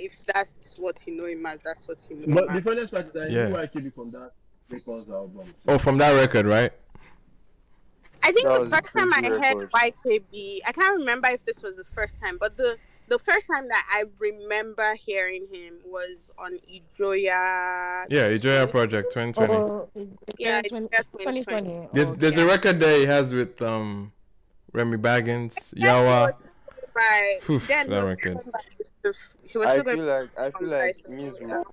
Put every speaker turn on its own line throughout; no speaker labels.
if that's what you know him as, that's what you know him
But the
as.
funniest part is that I
Yeah.
knew YKB from that Records album.
Oh, from that record, right?
I think
That
the
was a
first time I
crazy
heard
record.
YKB, I can't remember if this was the first time, but the first time that I remember hearing him was on Ijoya.
Yeah, Ijoya Project 2020.
Oh,
Yeah,
yeah,
Ijoya 2020.
2020.
There's a record there he has with Remy Baggins, Yawa. Oof,
Then
that record.
he was
I
still going
feel like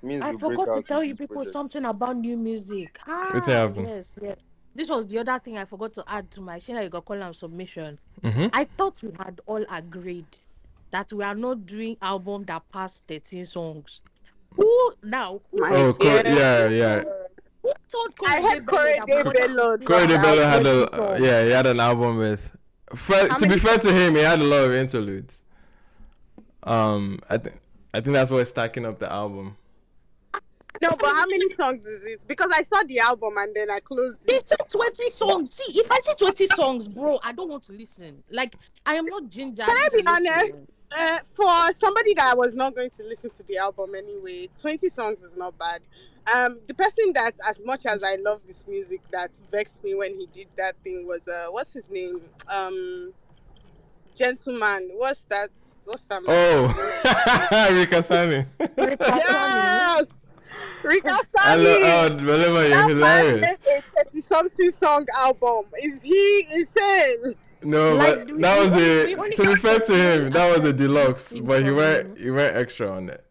Means
I
will break
forgot to
out
tell
with
you
this
people
project.
something about new music.
What's happened?
Yes. This was the other thing I forgot to add to my Shina you got column submission.
Mm-hmm.
I thought we had all agreed that we are not doing album that passed 13 songs. Who now? Who
Oh, yeah.
Who told
I heard Korede Bello.
Korede Bello had
a
he had an album with. To be fair to him, he had a lot of interludes. I think that's what's stacking up the album.
No, but how many songs is it? Because I saw the album and then I closed it.
It's 20 songs. See, if I see 20 songs, bro, I don't want to listen. Like, I am not ginger.
Can I be honest? For somebody that was not going to listen to the album anyway, 20 songs is not bad. The person that, as much as I love this music, that vexed me when he did that thing was what's his name? Gentleman. What's that?
Oh, Rika Sani.
Yes. Rika
I
Sani.
Malema, you're hilarious.
A 30-something song album. Is he insane?
No,
Like,
but that was to be fair to him, that was a deluxe, but he
from
went extra on it.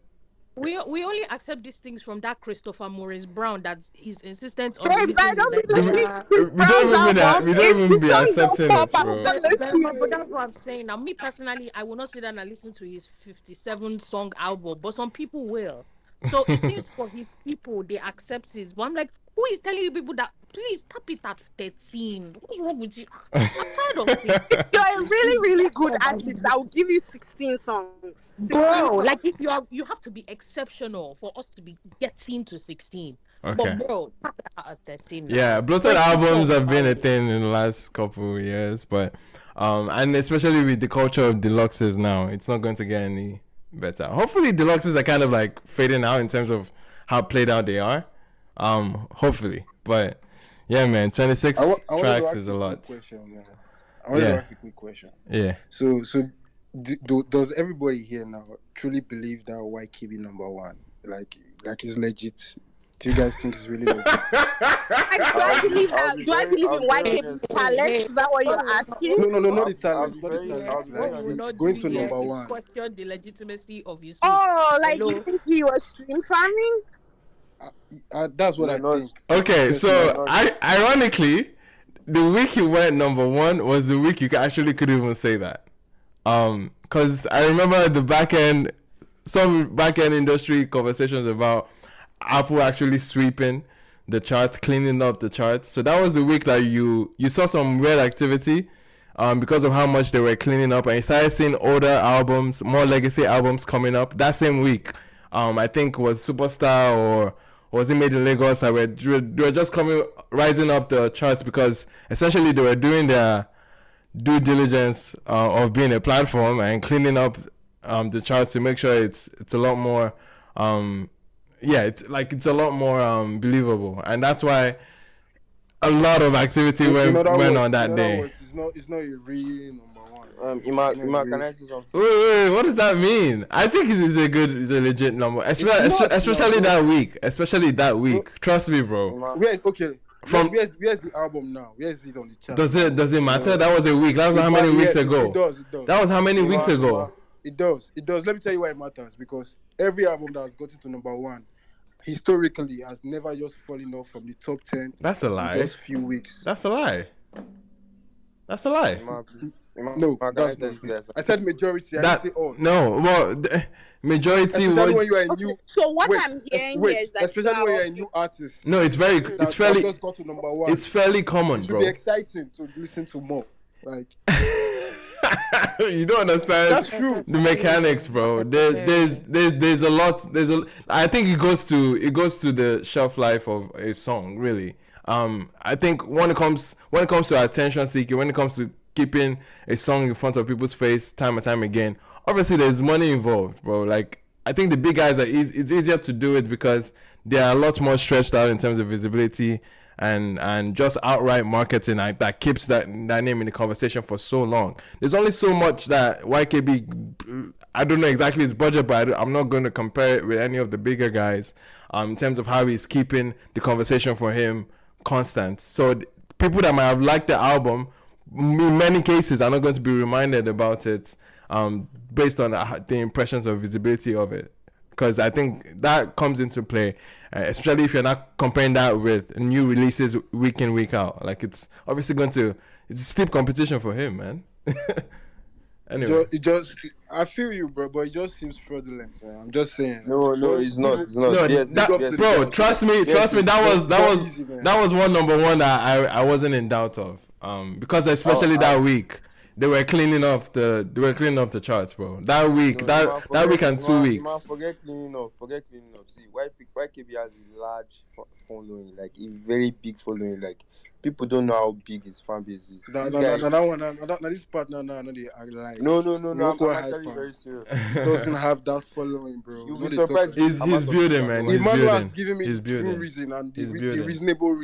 We only accept these things from that Christopher Maurice Brown that he's insistent on.
Babe, I don't believe
We don't even be accepting it, bro.
But that's what I'm saying. Now, me personally, I will not sit down and listen to his 57 song album, but some people will. So it seems for his people, they accept it. But I'm like, who is telling you people that please tap it at 13? What's wrong with you? I'm tired of it.
You're a really, really good artist. I will give you 16 songs. 16
Bro,
songs.
like if you have to be exceptional for us to be getting to 16.
Okay.
But bro, tap it at 13. Now.
Yeah, bloated albums have been a thing in the last couple of years, but and especially with the culture of deluxes now, it's not going to get any better. Hopefully deluxes are kind of like fading out in terms of how played out they are. Hopefully. But yeah, man, 26 tracks is a lot.
I want to ask a quick question.
Yeah.
So does everybody here now truly believe that YKB number one? Like it's legit? Do you guys think it's really legit?
Do I believe in YK's talent? Is that what you're asking?
No, not the talent. Not the talent.
Like,
going to number one.
Question the legitimacy of his.
Oh, like you think he was stream farming?
That's what I think.
Okay, so ironically, the week he went number one was the week you actually could even say that. Because I remember some back end industry conversations about Apple actually sweeping the charts, cleaning up the charts. So that was the week that you saw some weird activity because of how much they were cleaning up, and you started seeing older albums, more legacy albums coming up that same week. I think was Superstar or was it Made in Lagos that they were just rising up the charts because essentially they were doing their due diligence of being a platform and cleaning up the charts to make sure it's a lot more it's a lot more believable, and that's why a lot of activity went on that day.
It's not a real number one.
Ima, can I say something?
Wait, what does that mean? I think it's a legit number, especially that week. Trust me, bro.
Where's the album now? Where is it on the chart?
Does it matter? That was a week. That was how many weeks ago?
It does.
That was how many weeks ago?
It does. Let me tell you why it matters. Because every album that has gotten to number one, historically, has never just fallen off from the top 10.
That's a lie.
In just few weeks.
That's a lie.
No, that's not. I said majority. I didn't say all.
No, well, majority was.
When you are a new.
So what I'm hearing here is that
especially when you're a new artist.
No, it's fairly.
Just got to number one.
It's fairly common,
it should
bro.
be exciting to listen to more. Like.
You don't understand.
That's true.
The mechanics, bro. There's a lot. I think it goes to the shelf life of a song, really. I think when it comes to attention seeking, when it comes to keeping a song in front of people's face time and time again, obviously there's money involved, bro. Like I think the big guys it's easier to do it because they are a lot more stretched out in terms of visibility and just outright marketing that keeps that name in the conversation for so long. There's only so much that YKB, I don't know exactly his budget, but I'm not going to compare it with any of the bigger guys in terms of how he's keeping the conversation for him constant. So people that might have liked the album, in many cases, are not going to be reminded about it based on the impressions of visibility of it. Because I think that comes into play, especially if you're not comparing that with new releases week in, week out. Like, it's obviously it's a steep competition for him, man. Anyway.
I feel you, bro, but it just seems fraudulent, man. I'm just saying.
No, it's not. It's not.
No, bro, trust me. That was one number one that I wasn't in doubt of. Because especially that week. They were cleaning up the charts, bro. That week, that week and 2 weeks.
Forget cleaning up. See, YKB has a large following, like a very big following. Like people don't know how big his fan base is.
This part, no, they are like.
No. I'm actually very serious.
He doesn't have that following, bro.
You'll be surprised.
He's building, man.
Emmanuel has given me the true reason and the
building.
reasonable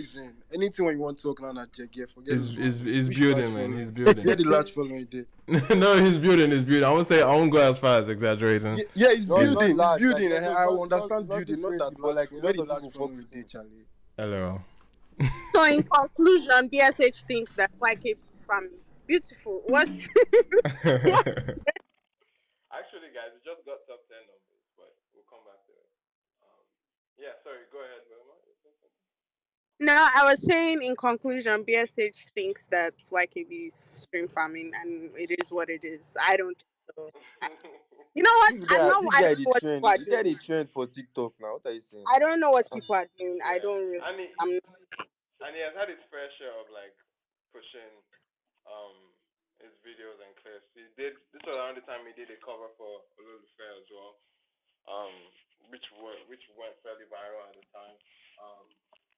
forget.
He's building, man. He's building.
Where the large following day?
No, he's building. I won't go as far as exaggerating.
Yeah, he's building.
Large,
He's building.
like,
I understand building, not that large.
like,
Where the large following day, Charlie?
Hello.
So in conclusion, BSH thinks that YKB is family. Beautiful. What?
Actually, guys, we just got top 10 numbers, but we'll come back to it. Yeah, sorry, go ahead, Wilma.
No, I was saying in conclusion, BSH thinks that YKB is stream farming, and it is what it is. I don't know. You know what? I don't know what people are doing.
This trend for TikTok now. What are you saying?
I don't know what people are doing. I don't really.
And he has had his fair share of like pushing his videos and clips. This was around the time he did a cover for Ololufe as well, which went fairly viral at the time.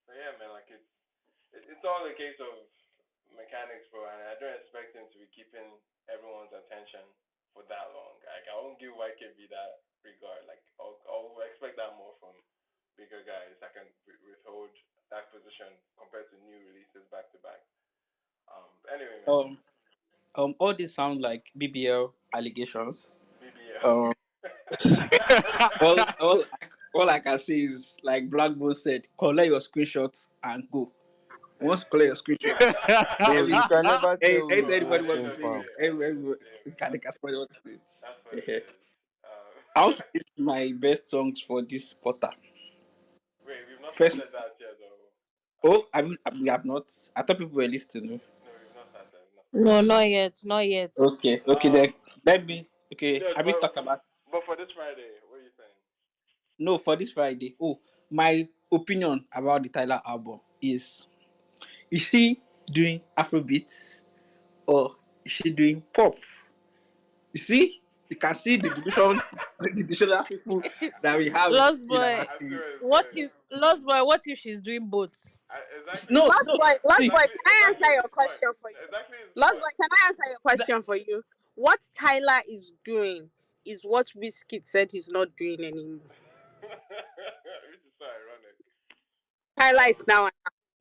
So yeah, man, like it's all a case of mechanics, bro, and I don't expect him to be keeping everyone's attention for that long. Like, I won't give YKB that regard. Like, I'll expect that more from bigger guys that can withhold that position compared to new releases back to back. Anyway, man.
All these sound like BBL allegations.
BBL.
All I can say is, like Blackboard said, collect your screenshots and go. Once you collect your screenshots,
you can never tell
anybody what to say. Everybody can what to say.
That's what it is.
I want to give my best songs for this quarter.
Wait, we've not started that yet, though.
Oh, we have not. I thought people were listening.
No, we've not started.
No, not yet.
Okay, then let me. Okay,
no,
have we talked about?
But for this Friday, what are you saying?
No, for this Friday. Oh, my opinion about the Tyla album is she doing Afrobeats or is she doing pop? You see, you can see the division of people that we have.
Lost Boy, what if she's doing both?
Exactly.
No,
Lost Boy, can I answer your question for you?
Exactly.
Lost Boy, can I answer your question for you? What Tyla is doing is what Wizkid said he's not doing anymore.
Which is so ironic.
Tyla is now.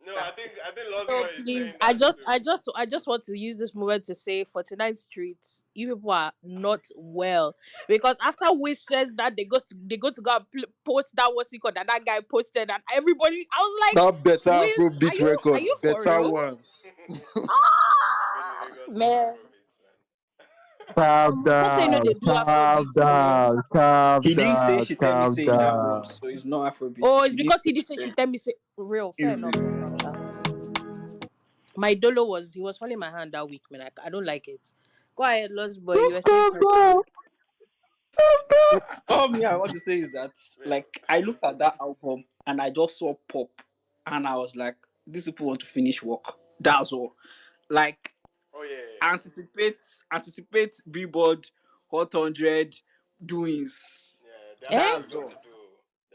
No, I think Lost
So
Boy is
please,
saying
I
that
just want to use this moment to say 49th Street, you people are not well, because after Wiz says that they go to go and post that what's it called that guy posted, and everybody, I was like,
That better
Wiz,
Afrobeat record,
are you for
better
real?
ones.
Man.
Calm down.
He didn't say she tell me say he have one, so it's not Afrobeat.
Oh, it's because he didn't say she tell me say real. Fair enough. My dolo he was holding my hand that week, man. I don't like it. Go ahead, Lost Boy. You were
All me I want to say is that, like, I looked at that album and I just saw pop, and I was like, these people want to finish work. That's all. Like, anticipate Billboard Hot 100 doings.
Yeah,
that's all.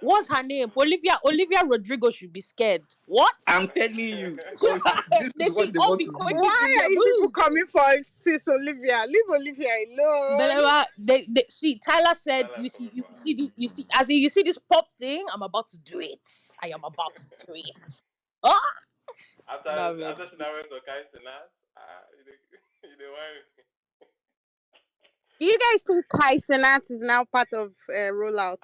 What's her name? Olivia Rodrigo should be scared. What?
I'm telling you, because this
They
is what
should
they
all
want
be
to do.
quaking in
Why
their
are you people coming
boots.
for sis Olivia? Leave Olivia alone.
But they see. Tyler said,
Tyler
"You
is
see,
coming
you
for her.
see, you see, as in, you see this pop thing. I'm about to do it. I am about to do it." Ah, no, man.
After scenario to Kai Sinas, you know why?
Do you guys think Kai Senat is now part of rollout?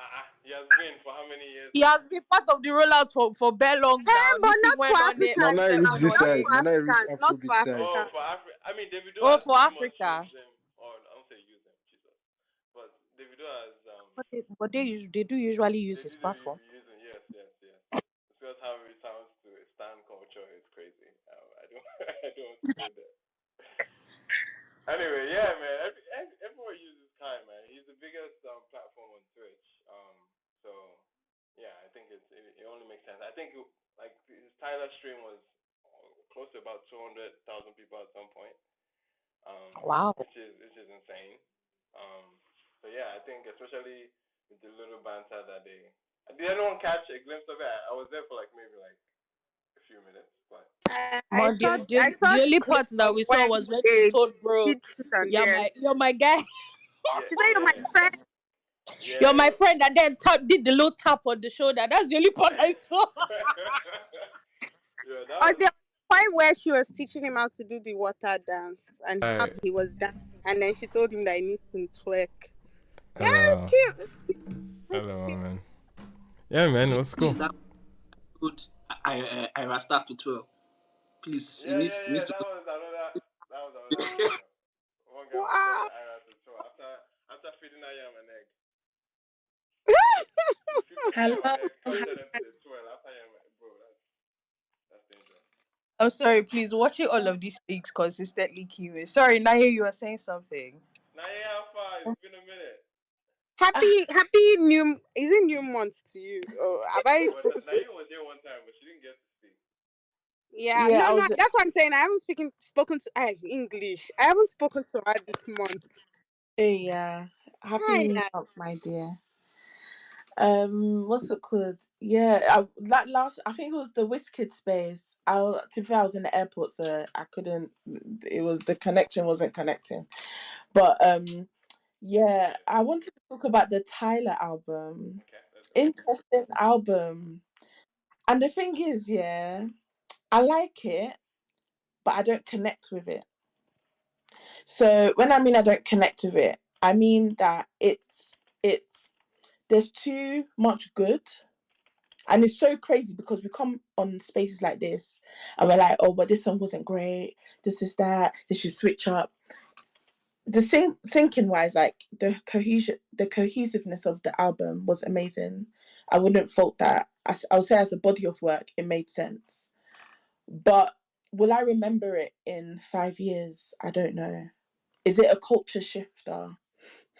He has been for how many years
He
now?
has been part of the rollout for very long now.
But
This thing
not for
went on it
Now,
for
Africans
now I reach
now.
seven
this
or
Not
side.
eight.
for
Now I reach
Africans. Not for
Afrobeat side.
Oh, for
Africans.
Davido
Oh,
has
for
pretty much
Africa.
used him, or I don't say use him, Jesus, but Davido has
But they do usually use
they
his
did
platform.
use him. Yes. It's just how it sounds to stand culture is crazy. I don't I don't want to go there. Anyway, yeah, man. Everyone uses Kai, man. He's the biggest platform on Twitch. So yeah, I think it only makes sense. I think like his Tyler stream was close to about 200,000 people at some point.
Wow.
Which is insane. So yeah, I think especially with the little banter that they did anyone catch a glimpse of it? I was there for like maybe like a few minutes, but
I
Man,
saw I saw
the
the
only
clip
part that
of
we saw
when
was when she
they
told bro,
did shit on
"You're
there.
my guy,
yeah,
She said you're my friend.
you're
yeah,
my friend," and then did the little tap on the shoulder. That's the only part I saw.
yeah, that
Or
was
the point where she was teaching him how to do the water dance and how
yeah.
he was dancing, and then she told him that he needs to twerk. Yeah, it's
Hello,
cute. It's cute. It's
hello,
cute.
man. Yeah, man, it was cool.
Please, that good. I will start to 12. Please, he
Yeah.
needs to go.
That was another video. One guy was
Wow.
telling Ira to throw after feeding Ayam an egg. You feed Ayam
Hello.
an egg, can't tell them to the twirl after Ayam, bro. That's dangerous.
I'm sorry, please watching all of these things consistently curious. Sorry, Naya, you were saying something.
Now, yeah, how far? It's been a minute.
Happy new is it new month to you? Oh, have I
Well,
spoken to?
Nayu was there one time, but she didn't get to speak.
Yeah,
Yeah,
no,
I
no.
was.
That's what I'm saying. I haven't spoken to English. I haven't spoken to her this month.
Yeah. Happy
Hi,
New
Nat.
Month, my dear. What's it called? Yeah, that last. I think it was the WizKid space. To be fair, I was in the airport, so I couldn't. It was the connection wasn't connecting. But yeah, I wanted to talk about the Tyler album.
Okay, let's go.
Interesting album. And the thing is, yeah, I like it, but I don't connect with it. So when I mean I don't connect with it, I mean that it's there's too much good. And it's so crazy because we come on spaces like this and we're like, oh, but this song wasn't great. This is that. This should switch up. The thinking wise, like the cohesiveness of the album was amazing. I wouldn't fault that. I would say as a body of work, it made sense. But will I remember it in 5 years? I don't know. Is it a culture shifter?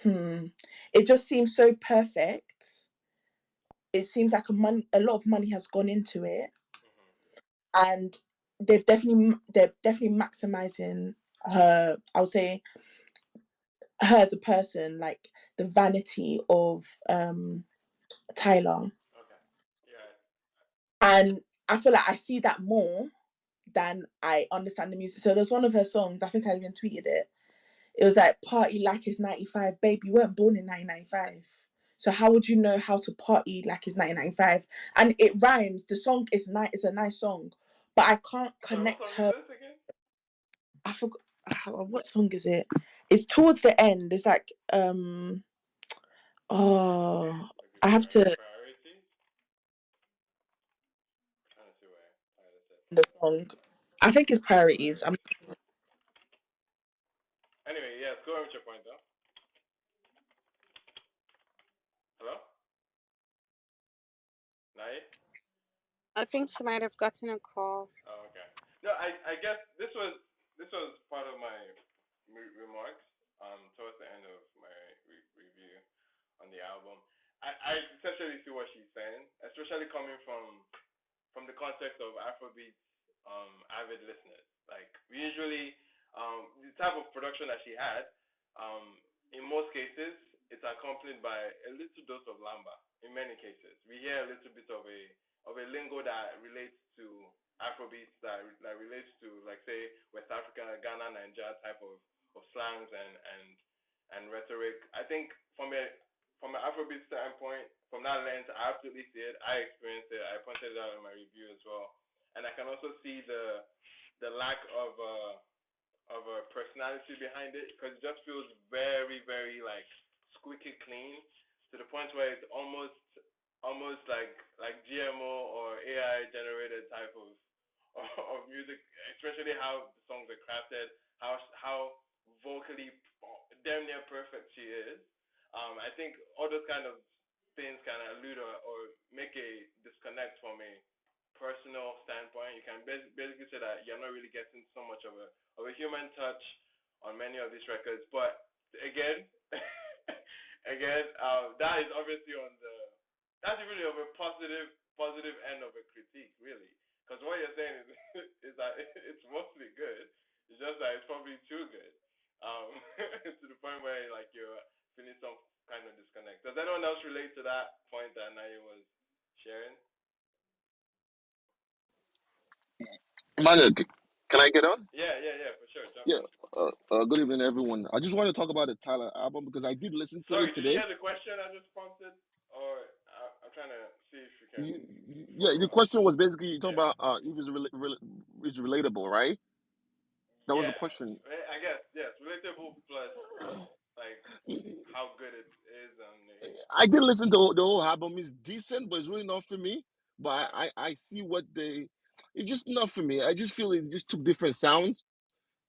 It just seems so perfect. It seems like a lot of money has gone into it, and they're definitely maximizing her. I would say her as a person, like the vanity of Tyler,
Okay. Yeah.
and I feel like I see that more than I understand the music. So there's one of her songs. I think I even tweeted it. It was like party like it's 95. Babe, you weren't born in 1995. So how would you know how to party like it's 1995? And it rhymes. The song is nice. It's a nice song, but I can't
So what
connect
song is
her.
this again?
I forgot what song is it? It's towards the end. It's like oh,
Maybe
I have to
priorities. Trying to see where Tyler said
the
something.
song. I think it's priorities. I'm
Priorities. Anyway, yes. Go on with your point, though. Hello, Nai.
I think she might have gotten a call.
Oh, okay. No, I guess this was part of my remarks towards the end of my review on the album. I essentially see what she's saying, especially coming from the context of Afrobeats avid listeners. Like we usually the type of production that she had in most cases it's accompanied by a little dose of lamba. In many cases, we hear a little bit of a lingo that relates to Afrobeats, that relates to, like, say, West Africa, Ghana, Nigeria type of slangs and rhetoric. I think from an Afrobeat standpoint, from that lens, I absolutely see it. I experienced it. I pointed it out in my review as well, and I can also see the lack of a personality behind it, because it just feels very, very like squeaky clean, to the point where it's almost like GMO or AI generated type of music, especially how the songs are crafted, how vocally damn near perfect she is. I think all those kind of things can allude or make a disconnect from a personal standpoint. You can basically say that you're not really getting so much of a human touch on many of these records. But again, that is obviously that's really of a positive end of a critique, really. Because what you're saying is that it's mostly good. It's just that it's probably too good, to the point where like you're feeling some kind of disconnect. Does anyone else relate to that point that Naya was sharing?
Emmanuel, can I get on?
Yeah, for sure. Jump
Yeah.
in.
Good evening, everyone. I just want to talk about the Tyler album because I did listen to
Sorry,
it
did you
today.
hear the question I just prompted? Or I'm trying to see if you can
Yeah,
follow
the
up.
question was basically you talking
Yeah.
about if it's relatable, right? That was the
Yeah.
question.
I guess, yes. Relatable plus, like, how good it is on the.
I did listen to the whole album. It's decent, but it's really not for me. But I see what it's just not for me. I just feel it just took different sounds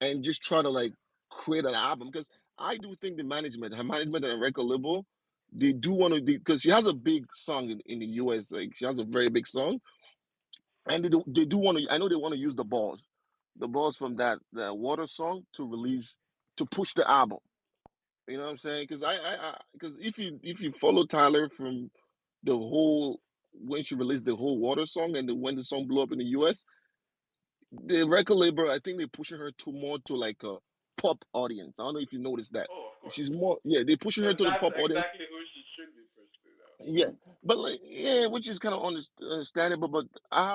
and just try to like create an album because I do think her management and record label, they do want to because she has a big song in the US, like she has a very big song, and they do want to. I know they want to use the balls from that water song to release to push the album. You know what I'm saying? Because because if you follow Tyler from the whole when she released the whole water song and when the song blew up in the US, the record label, I think they're pushing her to more to like a pop audience. I don't know if you noticed that.
Oh, of course.
She's more, yeah, they're pushing her
Because
to the
that's
pop audience.
exactly who she should be pursued, though.
Yeah, but like, yeah, which is kind of understandable. But I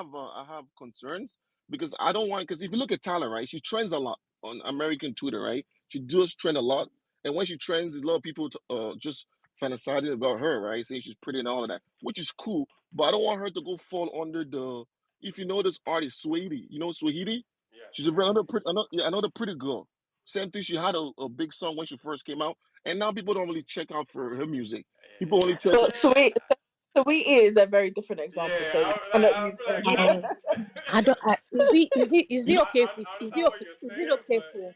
have concerns because I don't want because if you look at Tyler, right, she trends a lot on American Twitter, right? She does trend a lot, and when she trends, a lot of people just fantasizing about her, right, saying she's pretty and all of that, which is cool. But I don't want her to go fall under the. If you know this artist, Sweetie, you know Sweetie,
Yeah.
she's another pretty girl. Same thing. She had a big song when she first came out, and now people don't really check out for her music. People only check.
But Sweet is a very different example,
Yeah,
so we cannot
I
use
feel
him.
like.
I don't. Is it okay if we?
I
Is
understand
it
what
okay?
you're
Is it
saying,
okay
but.
for?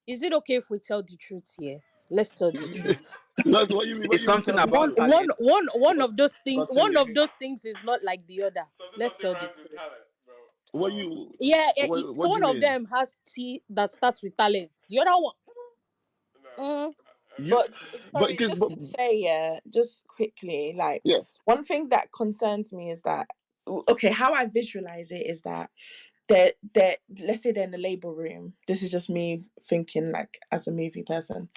Is it okay if we tell the truth here? Let's tell the truth.
That's what you mean. What
It's
you mean?
something
Tell the
about
One,
truth.
one,
talent.
one, one
But
of those things.
nothing
One of
really.
those things is not like the other. Let's
Something
tell the
rhymes with
truth.
talent, bro.
What you?
Yeah, so
What do you
one of
mean?
them has T that starts with talent. The other one,
No.
mm,
You?
But
But
sorry,
because
just to say, yeah, just quickly, like
yes.
one thing that concerns me is that okay, how I visualize it is that they're let's say they're in the label room. This is just me thinking like as a movie person.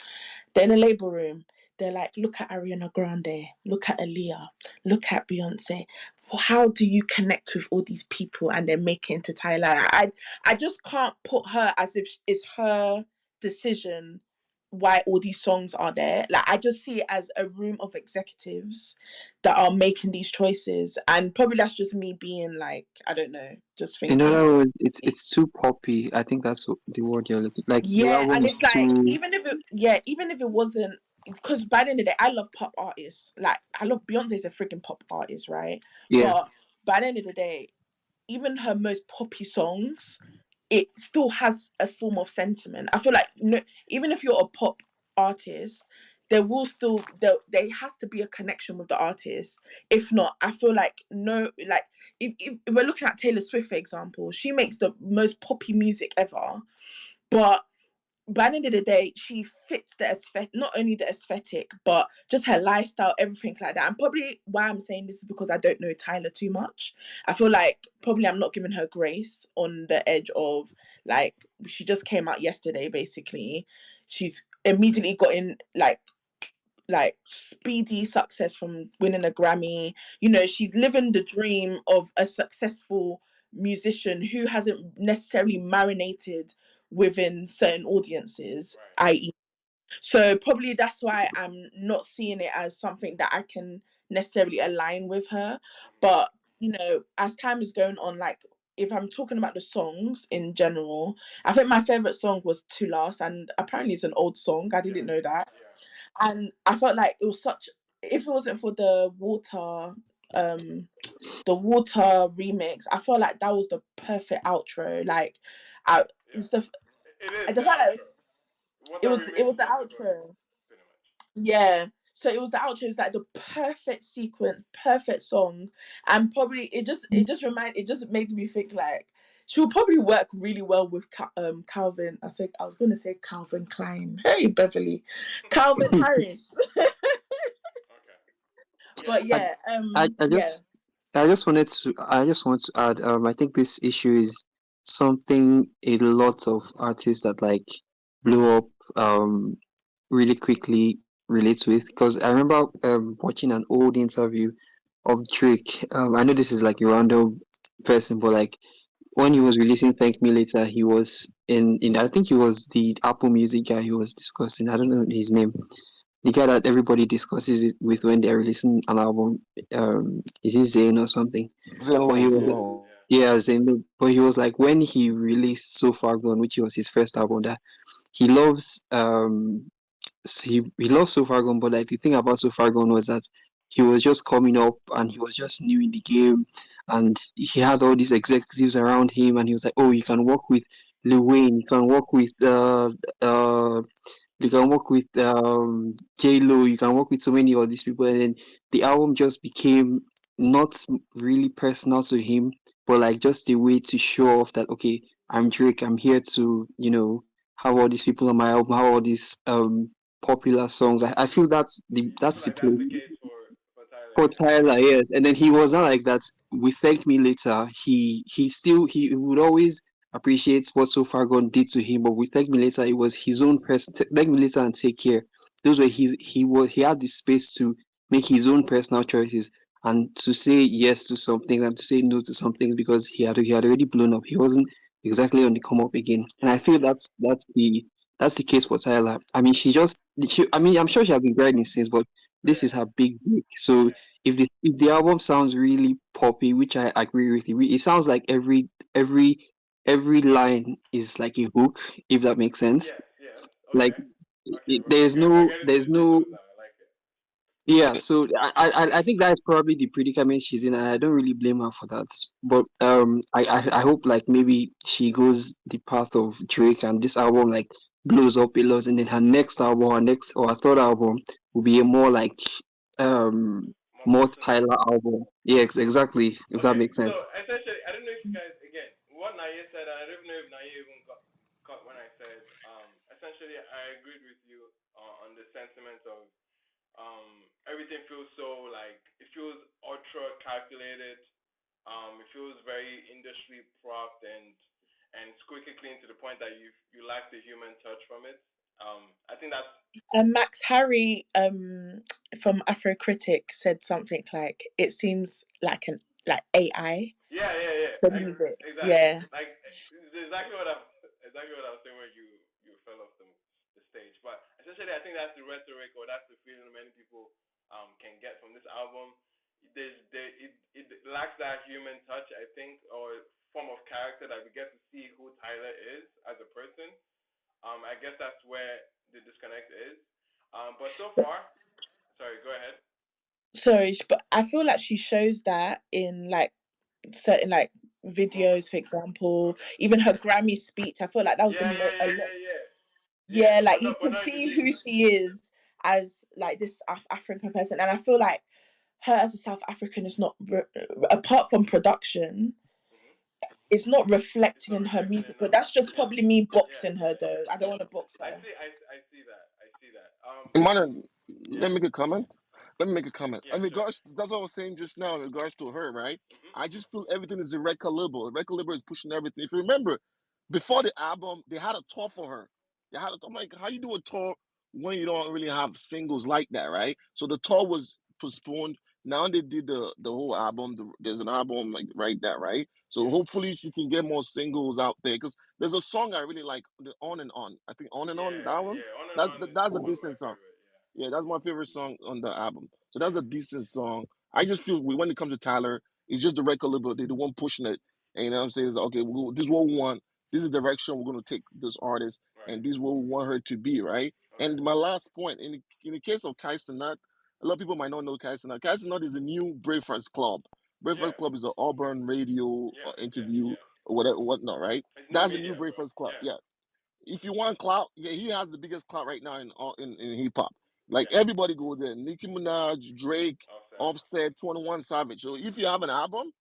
They're in a label room. They're like, look at Ariana Grande, look at Aaliyah, look at Beyonce. How do you connect with all these people and then make it into Tyla? I just can't put her as if it's her decision why all these songs are there. Like I just see it as a room of executives that are making these choices. And probably that's just me being like, I don't know, just
In
thinking.
other words, it's too poppy. I think that's the word you're looking. Like the
Yeah,
album
and
is
it's like
too.
even if it wasn't because by the end of the day, I love pop artists. Like I love Beyonce's a freaking pop artist, right?
Yeah.
But by the end of the day, even her most poppy songs, it still has a form of sentiment. I feel like no, even if you're a pop artist, there has to be a connection with the artist. If not, I feel like no, like if we're looking at Taylor Swift, for example, she makes the most poppy music ever, but by the end of the day, she fits the aesthetic, not only the aesthetic, but just her lifestyle, everything like that. And probably why I'm saying this is because I don't know Tyler too much. I feel like probably I'm not giving her grace on the edge of like she just came out yesterday, basically. She's immediately got in like like speedy success from winning a Grammy. You know, she's living the dream of a successful musician who hasn't necessarily marinated within certain audiences,
Right.
i.e. So probably that's why I'm not seeing it as something that I can necessarily align with her. But you know, as time is going on, like if I'm talking about the songs in general, I think my favorite song was To Last, and apparently it's an old song. I didn't know that.
Yeah.
And I felt like it was such, if it wasn't for um the water remix, I felt like that was the perfect outro. Like I it's
It is
the
the
fact that
outro. What that
it
remix
was
is
the
just the chorus,
outro.
pretty much.
Yeah. So it was the outro. It was like the perfect sequence, perfect song, and probably it just made me think like she would probably work really well with Calvin. I was gonna say Calvin Klein. Hey Beverly, Calvin Harris.
Okay. Yeah.
But
I,
yeah,
I
yeah.
I just want to add, I think this issue is something a lot of artists that like blew up really quickly relates with, because I remember watching an old interview of Drake. I know this is like a random person, but like when he was releasing Thank Me Later, he was in I think he was the Apple Music guy he was discussing. I don't know his name. The guy that everybody discusses it with when they're releasing an album. Is it Zayn or something? But he
Zen
was
Lo.
Yeah.
yeah, Zayn. But he was like when he released So Far Gone, which was his first album, that he loves he loves So Far Gone, but like the thing about So Far Gone was that he was just coming up and he was just new in the game, and he had all these executives around him, and he was like, "Oh, you can work with Lil Wayne, uh you can work with J Lo, you can work with so many of these people," and then the album just became not really personal to him, but like just a way to show off that okay, I'm Drake, I'm here to have all these people on my album, have all these popular songs. I feel
You feel
that's the
like that's the
place
case for Tyler,
for
yeah.
Tyler, yes. And then he was not like that. With Thank Me Later, he would always appreciate what So Far Gone did to him, but with Thank Me Later, it was his own person. Thank Me Later and Take Care. Those were he had the space to make his own personal choices and to say yes to some things and to say no to some things because he had already blown up. He wasn't exactly on the come up again. And I
Yeah.
feel that's the case for Tyler. I mean, I mean, I'm sure she has been grinding since, but this
Yeah.
is her big break. So
Yeah.
if the album sounds really poppy, which I agree with you, it sounds like every line is like a hook, if that makes sense.
Yes. Yes.
Like
Okay. Okay. Okay. I get into
there's
the gist of
no
it now. I like it.
yeah. So I think that's probably the predicament she's in, and I don't really blame her for that. But I hope like maybe she goes the path of Drake and this album like blows up a lot, and then her next album, her next or her third album will be a more like um
More
more
personal.
Tyler album. Yeah, exactly. If that
Okay.
makes
So
sense.
essentially, I don't know if you guys again what Naya said. I don't know if Naya even got caught when I said. Essentially, I agreed with you on the sentiment of everything feels so like it feels ultra calculated. It feels very industry propped and squeaky clean to the point that you lack the human touch from it. I think that's
And Max Harry from Afrocritic said something like it seems like an like AI
yeah, yeah, yeah.
the music.
Exactly.
Yeah.
Like it's exactly what I was saying when you fell off the stage. But essentially, I think that's the rhetoric or that's the feeling many people can get from this album. It lacks that human touch, I think, or form of character that we get to see who Tyler is as a person. I guess that's where the disconnect is. But so far, sorry, go ahead.
Sorry, but I feel like she shows that in like certain like videos,
Moments.
for example,
Okay.
even her Grammy speech. I feel like that was
Yeah, yeah,
a
yeah,
lot.
yeah, yeah. Yeah,
Yeah, like you
but
can
not in the
see
least.
who she is as like this African person, and I feel like her as a South African is not apart from production,
Hmm.
it's not
It's
reflected
not
in her
reflected
music.
in
But
her
that's just
music.
probably me
Yeah,
boxing her though. I don't want to box
I
her.
see. I see that. I see that.
Modern, let
Yeah,
me make a comment. Let me make a comment.
yeah,
In
sure.
regards, that's what I was saying just now in regards to her, right?
Mhm.
I just feel everything is a record label. The record label is pushing everything. If you remember, before the album, they had a tour for her. I'm like, how you do a tour when you don't really have singles like that, right? So the tour was postponed. Now they did the whole album. There's an album like right that, right? So
Yeah.
hopefully she can get more singles out there because there's a song I really like, the On and On. I think On and On,
Yeah,
that one.
yeah. On and
That's
on is
that's a
one of my
decent song.
favorite.
Yeah, that's my favorite song on the album. So
Yeah.
that's a decent song. I just feel when it comes to Tyler, it's just the record label, they're the one pushing it. And you know what I'm saying? It's, okay, this is what we want. This is the direction we're going to take this artist,
Yeah. Right.
and this is what we want her to be, right?
Okay.
And my last point, in the case of Kai Cenat, a lot of people might not know Kai Cenat. Kai Cenat is a new Breakfast Club.
Yeah.
Breakfast Club is an Auburn radio
Yeah. Yeah.
interview
Yeah.
or whatever, whatnot, right?
It's new
That's a
media,
new
bro.
Breakfast Club.
Yeah.
Yeah, if you want clout, yeah, he has the biggest clout right now in hip hop. Like
Yeah.
everybody go there. Nicki Minaj, Drake,
Offset.
Offset, 21 Savage. So if you have an album,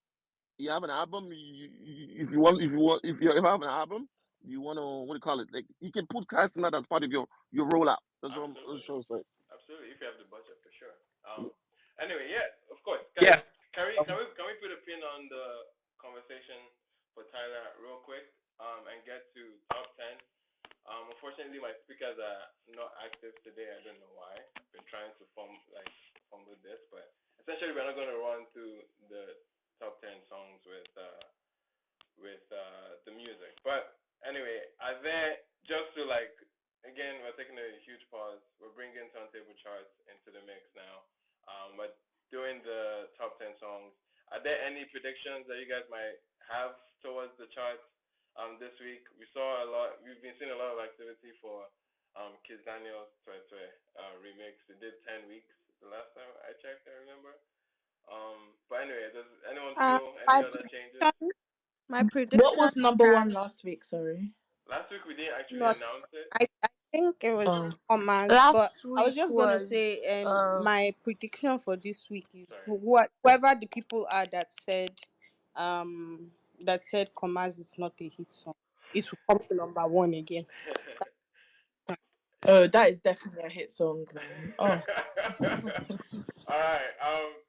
you have an album. If you have an album, you want to what do you call it? Like you can put Casting as part of your rollout. That's what I'm
Absolutely.
trying to say.
Absolutely. If you have the budget, for sure. Anyway, yeah. Of course, guys.
Yeah.
Can we put a pin on the conversation for Tyler real quick? And get to top 10. Unfortunately, my speakers are not active today. I don't know why. I've been trying to fumble this, but essentially, we're not going to run through the top 10 songs with the music. But anyway, are there just to like again, we're taking a huge pause. We're bringing turntable charts into the mix now. But doing the top 10 songs. Are there any predictions that you guys might have towards the charts? This week we saw a lot. We've been seeing a lot of activity for Kizz Daniel's remix. It did 10 weeks the last time I checked. I remember. But anyway, does anyone feel any
My
other changes?
prediction, my
What
prediction
was number
that
one last week? Sorry.
Last week we didn't actually
not
announce it.
I think it was
Oh.
commas, but
Last
I was
week
just gonna
was
say, my prediction for this week is
Sorry.
whoever the people are um that said commas is not a hit song, it will come to number one again.
Oh, that is definitely a hit song, man. Oh.
All right.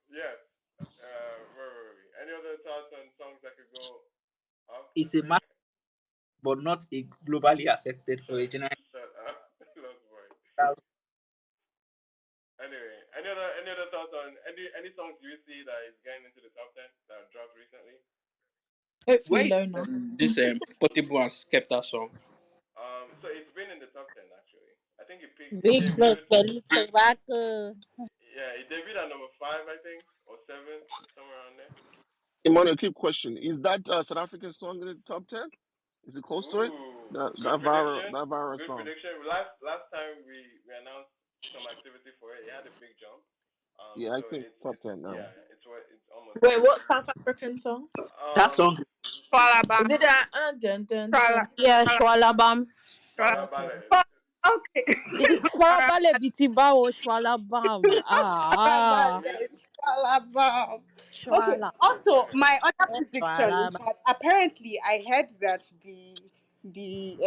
Yes. Where were we? Any other thoughts on songs that could go up
It's
this
a
week?
matter, but not a globally accepted or a general.
Shut up. Lost boy.
That's-
Anyway, any other thoughts on any songs you see that is getting into the top 10 that dropped recently?
Hopefully
Where
Lona.
this Portable and Skepta song?
So it's been in the top 10 actually. I think it
Big Smoke
debuted.
Belly Tobacco.
Yeah, it debuted at number 5, I think, or 7, somewhere around there.
Emmanuel, keep question. Is that South African song in the top 10? Is it close to it?
Ooh,
That
good
that viral
prediction.
that viral
Good
song.
prediction. Last time we announced some activity for it. It had a big jump.
Yeah, I
So
think top 10 now.
yeah, it's almost
Wait,
there.
what South African song?
That song.
Is
Swalaba,
it that dun dun
swala,
dun?
Yeah,
swala,
Shwalabam.
swala.
Okay.
Farabale.
Okay.
Farabale Bitibawo Shwalabam. Ah,
Swalaba. Okay.
Shwala.
Also, my other prediction is
Shwalabam.
that apparently I heard that the the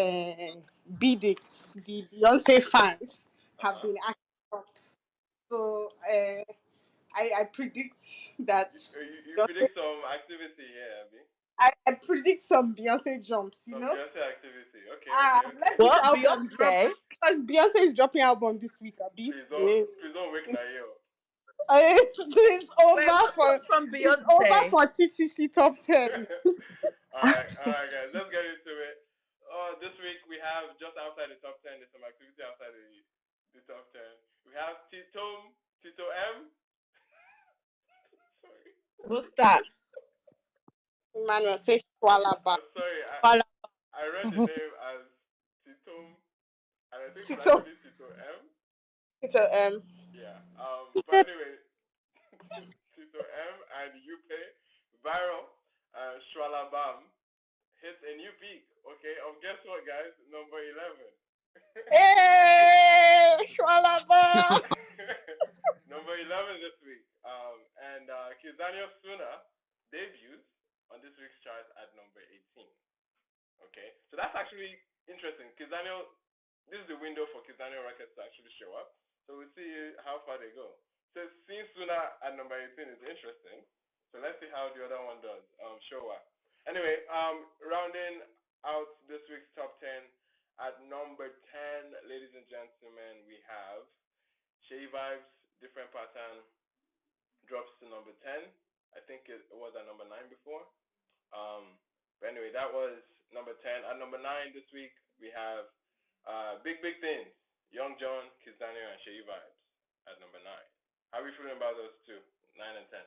Beyonce fans have been acting up. So I predict that
You
Beyonce,
predict some activity, yeah, Abby.
I predict some Beyonce jumps.
Some Beyonce activity. Okay,
Ah,
okay, okay.
let this
What?
album drop
Beyonce?
because Beyonce is dropping album this week, Abi. Yeah.
Please don't wake Nayo.
It's
Wait,
over
what's
for
up from
it's over
Beyonce?
for TTC top 10.
Alright, guys. Let's get into it. This week we have just outside the top 10. There's some activity outside the top 10. We have Tito M. Sorry.
What's that?
Emmanuel say Swalaba.
I'm sorry.
Shwala.
I read the name as Titom, and I think it's
Tito
actually Tito M.
Tito
Yeah. But anyway, Tito M and Yupe Viral Shwalabam hits a new peak. Okay. Guess what, guys? Number 11.
Hey Swalaba.
Number 11 this week. And Kizz Daniel Suna debuts on this week's chart at number 18. Okay, so that's actually interesting. Kizz Daniel, this is the window for Kizz Daniel records to actually show up. So we'll see how far they go. So seeing Suna at number 18 is interesting. So let's see how the other one does. Show up. Anyway, rounding out this week's top 10, At number 10, ladies and gentlemen, we have Shay Vibes, Different Pattern, drops to number 10. I think it was at number 9 before. But anyway, that was number 10. At number 9 this week, we have Big Big Things, Young John, Kizz Daniel, and Shay Vibes at number 9. How are we feeling about those two? 9 and 10.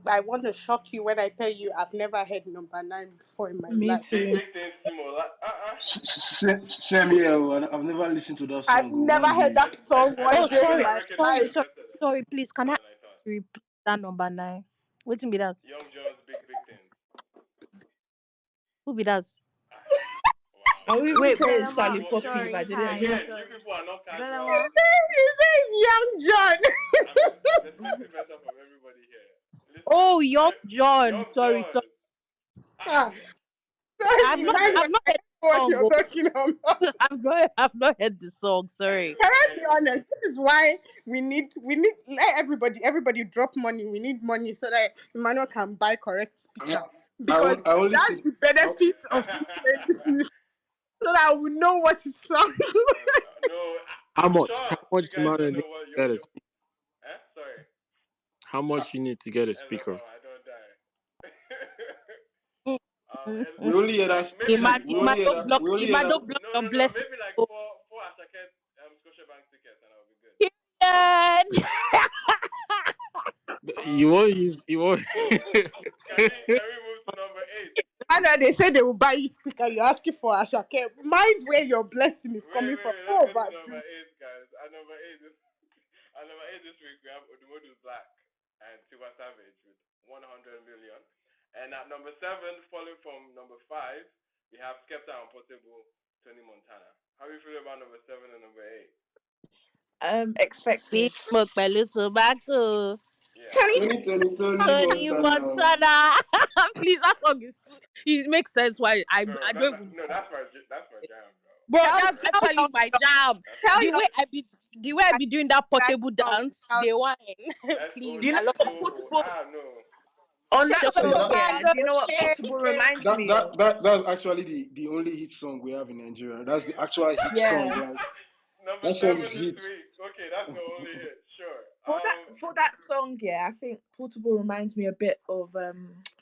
I want to shock you when I tell you I've never heard number 9 before in my
Me
life.
Big
too.
Big Things, Timo.
Same here. I've never listened to that
I've
song.
never
One
heard
day.
that song
I
one
Oh,
just
day
listened
in
to
sorry,
that
my
record
sorry,
life.
sorry,
yesterday.
sorry. Please, can
More
I
than I thought.
repeat that number 9? Waiting be that.
Young John's Big Big Things.
Who be that?
Ah, wow.
I would even
Wait,
say it's
Belema.
Charlie
You, you,
Poppy if I
Sorry.
didn't
Hi.
know.
again, you
Sorry.
people are not casual.
Belema.
He says Young John.
I'm expecting better from everybody here. Listen,
Oh, Young John.
Young
Sorry, sorry.
John. Ah,
Sorry,
I've not,
9
I've
was
not
I
heard
don't know
the
what
song.
you're talking about.
I've not heard the song. Sorry.
Can I be
hey,
honest? This is why we need let everybody drop money. We need money so that Emmanuel can buy correct
I,
speaker because
I only
that's
see.
the benefit of you playing this music so that we know what it sounds like.
no,
How
I'm
much? How
shocked you
much
guys
money
don't
need
know what
to
Young
get a
John. Sorry.
How much you need to get a
As a
speaker?
I don't die.
Mm, mm,
We
mm.
only hear that.
Maybe
See,
like
Imado,
we
four.
only hear
Imado
that.
block,
We only hear that.
Imado block your
No.
blessing.
Maybe like
Oh,
four Ashaket Scotiabank tickets and I'll be good.
period.
You won't use. You won't.
Can we move to number 8?
And then they say they will buy you speaker. You're asking for Ashake. Mind where your blessing is coming from.
Let's
Oh,
go to
but
number 8, guys. At number 8, at number 8 this week we have Odumodu Black and Tiwa Savage with 100 million. And at number 7, following from number 5, we have Skepta and Portable, Tony Montana. How are you feeling about number 7 and number 8?
Expected.
Big smoke, my little tobacco.
Yeah.
Tony
Tony
Montana.
Montana. Please, that song is too. It makes sense why
Bro,
I don't even.
no, that's my jam,
Bro,
tell,
that's
bro.
actually my jam.
That's my
tell
The
your
way
jam.
I be doing that
that
portable
song
dance,
without
the wine.
Oh
Do
Please,
you know
I love
what
it.
Portable?
no.
On that
shut
See
your
song,
that.
yeah.
mouth.
Do you know what Portable reminds
That
me
that
of?
that that's actually the only hit song we have in Nigeria. That's the actual hit song.
Yeah.
Like
Number
that song
7
is
this
hit.
week. Okay, that's the only hit. Sure.
For that song, yeah, I think Portable reminds me a bit of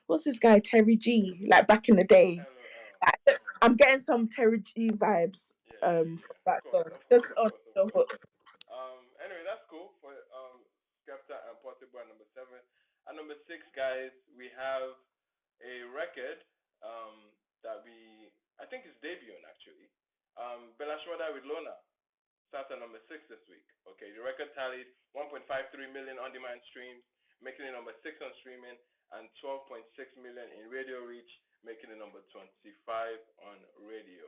what's this guy Terry G, like back in the day.
LOL.
I'm getting some Terry G vibes
Yeah.
from that
Of
song.
course,
Just on the
of course.
hook.
Anyway, that's cool for Skepta and Portable at number 7. At number 6, guys, we have a record that I think is debuting actually. Bella Shmurda with Lona starts at number 6 this week. Okay, the record tallied 1.53 million on-demand streams, making it number 6 on streaming, and 12.6 million in radio reach, making it number 25 on radio.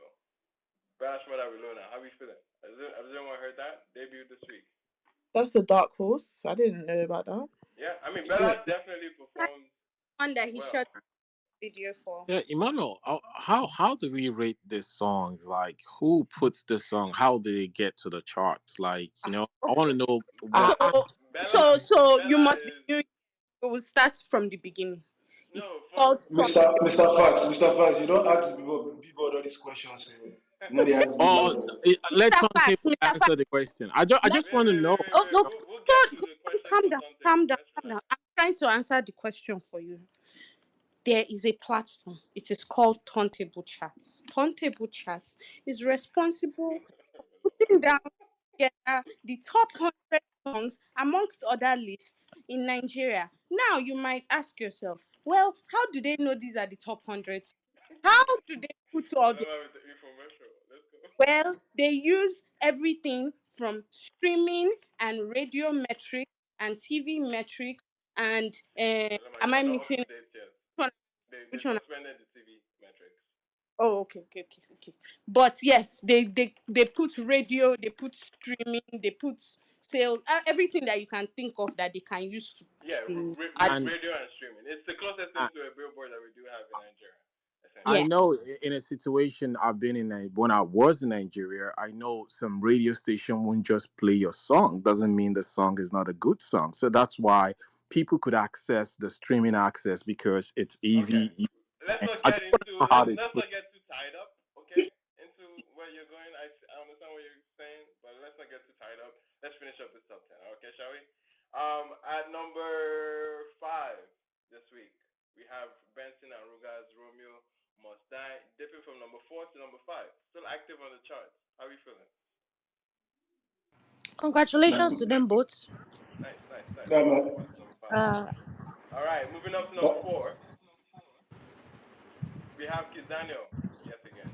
Bella Shmurda with Lona, how are you feeling? Has anyone heard that? Debut this week.
That's a dark horse. I didn't know about that.
Yeah, I mean Bella definitely performed
One that he
well.
shot video for.
Yeah, Emmanuel. How do we rate this song? Like, who puts the song? How did it get to the charts? Like, I want to know what.
So you
Bella
must be
is
new. We will start from the beginning. It's
no
called from
Mr. Mr. Fax, you don't ask people all these questions. So you know they ask big
Oh,
boy.
let
Mr.
some
Facts.
people
Mr. Facts.
answer the question. I just want to know.
Oh, no,
We'll get to the questions
calm
for
down,
something.
calm down,
Let's
calm
relax.
down. I'm trying to answer the question for you. There is a platform. It is called Turntable Chats. Turntable Chats is responsible for putting down together the top 100 songs amongst other lists in Nigeria. Now you might ask yourself, well, how do they know these are the top 100? How do they put all the
Bella with the infomercial. Let's go.
well, they use everything from streaming and radio metrics and TV metrics and
Bella,
am
you
I
are not up
missing
to date yet.
which one?
They
Which one?
suspended the TV metrics.
Oh, okay. But yes, they put radio, they put streaming, they put sales, everything that you can think of that they can use
Yeah,
to add.
And
radio and streaming. It's the closest thing to a billboard that we do have in Nigeria.
I
Yeah,
know in a situation I've been in when I was in Nigeria, I know some radio station won't just play your song. Doesn't mean the song is not a good song. So that's why people could access the streaming access because it's
Okay.
easy.
Let's
And
not
I
get
just want to
into
know how they
let's
play.
not get too tied up. not get too tied up. Let's finish up this top 10. Okay, shall we? At number 5 this week, we have Benson and Ruga's Romeo Must Die, dipping from number 4 to number 5. Still active on the charts. How are you feeling?
Congratulations to them both.
Nice.
Yeah,
Number
man.
4 to number 5.
Uh,
All right, moving up to number
Oh,
4, we have Kizz Daniel yet again.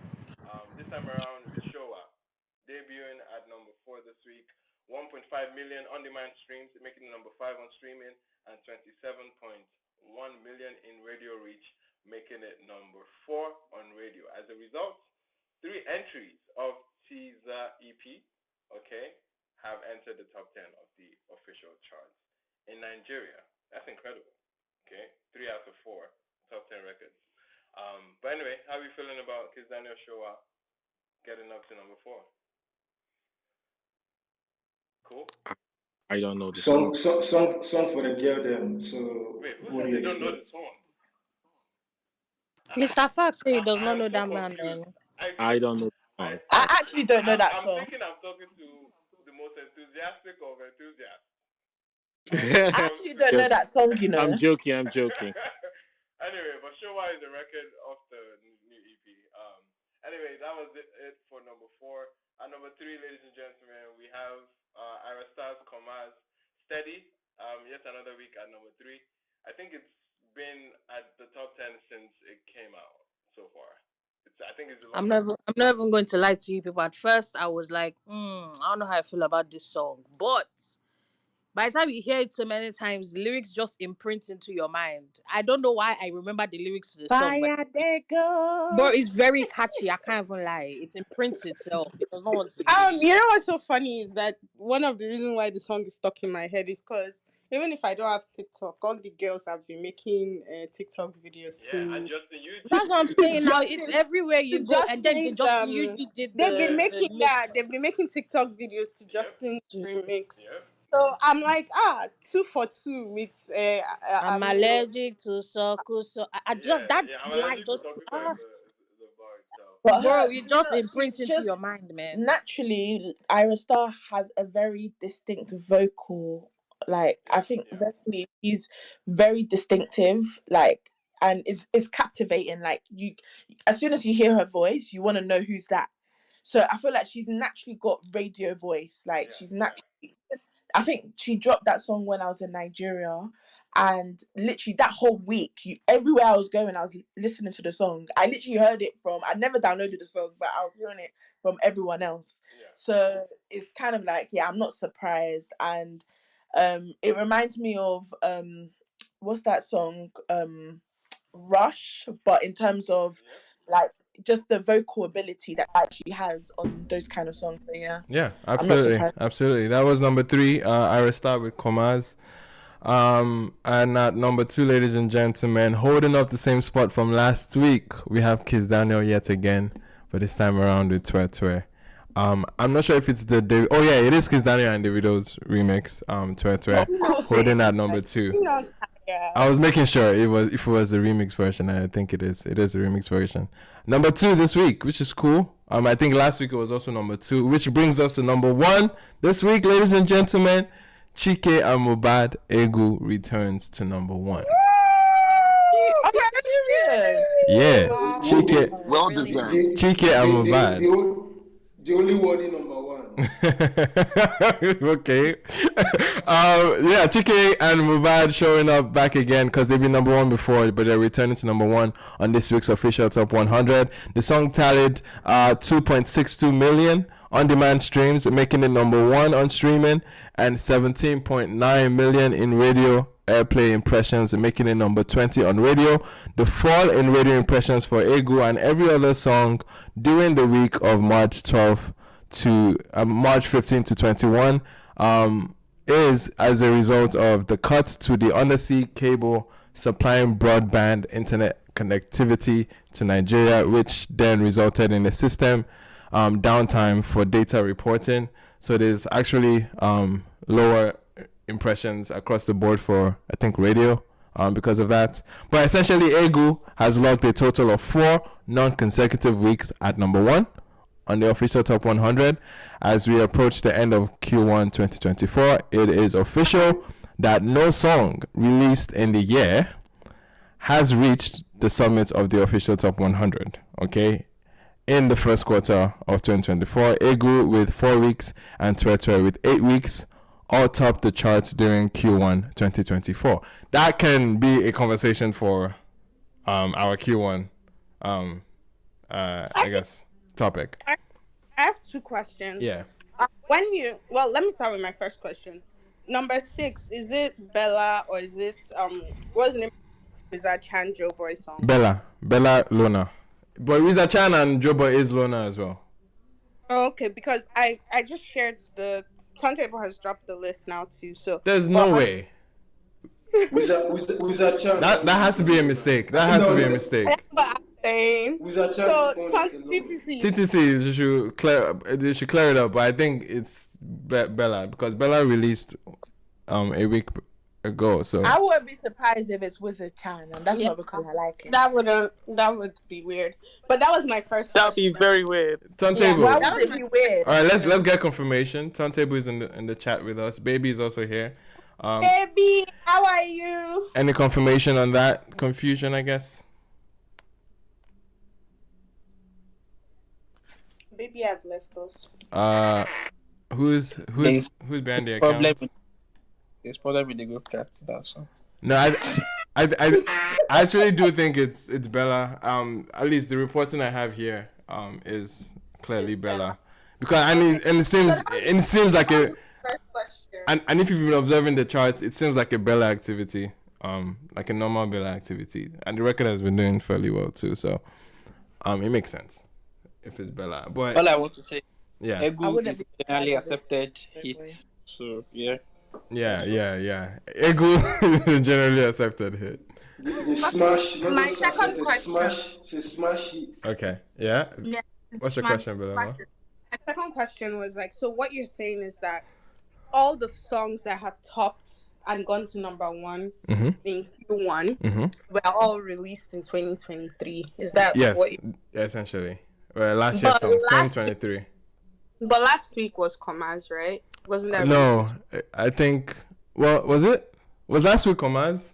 This time around with Showa, debuting at number 4 this week. 1.5 million on-demand streams, making it number 5 on streaming, and 27.1 million in radio reach, making it number 4 on radio. As a result, 3 entries of Teaser EP, okay, have entered the top 10 of the official charts in Nigeria. That's incredible. Okay, 3 out of 4 top 10 records. But anyway, how are you feeling about Kizz Daniel Showa getting up to number 4? Cool.
I don't know the song.
song for the girl them. So
Wait, who
what
said
do you
they don't know the
expect?
song?
Mr. Fox say he does not
I'm
know
so
that man.
confused.
Then.
I don't know the song.
I actually don't know that
I'm
song.
thinking I'm talking to the most enthusiastic of enthusiasts.
I actually don't know that song, you know.
I'm joking.
Anyway, but Showa is the record of the new EP. Anyway, that was it for number 4. At number 3, ladies and gentlemen, we have Ira Stars Commas Steady. Yet another week at number 3. I think it's been at the top 10 since it came out so far. I think it's.
I'm not even going to lie to you people. At first, I was like, I don't know how I feel about this song, but by the time you hear it so many times, the lyrics just imprint into your mind. I don't know why I remember the lyrics to the song, but it's very catchy. I can't even lie. It imprints itself. It does not want to leave.
You know what's so funny is that one of the reasons why the song is stuck in my head is because even if I don't have TikTok, all the girls have been making TikTok videos too.
Yeah, and Justin, you.
That's what I'm saying now. It's everywhere you go, and then they just usually did
they've been making
mix.
they've been making TikTok videos to Justin's remix.
Yep.
So I'm like, 2 for 2 with
I'm allergic to soku, so I just that line just
the bar itself.
But
bro, it just imprints into your mind, man.
Naturally, Ira Star has a very distinct vocal. Like I think vocally he's very distinctive. Like and is captivating. Like you, as soon as you hear her voice, you want to know who's that. So I feel like she's naturally got radio voice. Like she's naturally. I think she dropped that song when I was in Nigeria, and literally that whole week, everywhere I was going, I was listening to the song. I literally heard it from. I never downloaded the song, but I was hearing it from everyone else. Yeah. So it's kind of like, I'm not surprised, and it reminds me of what's that song? Rush, but in terms of like just the vocal ability that she has on those kind of songs. So
yeah, absolutely. That was number 3, Ira Star with Commas. And at number 2, ladies and gentlemen, holding up the same spot from last week, we have Kizz Daniel yet again, but this time around with Twe Twe. I'm not sure if it's it is Kizz Daniel and Davido's remix, Twe Twe, holding at number 2.
Yeah.
I was making sure if it was the remix version, and I think it is. It is the remix version. Number 2 this week, which is cool. I think last week it was also number 2, which brings us to number 1 this week, ladies and gentlemen. Chike and Mohbad Egu returns to number 1.
Are you serious?
Yeah,
wow.
Chike.
Well deserved.
Chike and Mohbad.
The only wording number 1.
Okay. Chike and Mohbad showing up back again because they've been number 1 before, but they're returning to number 1 on this week's official top 100. The song tallied 2.62 million on-demand streams, making it number 1 on streaming, and 17.9 million in radio airplay impressions, making it number 20 on radio. The fall in radio impressions for Egu and every other song during the week of March 12th to March 15 to 21 is as a result of the cuts to the undersea cable supplying broadband internet connectivity to Nigeria, which then resulted in a system downtime for data reporting. So there's actually lower impressions across the board for, I think, radio because of that. But essentially, Egu has logged a total of 4 non-consecutive weeks at number 1 on the official top 100. As we approach the end of Q1 2024, it is official that no song released in the year has reached the summit of the official top 100. Okay, in the first quarter of 2024, Egu with 4 weeks and Twe with 8 weeks all topped the charts during Q1 2024. That can be a conversation for our Q1 I guess topic.
I have 2 questions.
Yeah.
Let me start with my first question. Number 6, is it Bella or is it what's the name? Is that Chan Joe Boy song?
Bella Lona. But Riza Chan and Joe Boy is Lona as well.
Oh, okay, because I just shared the Turntable has dropped the list now too. So
there's no way.
With that chance.
That has to be a mistake. That has to be a mistake.
But I'm saying so
TTC you should clear it up, but I think it's Bella because Bella released a week ago. So
I wouldn't be surprised if it's Wizard Chan, and that's not because I like it.
That would be weird. But that was my first.
That'd be very weird.
Turntable.
Why would it be weird?
All right, let's get confirmation. Turntable is in the chat with us. Baby is also here.
Baby, how are you?
Any confirmation on that confusion? I guess.
Baby has left us.
Who's behind the account?
There's problem with the group chat. That's all.
No, I actually do think it's Bella. At least the reporting I have here is clearly Bella, because it seems like a and if you've been observing the charts, it seems like a Bella activity, like a normal Bella activity, and the record has been doing fairly well too. So, it makes sense if it's Bella. But
all I want to say,
yeah,
Egu is generally accepted hits. So yeah.
Yeah. Egu generally accepted hit.
The smash.
My second question.
Smash hit.
Okay. Yeah. What's your question, Bella?
My second question was like, so what you're saying is that all the songs that have topped and gone to number 1 in Q1 were all released in 2023. Is that what?
Essentially. Well, last year's song, 2023.
But last week was Commas, right? Wasn't that?
No, I think. Well, was it? Was last week Commas?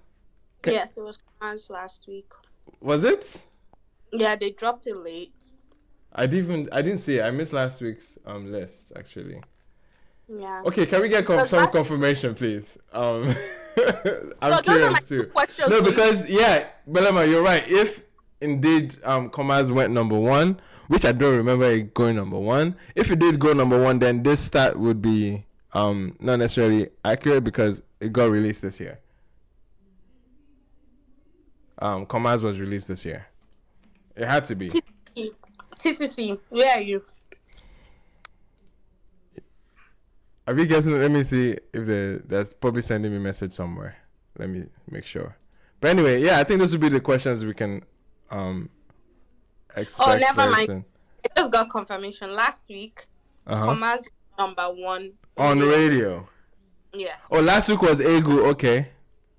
Yes, it was Commas last week.
Was it?
Yeah, they dropped it late.
I didn't see it. I missed last week's list actually.
Yeah.
Okay, can we get some confirmation, please? I'm curious too. No, because Belema, you're right. If indeed Commas went number 1, which I don't remember it going number 1. If it did go number 1, then this stat would be not necessarily accurate because it got released this year. Commas was released this year. It had to be.
TTC, where are you?
Are we guessing? Let me see if that's probably sending me a message somewhere. Let me make sure. But anyway, yeah, I think those would be the questions we can expect.
Oh, never mind. I just got confirmation last week. Commas number 1
on radio.
Yes.
Oh, last week was Egu. Okay.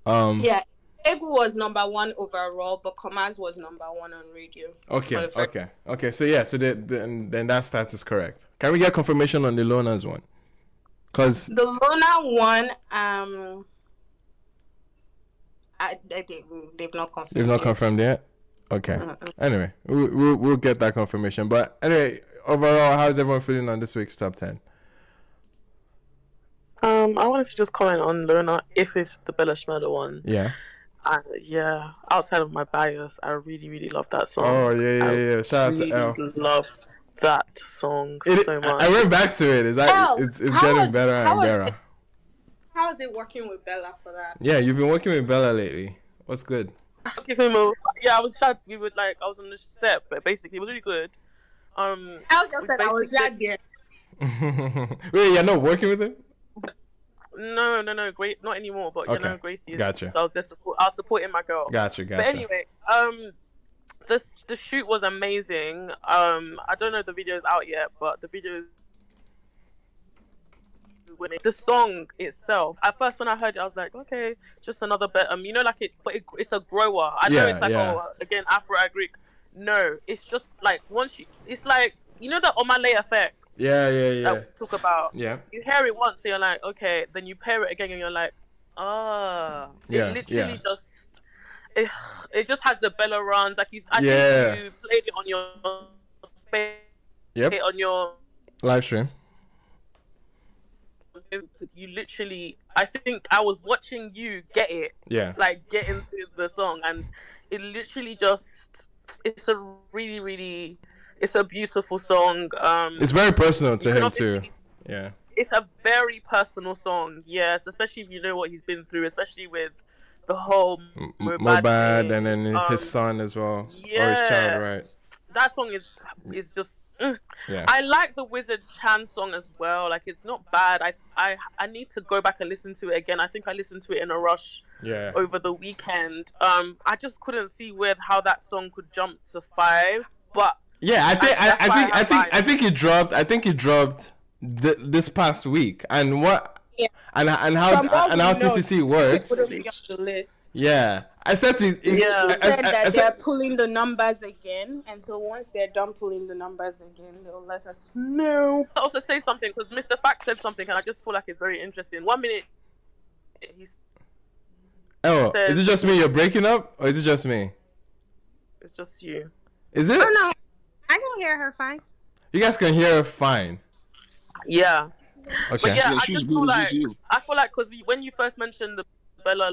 Yeah, Egu was number 1 overall, but Commas was number 1 on radio.
Okay. So yeah, so then that stat is correct. Can we get confirmation on the Lona's one? Cause
the Lona one, they've not confirmed.
They've not confirmed yet. Okay. Anyway, we'll get that confirmation. But anyway, overall, how's everyone feeling on this week's top 10?
I wanted to just comment on Lona if it's the Bella Schmurda one.
Yeah.
Yeah. Outside of my bias, I really, really love that song.
Oh yeah. Shout out to L.
Love that song so much.
I went back to it. It's getting better and better.
How is it working with Bella for that?
Yeah, you've been working with Bella lately. What's good?
I was sad. I was on the set, but basically it was really good.
I just said I was glad there.
Wait, you're not working with him?
No, great, not anymore. But
okay.
Gracie is.
Gotcha.
So I was supporting my girl.
Gotcha.
But anyway, the shoot was amazing. I don't know if the video is out yet, but the video is winning. The song itself, at first when I heard it, I was like, okay, just another bit. It's a grower. I know it's like again Afro Greek. No, it's just like it's like you know the Omale effect
Yeah,
that we talk about.
yeah,
You hear it once, and you're like, okay. Then you pair it again, and you're like, ah. It
yeah,
literally
yeah,
just it, it just has the Bella runs. Like I think
yeah.
you played it on your space
Yep.
on your.
Live stream.
You literally, I think I was watching you get it,
Yeah.
like get into the song, and it literally just, it's a really, really, it's a beautiful song.
It's very personal to
you can
him too.
obviously,
Yeah.
it's a very personal song, yes, especially if you know what he's been through, especially with the whole Mobad
Mobad and
thing.
then his son as well, or his child,
Yeah,
right?
that song is just.
Yeah.
I like the Wizard Chan song as well. Like it's not bad. I need to go back and listen to it again. I think I listened to it in a rush
Yeah.
over the weekend. I just couldn't see how that song could jump to 5. But
Yeah, I think he dropped. I think he dropped this past week. And what?
Yeah.
And
From what
how
we know,
TTC
it
works.
wouldn't be on the list.
Yeah, I said to
Yeah.
They said that they're pulling the numbers again, and so once they're done pulling the numbers again, they'll let us know.
I also say something because Mr. Fact said something, and I just feel like it's very interesting. 1 minute, he
Oh,
says,
is it just me you're breaking up, or is it just me?
it's just you.
Is it?
Oh no, I can hear her fine.
You guys can hear her fine.
Yeah.
Okay.
But yeah,
Yeah,
I
she's
just
good,
feel
it's
like
just you.
I feel like because when you first mentioned the Bella,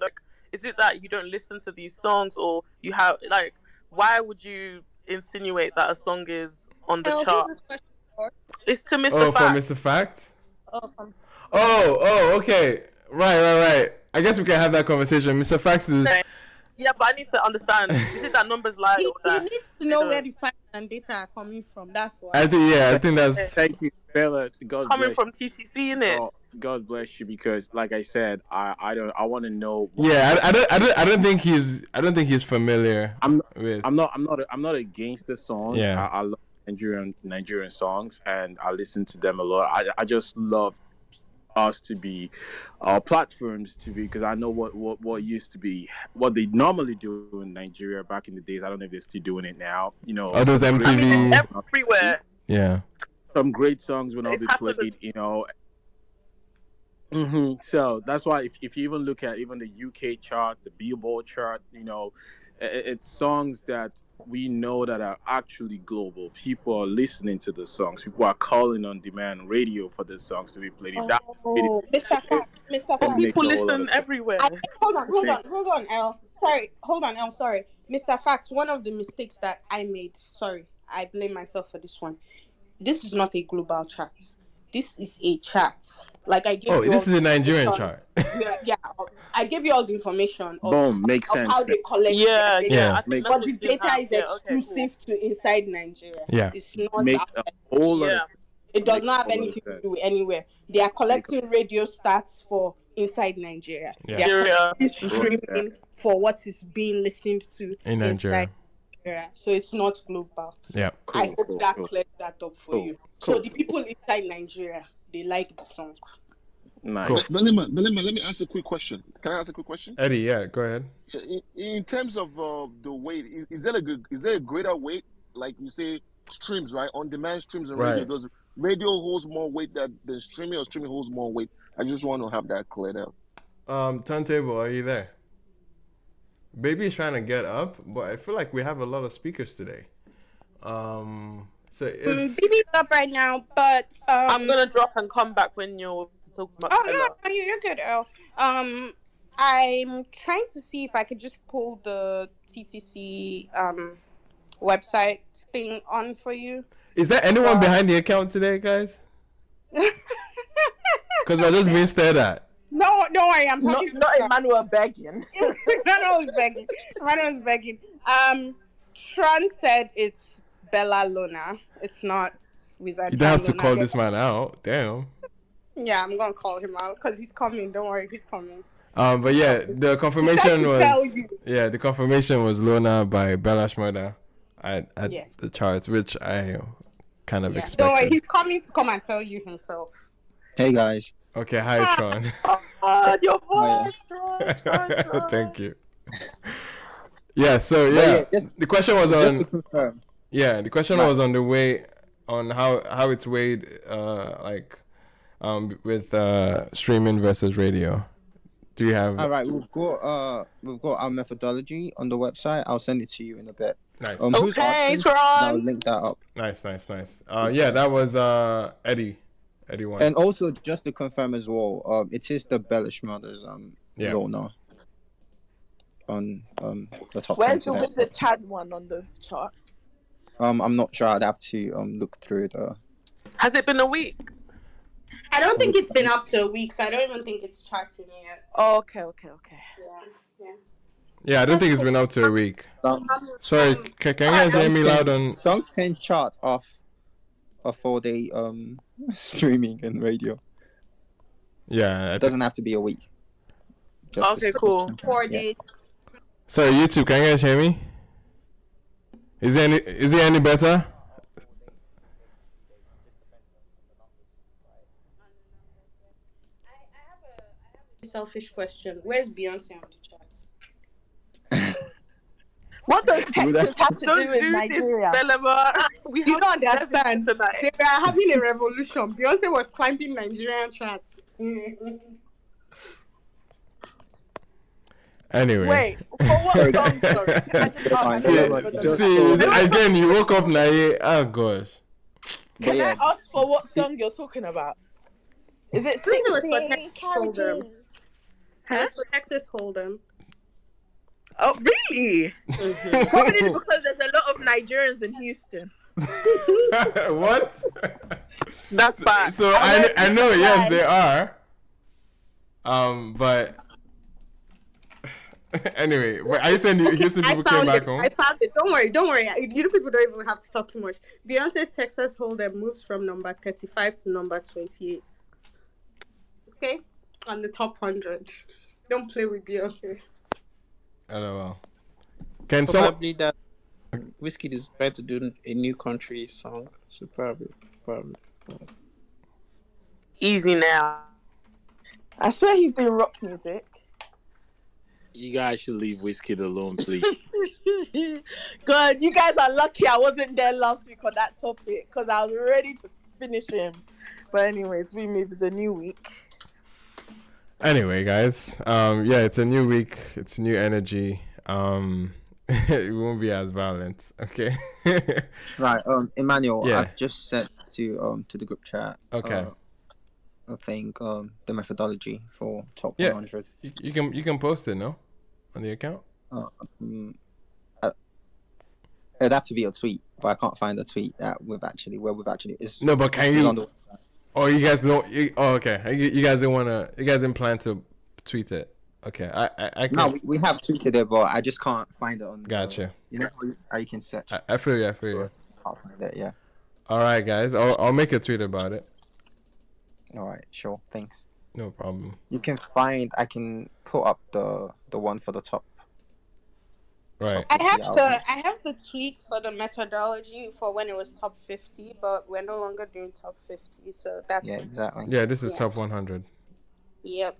like, is it that you don't listen to these songs, or you have like, why would you insinuate that a song is on the chart?
Who's this question for?
It's to Mr.
Oh, for
Fact.
Mr. Fact?
Oh, from
Oh, okay. Right. I guess we can have that conversation. Mr. Fact is...
Yeah, but I need to understand. Is it that numbers lie
he,
or that?
he needs to know where the facts and data are coming from. That's why.
I think that's...
Thank you, Bella. God
Coming
bless
from TTC, innit?
Oh, God bless you, because like I said, I want to know.
Yeah, I don't think he's familiar with...
I'm not against the song.
Yeah.
I love Nigerian songs, and I listen to them a lot. I just love us to be platforms to be, because I know what used to be what they normally do in Nigeria back in the days. I don't know if they're still doing it now. You know,
All those MTV...
I mean, it's everywhere.
Yeah.
some great songs will not
It's
be
happened.
played. You know. So that's why if you even look at even the UK chart, the Billboard chart, you know, it's songs that we know that are actually global. People are listening to the songs. People are calling on demand radio for the songs to be played. If that
Oh, Mr. Fact, Mr.
That
Fact.
makes
People
a whole lot
listen
of sense.
everywhere.
Hold on, El. Sorry. Mr. Fact, one of the mistakes that I made, sorry, I blame myself for this one. This is not a global chart. This is a chart. Like I gave you
this
all
is a Nigerian
information.
chart.
Yeah, I gave you all the information of,
Boom, makes sense.
how they collect
Yeah,
their data.
yeah. I think
But
that's
the
what you
data
have.
is
Yeah, okay,
exclusive to inside Nigeria.
Yeah.
It's not
Makes
outside.
a whole lot
Yeah.
of sense.
It does
Makes
not have
a whole lot of
anything to
sense.
do with anywhere. They are collecting radio stats for inside Nigeria.
Yeah.
They are
Nigeria.
collecting streaming for what is being listened to
In Nigeria.
inside Nigeria. So it's not global.
Yeah.
I hope that
Cool.
clears that up for
Cool,
you.
cool.
So the people inside Nigeria, they like the song.
Nice.
Cool.
Belima, let me ask a quick question. Can I ask a quick question?
Eddie, yeah, go ahead.
In terms of the weight, is there a greater weight? Like you say, streams, right? On demand streams and radio.
Right.
Does radio holds more weight than streaming, or streaming holds more weight? I just want to have that cleared out.
Turntable, are you there? Baby's trying to get up, but I feel like we have a lot of speakers today. So if
BB's up right now, but
I'm gonna drop and come back when you're talking about.
Oh
Bella.
no, you're good, Earl. I'm trying to see if I could just pull the TTC website thing on for you.
is there anyone behind the account today, guys? Because we're just being stared at.
No, don't worry, I'm
Not,
talking to
not
Tron.
Emmanuel begging.
Emmanuel's begging. Tron said it's Bella Lona. It's not Wizard.
You don't have to
Lona.
call this man out. Damn.
Yeah, I'm gonna call him out because he's coming. Don't worry, he's coming.
But yeah, the confirmation
to tell
was
you.
the confirmation was Lona by Bella Shmurda at
Yes.
the charts, which I kind of
Yeah. Don't worry,
expected.
he's coming to come and tell you himself.
Hey guys.
Okay, hi Tron.
Your
yeah.
voice, Tron.
Thank you. Yeah, so
But
yeah,
just
the question was
to
on.
confirm.
Yeah, the question
Right.
was on the way on how it's weighed with streaming versus radio. Do you have
All right, we've got our methodology on the website. I'll send it to you in a bit.
nice?
Who's
Okay,
asking? And I'll
Tron.
link that up.
Nice. Yeah, that was Eddie one.
And also, just to confirm as well, it is the Bellish Brothers
Yeah.
Lona on the top 10
Where's the
today.
Wizard Chad one on the chart?
I'm not sure. I'd have to look through the.
Has it been a week?
I don't think it's been up to a week, so I don't even think it's charting yet.
Oh, okay.
Yeah.
Yeah, I don't think it's been up to a week. Sorry, can you guys hear me loud on?
Songs can chart off a 4-day streaming and radio.
Yeah,
It doesn't have to be a week. Just
Okay, cool.
4 days.
Sorry, YouTube, can you guys hear me? Is it any better?
Selfish question. Where's Beyonce on the chart?
What does Texas have to
Don't
do with
do
Nigeria?
this, Belema. We
You
have
don't understand.
tonight.
They were having a revolution. Beyonce was climbing Nigerian charts.
Anyway.
Wait, for what song? Sorry. I just asked.
See, again, you woke up now. Oh gosh.
Can I ask for what song you're talking about? Is it
think it was for
16
Texas Hold'em.
Huh?
For Texas Hold'em.
Oh, really? Probably because there's a lot of Nigerians in Houston.
What?
That's bad.
So I know, yes, they are. But anyway, are you saying Houston people came back home?
I found it. Don't worry. You people don't even have to talk too much. Beyonce's Texas Hold'em moves from number 35 to number 28. Okay? On the top 100. Don't play with Beyonce.
LOL. Can someone...
Probably that Whiskey is trying to do a new country song. So probably.
Easy now.
I swear he's doing rock music.
You guys should leave Whiskey alone, please.
Good. You guys are lucky I wasn't there last week on that topic because I was ready to finish him. But anyways, it's a new week.
Anyway, guys, yeah, it's a new week. It's new energy. It won't be as violent. Okay.
Right. Emmanuel,
Yeah.
I've just sent to the group chat.
Okay.
I think the methodology for top
Yeah.
100.
You can post it, no, on the account.
It'd have to be a tweet, but I can't find a tweet that we've actually is.
No, but can
is
you?
on the website.
Oh, you guys don't. Okay. You guys didn't wanna. You guys didn't plan to tweet it. Okay. I can.
No, we have tweeted it, but I just can't find it on.
Gotcha.
You know how you can search.
I feel you.
Can't find it. Yeah.
All right, guys. I'll make a tweet about it.
All right. Sure. Thanks.
No problem.
You can find. I can put up the one for the top.
Right.
I have the tweet for the methodology for when it was top 50, but we're no longer doing top 50, so that's
Yeah. Exactly.
Yeah, this is top 100.
Yep.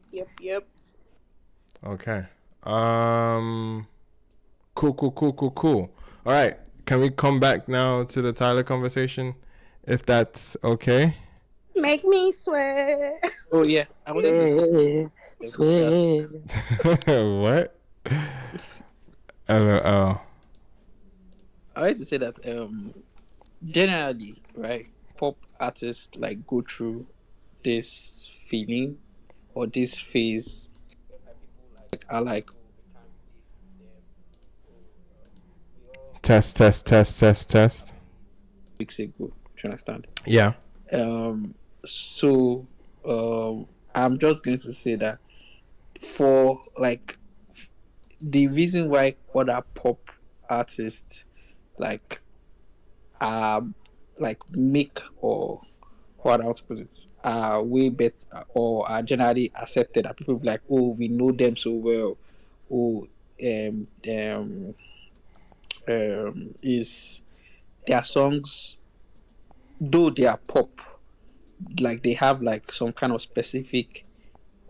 Okay. Cool. All right. Can we come back now to the Tyler conversation, if that's okay?
Make me swear.
Oh yeah, I wanted to say.
What? LOL.
I wanted to say that generally, right, pop artists like go through this feeling or this phase. I like
Test.
weeks ago. Do you understand?
Yeah.
So I'm just going to say that for like the reason why other pop artists like make or what else put it are way better or are generally accepted, and people be like, oh, we know them so well, is their songs, though they are pop, like they have like some kind of specific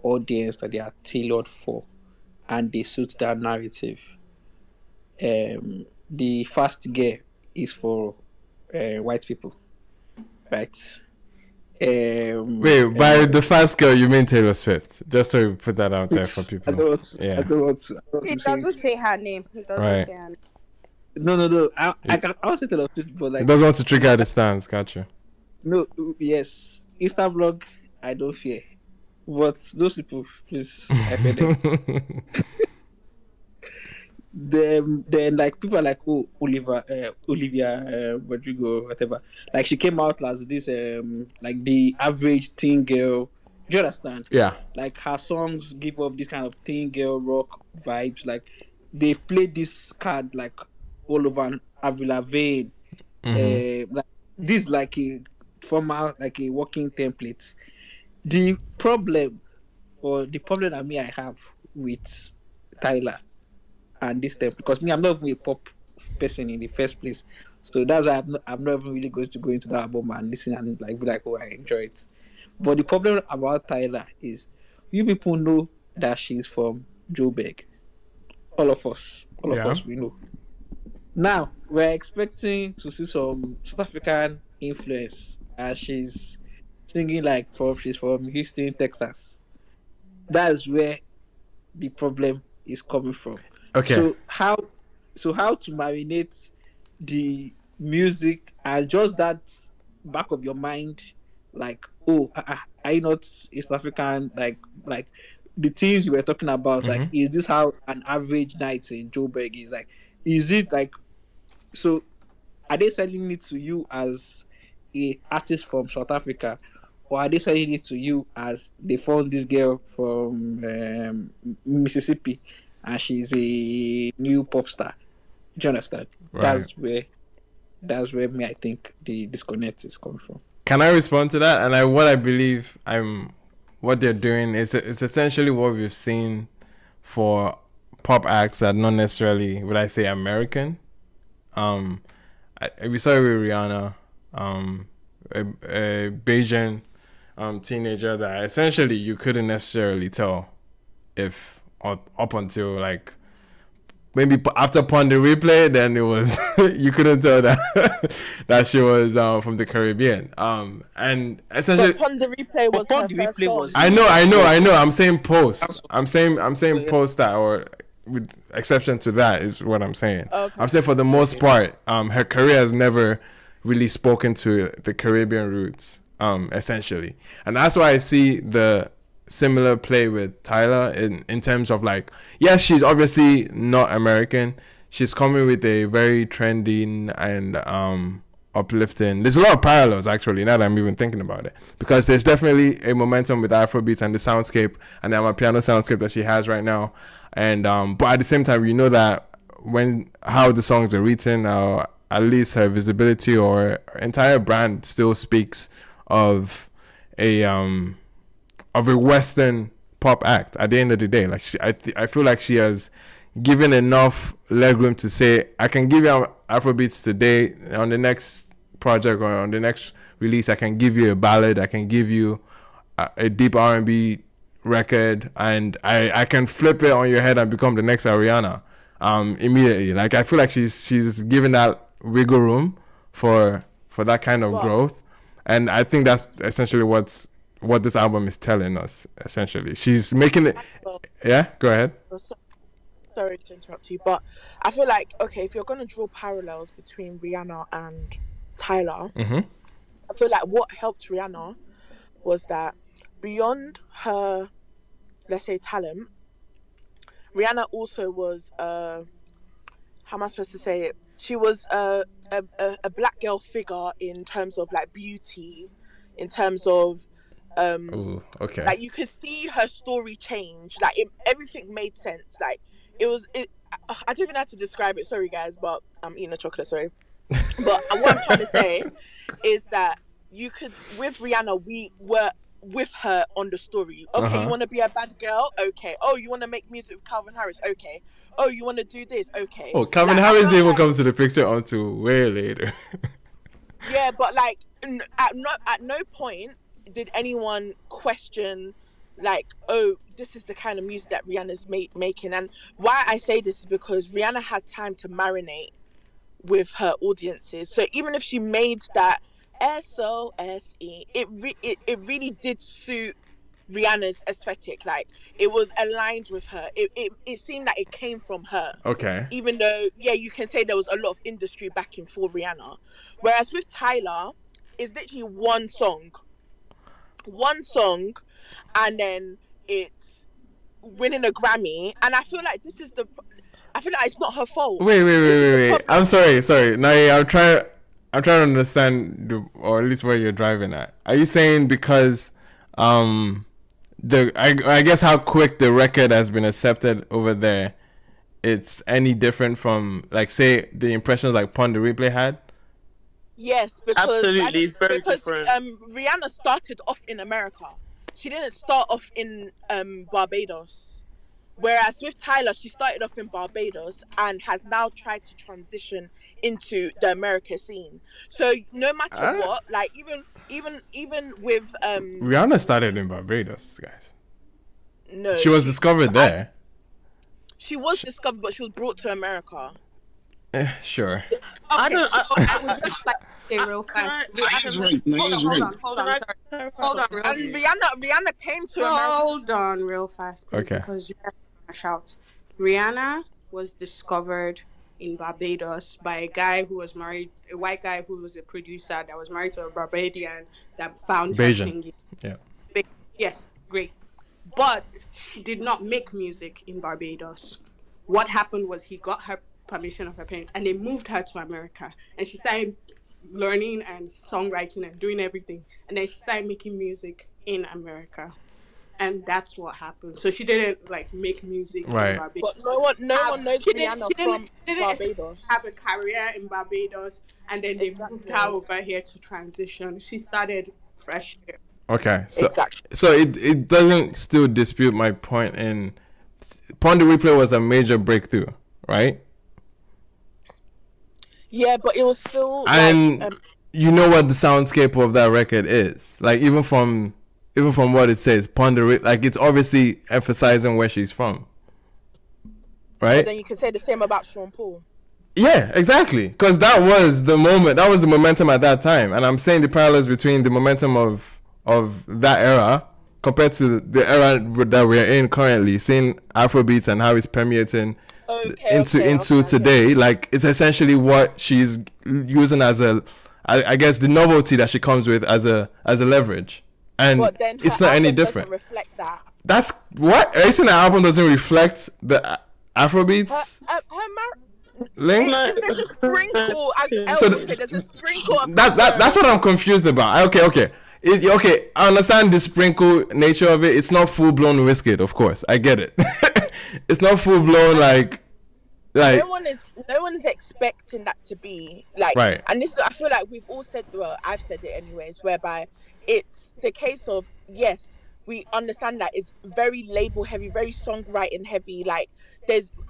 audience that they are tailored for, and they suit that narrative. The Fast Gear is for white people, right?
Wait, by the fast girl, you mean Taylor Swift? Just so you put that out there for
I
people.
don't want to,
Yeah.
I don't want to
It
say.
doesn't say her name. It doesn't
Right.
say her name.
No. I want to tell you, but
It
like,
doesn't want to trigger the stance. Gotcha.
no, yes, Insta blog, I don't fear, but those people, please, I fear them. Then like people are like, oh, Olivia Rodrigo, whatever. Like she came out as this like the average teen girl. Do you understand?
Yeah.
Like her songs give off this kind of teen girl rock vibes. Like they've played this card like all over Avril Lavigne. Like this like a formal like a working template. The problem I have with Tyla and this step, because me, I'm not even a pop person in the first place, so that's why I'm not even really going to go into that album and listen and like be like, oh, I enjoy it. But the problem about Tyler is you people know that she's from Joburg. All of us we know. Now we're expecting to see some South African influence as she's singing like she's from Houston, Texas. That's where the problem is coming from.
Okay.
So how to marinate the music and just that back of your mind, like, oh, are you not East African? Like the things you were talking about, like, is this how an average night in Joburg is like? Is it like, so are they selling it to you as a artist from South Africa, or are they selling it to you as they found this girl from Mississippi and she's a new pop star? Do you understand?
Right.
That's where me, I think the disconnect is coming from.
Can I respond to that? And what I believe what they're doing is it's essentially what we've seen for pop acts that not necessarily would I say American. We saw it with Rihanna, a Bayesian teenager that essentially you couldn't necessarily tell if up until like maybe after Pon the Replay, then it was you couldn't tell that that she was from the Caribbean. And essentially,
But Pon the Replay was
Pon
her
the
first
Replay
song.
was-
I know. I'm saying post. I'm saying post that, or with exception to that, is what I'm saying.
Okay.
I'm saying for the most part, her career has never really spoken to the Caribbean roots, essentially, and that's why I see the similar play with Tyla in terms of like, yes, she's obviously not American. She's coming with a very trendy and uplifting. There's a lot of parallels actually now that I'm even thinking about it, because there's definitely a momentum with Afrobeats and the soundscape and the piano soundscape that she has right now. And but at the same time, you know that how the songs are written, or at least her visibility or her entire brand still speaks of a Western pop act at the end of the day. Like I feel like she has given enough legroom to say, I can give you Afrobeats today, on the next project or on the next release I can give you a ballad, I can give you a deep R&B record, and I can flip it on your head and become the next Ariana immediately. Like I feel like she's given that wiggle room for that kind of growth, and I think that's essentially what this album is telling us. Essentially, she's making it. Yeah, go ahead.
Sorry to interrupt you, but I feel like, okay, if you're going to draw parallels between Rihanna and Tyler, I feel like what helped Rihanna was that beyond her, let's say, talent, Rihanna also was, how am I supposed to say it? She was a black girl figure in terms of like beauty, in terms of
Ooh, okay.
like you could see her story change. Like everything made sense. Like I don't even have to describe it. Sorry guys, but I'm eating a chocolate. Sorry, but what I'm trying to say is that you could, with Rihanna, we were with her on the story. Okay, you want to be a bad girl? Okay. Oh, you want to make music with Calvin Harris? Okay. Oh, you want to do this? Okay.
Oh, Calvin Harris didn't even come to the picture until way later.
Yeah, but like at no point did anyone question like, oh, this is the kind of music that Rihanna's making. And why I say this is because Rihanna had time to marinate
with her audiences. So even if she made that SOSE, it really did suit Rihanna's aesthetic. Like it was aligned with her. It seemed like it came from her.
Okay.
Even though, yeah, you can say there was a lot of industry backing for Rihanna. Whereas with Tyla, it's literally one song, and then it's winning a Grammy. And I feel like it's not her fault.
Wait. I'm sorry. Now I'm trying to understand or at least where you're driving at. Are you saying because I guess how quick the record has been accepted over there, it's any different from like say the impressions like Pon the Replay had?
Yes, because
absolutely, it's very different.
Rihanna started off in America. She didn't start off in Barbados. Whereas with Tyla, she started off in Barbados and has now tried to transition into the America scene. So no matter what, like even with
Rihanna started in Barbados, guys.
No,
she was discovered there.
She was discovered, but she was brought to America.
Sure.
Okay,
I don't.
I would just like to say real fast.
Naya's right. Naya's right.
Hold on.
And Rihanna came to America.
Hold on, real fast. Please,
okay.
Because you have to shout. Rihanna was discovered in Barbados by a guy who was married, a white guy who was a producer that was married to a Barbadian that found her singing.
Yeah.
Yes, great. But she did not make music in Barbados. What happened was he got her permission of her parents and they moved her to America, and she started learning and songwriting and doing everything, and then she started making music in America, and that's what happened. So she didn't like make music in Barbados.
But no one knows Rihanna from Barbados.
Have a career in Barbados, and then they moved her over here to transition. She started fresh here.
Okay, so it doesn't still dispute my point in Pon the Replay was a major breakthrough, right?
Yeah, but it was still
and you know what the soundscape of that record is, like even from what it says, Pon the Replay, like it's obviously emphasizing where she's from, right?
But then you can say the same about Sean Paul.
Yeah, exactly, because that was the moment, that was the momentum at that time, and I'm saying the parallels between the momentum of that era compared to the era that we're in currently, seeing Afrobeats and how it's permeating into today. Like it's essentially what she's using as I guess the novelty that she comes with as a leverage, and it's not any different.
Reflect that.
That's what, are you saying the album doesn't reflect the Afrobeats link?
There's a sprinkle, as Elwood said, there's a sprinkle of
that's what I'm confused about. Okay. Okay, I understand the sprinkle nature of it. It's not full blown Wizkid, of course. I get it. It's not full blown like. No
one is expecting that to be like.
Right.
And this, I feel like we've all said. Well, I've said it anyways. Whereby it's the case of, yes, we understand that it's very label heavy, very songwriting heavy. Like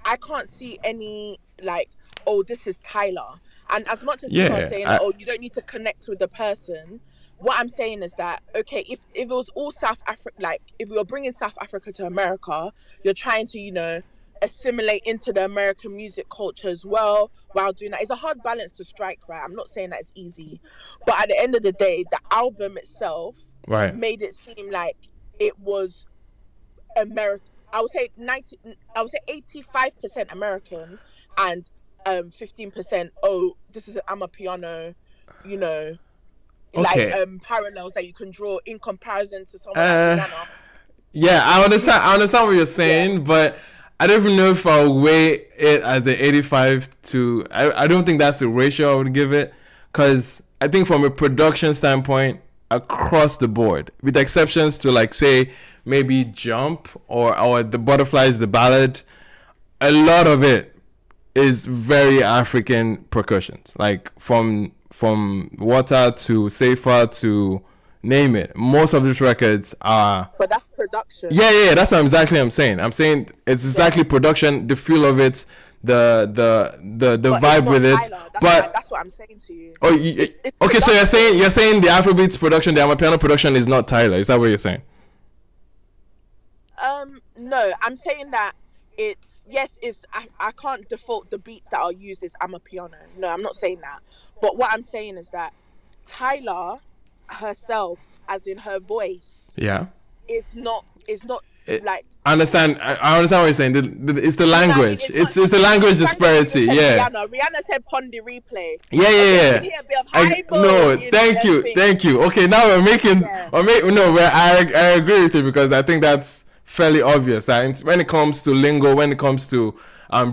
I can't see any like, oh, this is Tyla. And as much as people are saying, oh, you don't need to connect with the person. What I'm saying is that, okay, if it was all South Africa, like if you're bringing South Africa to America, you're trying to, assimilate into the American music culture as well while doing that. It's a hard balance to strike, right? I'm not saying that it's easy, but at the end of the day, the album itself made it seem like it was American. I would say 85% American and 15%. Oh, this is I'm a piano, like parallels that you can draw in comparison to someone like Rihanna.
Yeah, I understand what you're saying, but I don't even know if I'll weigh it as an 85 to. I don't think that's the ratio I would give it, because I think from a production standpoint, across the board, with exceptions to like say maybe Jump or the Butterflies, the ballad, a lot of it is very African percussions, like from Water to Safer to name it. Most of these records are.
But that's production.
Yeah. That's what I'm saying. I'm saying it's exactly production, the feel of it, the vibe with it.
That's what I'm saying to you.
Oh, it's okay. So you're saying the Afrobeats production, the Amapiano production is not Tyla. Is that what you're saying?
No, I'm saying that it's yes, it's I can't default the beats that are used is I'm a piano. No, I'm not saying that. But what I'm saying is that Tyla herself, as in her voice,
Yeah.
is not like
I understand. I understand what you're saying. It's the
you know what I mean?
language.
It's not.
It's the language
Sangam even
disparity.
said
Yeah.
Rihanna. Rihanna said Pon the replay.
Yeah, yeah,
Okay, you can
yeah.
hear a bit of high mo
No,
in
thank
them
you,
things.
thank you. Okay, now we're making,
Yeah.
no, I agree with you because I think that's fairly obvious that when it comes to lingo, when it comes to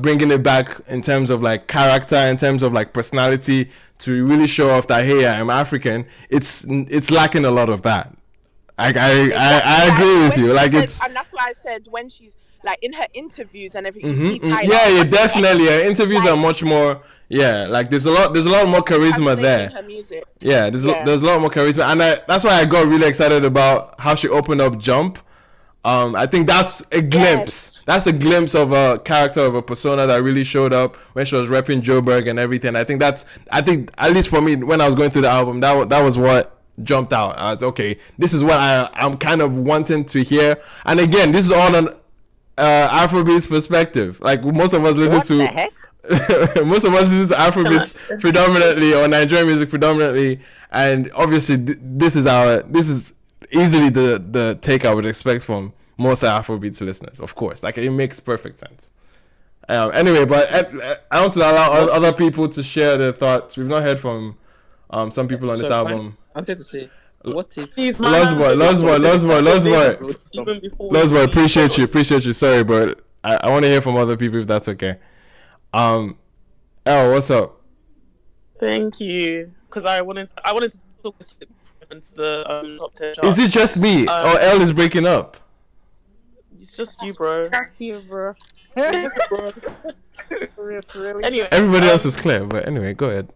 bringing it back in terms of like character, in terms of like personality, to really show off that hey, I'm African, it's lacking a lot of that. I agree with you. Like it's.
And that's why I said when she's like in her interviews and everything, you see Tyla.
Yeah, yeah, definitely. Her interviews are much more. Yeah, like there's a lot more charisma there.
Her music.
Yeah, there's a lot more charisma, and that's why I got really excited about how she opened up Jump. I think that's a glimpse.
Yes.
That's a glimpse of a character, of a persona that really showed up when she was repping Joburg and everything. I think at least for me when I was going through the album, that was what jumped out. I was okay. This is what I'm kind of wanting to hear. And again, this is all on Afrobeats perspective. Like most of us listen to. Most of us listen to Afrobeats predominantly or Nigerian music predominantly, and obviously this is easily the take I would expect from most Afrobeats listeners. Of course, like it makes perfect sense. Anyway, but I want to allow other people to share their thoughts. We've not heard from some people on this album.
I wanted to say, what if
Lost boy, appreciate you. Sorry, but I want to hear from other people if that's okay. Elle, what's up?
Thank you, because I wanted to talk into the top 10 chart.
Is it just me or Elle is breaking up?
It's just you, bro.
That's you, bro. Really.
Anyway,
everybody else is clear, but anyway, go ahead.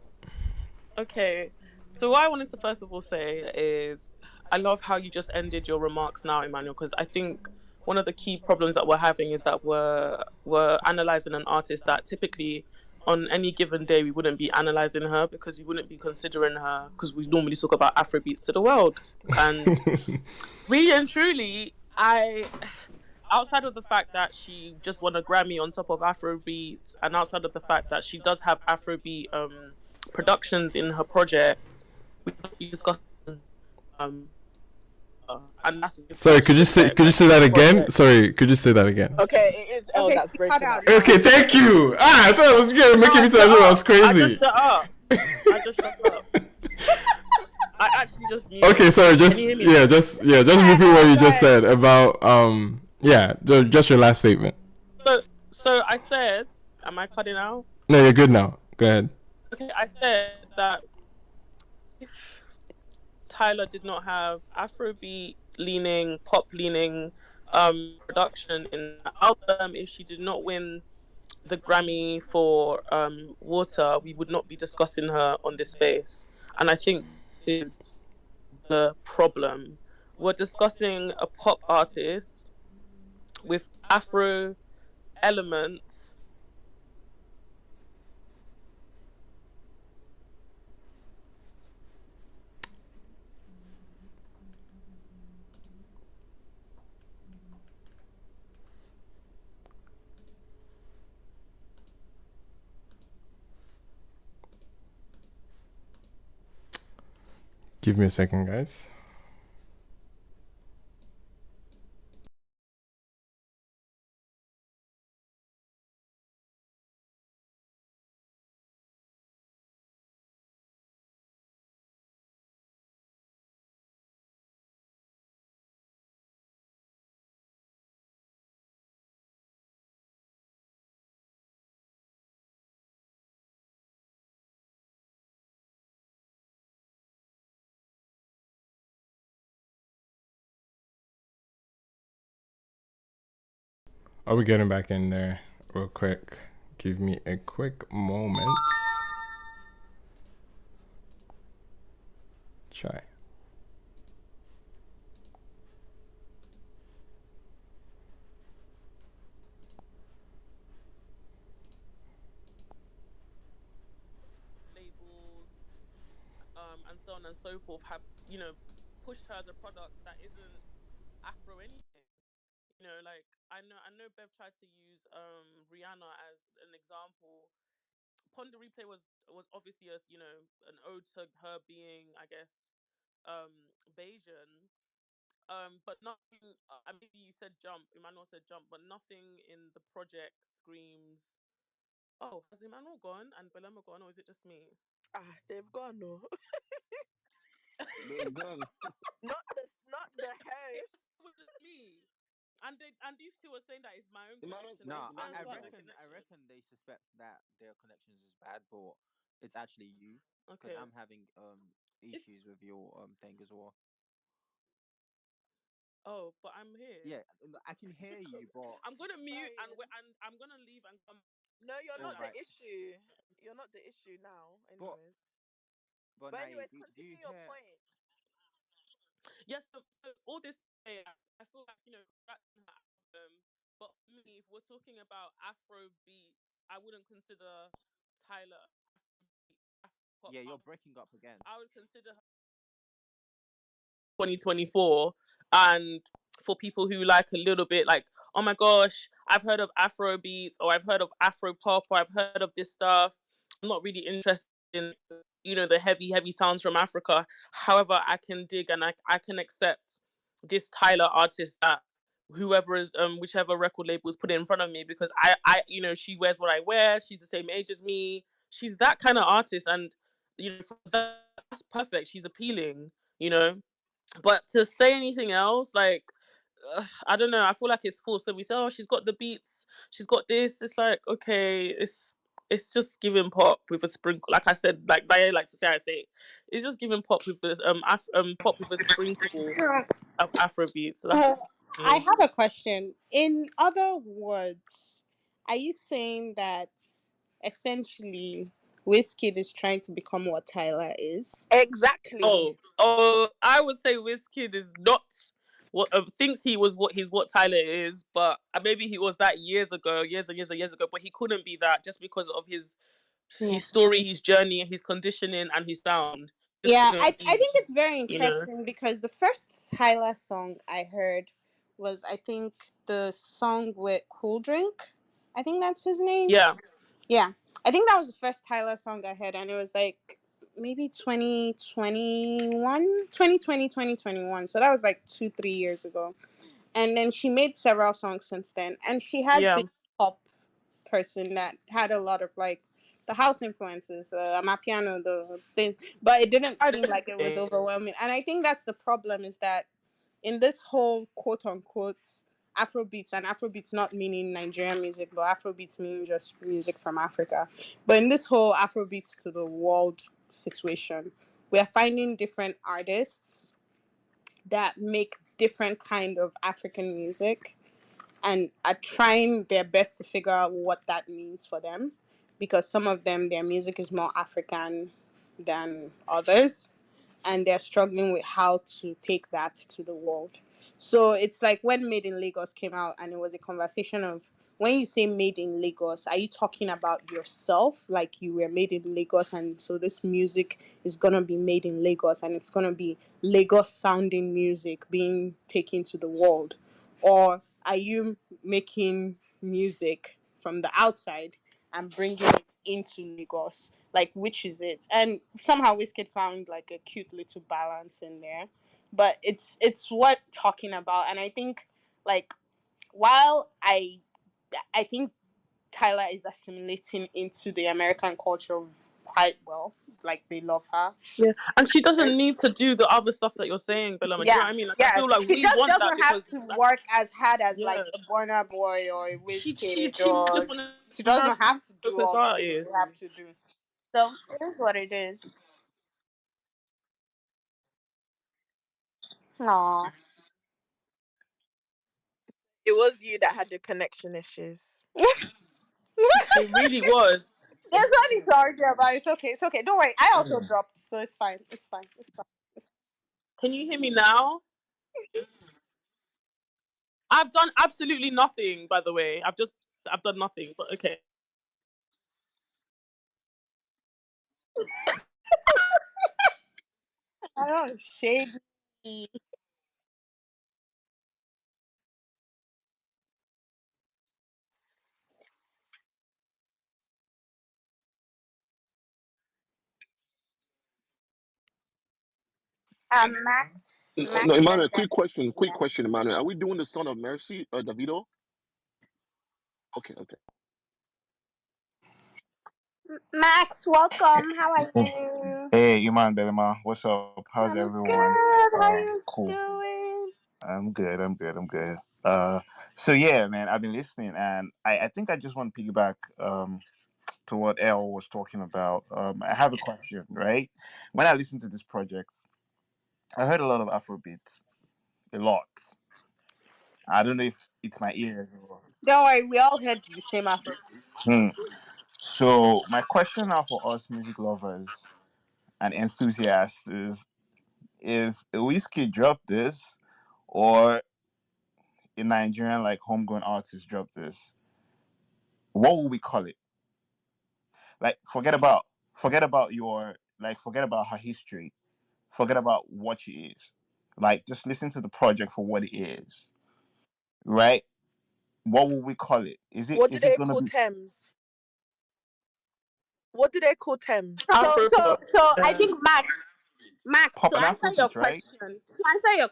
Okay, so what I wanted to first of all say is I love how you just ended your remarks now, Emmanuel, because I think one of the key problems that we're having is that we're analysing an artist that typically on any given day we wouldn't be analysing her because we wouldn't be considering her because we normally talk about Afrobeats to the world. And really and truly, outside of the fact that she just won a Grammy on top of Afrobeats, and outside of the fact that she does have Afrobeat productions in her project, we discussed and that's
sorry, could you say that again? Sorry, could you say that again?
Okay, it is Elle that's breaking up.
Okay, thank you. I thought it was making me sound like I was crazy.
I just shut up. I actually just muted.
Okay, sorry, just repeat what you just said about just your last statement.
So I said, am I cutting out?
No, you're good now. Go ahead.
Okay, I said that if Tyla did not have Afrobeat leaning, pop leaning production in the album, if she did not win the Grammy for Water, we would not be discussing her on this space. And I think is the problem. We're discussing a pop artist with Afro elements.
Give me a second, guys. Are we getting back in there real quick? Give me a quick moment. Try.
Labels, and so on and so forth have, pushed her as a product that isn't Afro anything. Like I know Bev tried to use Rihanna as an example. Ponder Replay was obviously an ode to her being, I guess, Bayesian. But nothing. Maybe you said Jump. Emmanuel said Jump, but nothing in the project screams. Oh, has Emmanuel gone and Belema gone, or is it just me?
They've gone no.
They've gone.
Not the
It
host.
was just me. And these two were saying that it's my own
Emmanuel's
connection.
back.
No,
It
I,
turns
I
Emmanuel's
out
back.
the
reckon I
connection.
reckon they suspect that their connections is bad, but it's actually you because
Okay.
I'm having issues
It's
with your thing as well.
oh, but I'm here.
Yeah, I can hear you, but
I'm gonna mute
Brian.
and I'm gonna leave and come.
No, you're
all
not the
right.
issue. You're not the issue now,
But
anyways.
but
But
Nai,
anyways,
do you
continue your
hear?
point.
Yes. So all this, I feel like that's her album. But for me, if we're talking about Afro beats, I wouldn't consider Tyla Afro
Yeah, you're
pop.
breaking up again.
I would consider her 2024. And for people who like a little bit like, oh my gosh, I've heard of Afro beats or I've heard of Afro pop or I've heard of this stuff. I'm not really interested in the heavy sounds from Africa. However, I can dig and I can accept this Tyler artist that whoever is whichever record label is put in front of me, because I she wears what I wear, she's the same age as me, she's that kind of artist, and that's perfect, she's appealing, you know but to say anything else, like, I don't know. I feel like it's forced. So we say, oh, she's got the beats, she's got this. It's like, okay, it's just giving pop with a sprinkle. Like I said, like Diane likes to say, I say, it's just giving pop with this pop with a sprinkle
So,
of Afro beats. So
uh,
that's
I
me.
have a question. In other words, are you saying that essentially Wizkid is trying to become what Tyler is?
Exactly.
Oh, I would say Wizkid is not what thinks he's what Tyler is, but maybe he was that years ago, years and years and years ago. But he couldn't be that just because of
Yeah.
his story, his journey, his conditioning, and his sound. Just
Yeah, I
couldn't be,
think it's very
you know.
interesting because the first Tyler song I heard was, I think, the song with Cool Drink. I think that's his name.
Yeah,
Yeah. I think that was the first Tyler song I heard, and it was like maybe 2021, 2020, 2021. So that was like 2 3 years ago. And then she made several songs since then, and she has
yeah.
been a pop person that had a lot of like the house influences, the amapiano, the thing, but it didn't
Tried
seem like it was
everything.
overwhelming. And I think that's the problem, is that in this whole quote unquote Afrobeats, and Afrobeats not meaning Nigerian music, but Afrobeats meaning just music from Africa. But in this whole Afrobeats to the world situation, we are finding different artists that make different kind of African music and are trying their best to figure out what that means for them, because some of them, their music is more African than others, and they're struggling with how to take that to the world. So it's like when Made in Lagos came out, and it was a conversation of, when you say Made in Lagos, are you talking about yourself, like you were made in Lagos, and so this music is gonna be made in Lagos, and it's gonna be Lagos sounding music being taken to the world, or are you making music from the outside and bringing it into Lagos? Like, which is it? And somehow Wizkid found like a cute little balance in there. But it's what talking about. And I think, like, while I think Tyler is assimilating into the American culture quite well. Like, they love her.
Yeah, and she doesn't need to do the other stuff that you're saying, Belama. Do you know
Yeah,
what I mean? Like, I
yeah.
feel like
She
we
just
want that
doesn't have
because
to
that's
work as hard as
yeah.
like a Burna Boy or a
She
Wizkid,
just
or
wanted
she
her
doesn't have to do
focused
all the things they
artist.
have to do. So it is what it is. Aww.
It was you that had the connection issues.
It really was.
There's no need to argue about it. It's okay. It's okay. Don't worry. I also
Mm.
dropped, so it's fine. It's fine. It's fine. It's
Can you hear me now? I've done absolutely nothing, by the way. I've done nothing, but okay.
fine. I don't shade.
Max.
No,
Max
Emmanuel,
and
quick question. Quick
Davido.
question, Emmanuel. Are we doing the Son of Mercy, Davido? Okay, okay.
Max, welcome. How are you?
Hey, Iman Belema, what's up? How's
I'm
everyone?
good. How you
Cool.
doing?
I'm good. I'm good. So yeah, man, I've been listening, and I think I just want to piggyback to what Elle was talking about. I have a question, right? When I listened to this project, I heard a lot of Afrobeats, a lot. I don't know if it's my ears or.
Don't worry, we all heard the same Afro.
Hmm. So my question now for us music lovers and enthusiasts is: if a whiskey dropped this, or a Nigerian like homegrown artist drop this, what would we call it? Like forget about your forget about her history. Forget about what she is. Like just listen to the project for what it is. Right? What would we call it?
What do
Is it
they
gonna
call
be
Thames? What do they call Thames? So I
Yeah.
think Max,
pop
to
and
answer your
Afrobeat, right?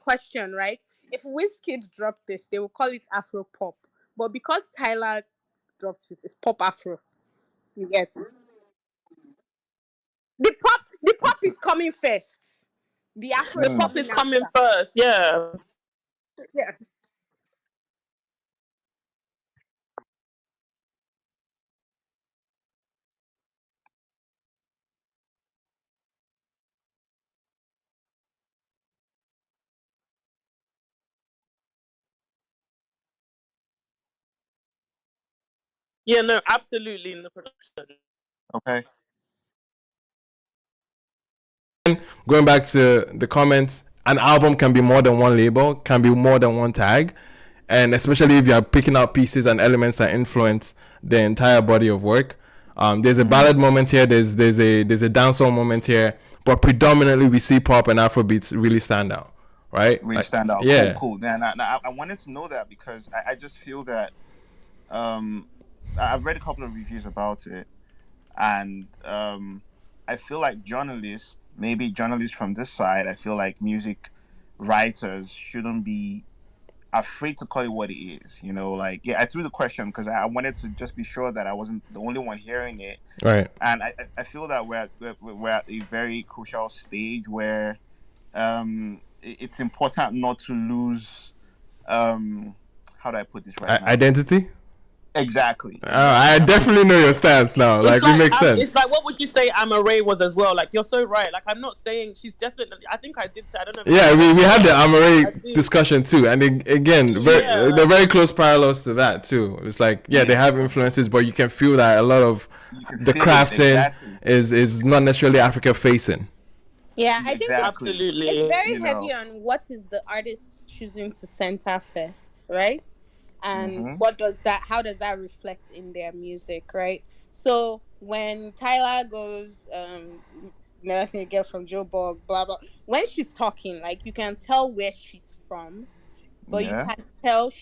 question, right? If Wizkid dropped this, they will call it Afro pop. But because Tyler dropped it, it's pop Afro. You get the pop is coming first. The Afro
The
is
Hmm.
pop is
coming
coming
after.
first. Yeah.
Yeah.
Yeah, no, absolutely in the production.
Okay.
Going back to the comments, an album can be more than one label, can be more than one tag, and especially if you are picking out pieces and elements that influence the entire body of work. There's a ballad moment here. There's a dancehall moment here, but predominantly we see pop and Afrobeats really stand out, right?
Really
Like,
stand out.
yeah,
Cool. Now, I wanted to know that because I just feel that um I've read a couple of reviews about it, and I feel like journalists, maybe journalists from this side, I feel like music writers shouldn't be afraid to call it what it is. You know, like yeah, I threw the question because I wanted to just be sure that I wasn't the only one hearing it,
right.
and I feel that we're at a very crucial stage where it's important not to lose how do I put this right now?
Identity.
Exactly,
I
That's
definitely know your stance now.
It's
Like, it
like
makes
it's
sense.
like what would you say Amaray was as well? Like you're so right. Like I'm not saying she's definitely. I think I did say. I don't know if I
Yeah,
said that
we had the
before. I
Amore
do.
discussion too, and again,
Yeah,
they're
like
very close parallels to that too. It's like yeah, they have
yeah.
influences, but you can feel that a lot of
You can
the
feel it
crafting
exactly,
is not necessarily Africa facing.
Yeah, I think
exactly.
it's
absolutely.
very
You
heavy
know.
on what is the artist choosing to center first, right? And
Hmm.
how does that reflect in their music, right? So when Tyler goes, never seen a girl from Joe Bug, blah blah. When she's talking, like you can tell where she's from, but you
Yeah,
can tell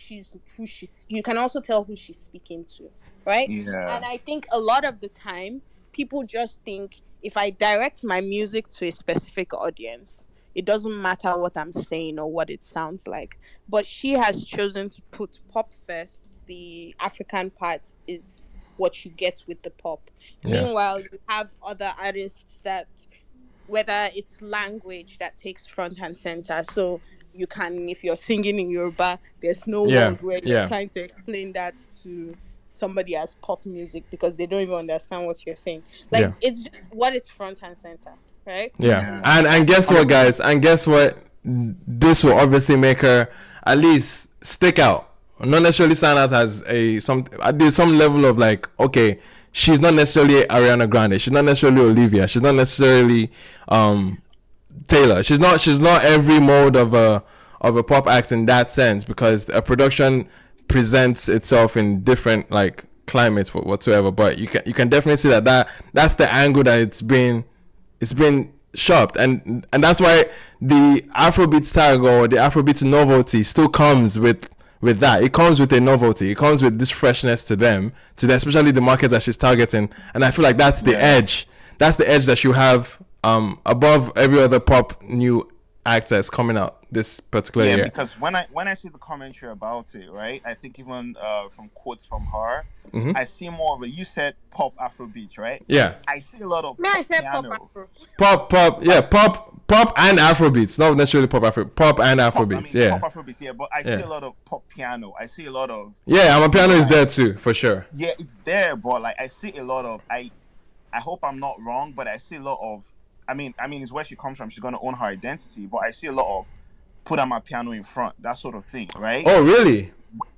you can also tell who she's speaking to, right?
yeah,
And I think a lot of the time people just think if I direct my music to a specific audience, it doesn't matter what I'm saying or what it sounds like. But she has chosen to put pop first. The African part is what you get with the pop.
Yeah,
Meanwhile, you have other artists that whether it's language that takes front and center. So you can, if you're singing in Yoruba, there's no
yeah,
word where you're
yeah,
trying to explain that to somebody as pop music because they don't even understand what you're saying. Like
yeah,
it's just what is front and center, right?
yeah.
And
yeah.
And
that's
guess
what
what,
makes
guys? And guess what? This will obviously make her at least stick out. Not necessarily stand out as a some. There's some level of like, okay, she's not necessarily Ariana Grande. She's not necessarily Olivia. She's not necessarily um Taylor. She's not every mode of a pop act in that sense because a production presents itself in different like climates for whatsoever. But you can definitely see that's the angle that it's been shopped, and that's why the Afrobeat tag or the Afrobeat novelty still comes with that. It comes with a novelty. It comes with this freshness especially the markets that she's targeting. And I feel like that's the
Yeah.
edge. That's the edge that you have above every other pop new act that's coming out this particular
Yeah,
year.
because when I see the commentary about it, right, I think even from quotes from her,
Mm-hmm.
I see more of a, you said pop Afrobeats, right?
Yeah.
I see a lot of
May I
pop
say pop
piano.
afro?
Pop, yeah,
Like
pop and Afrobeats, not necessarily pop and
pop, I
Afrobeats.
mean pop
Yeah,
Afrobeats, yeah, but I see
yeah,
a lot of pop piano. I see a lot of,
yeah. I'm a piano is
like,
there too for sure.
yeah, it's there, but like I see a lot of, I hope I'm not wrong, but I see a lot of, I mean it's where she comes from. She's gonna own her identity, but I see a lot of put on my piano in front, that sort of thing, right?
Oh, really?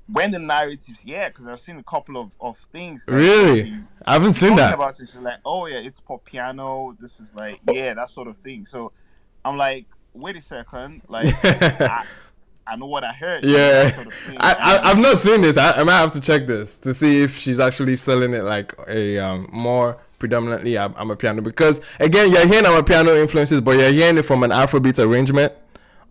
When the narratives, yeah, because I've seen a couple of things like where
Really? I haven't
she's
seen
talking
that.
about it. She's like, oh yeah, it's pop piano. This is like, yeah, that sort of thing. So I'm like, wait a second, like I know what I heard, that
Yeah,
sort of thing.
I've
And
not seen this. I might have to check this to see if she's actually selling it like a more predominantly I'm a piano, because again you're hearing I'm a piano influences, but you're hearing it from an Afrobeats arrangement,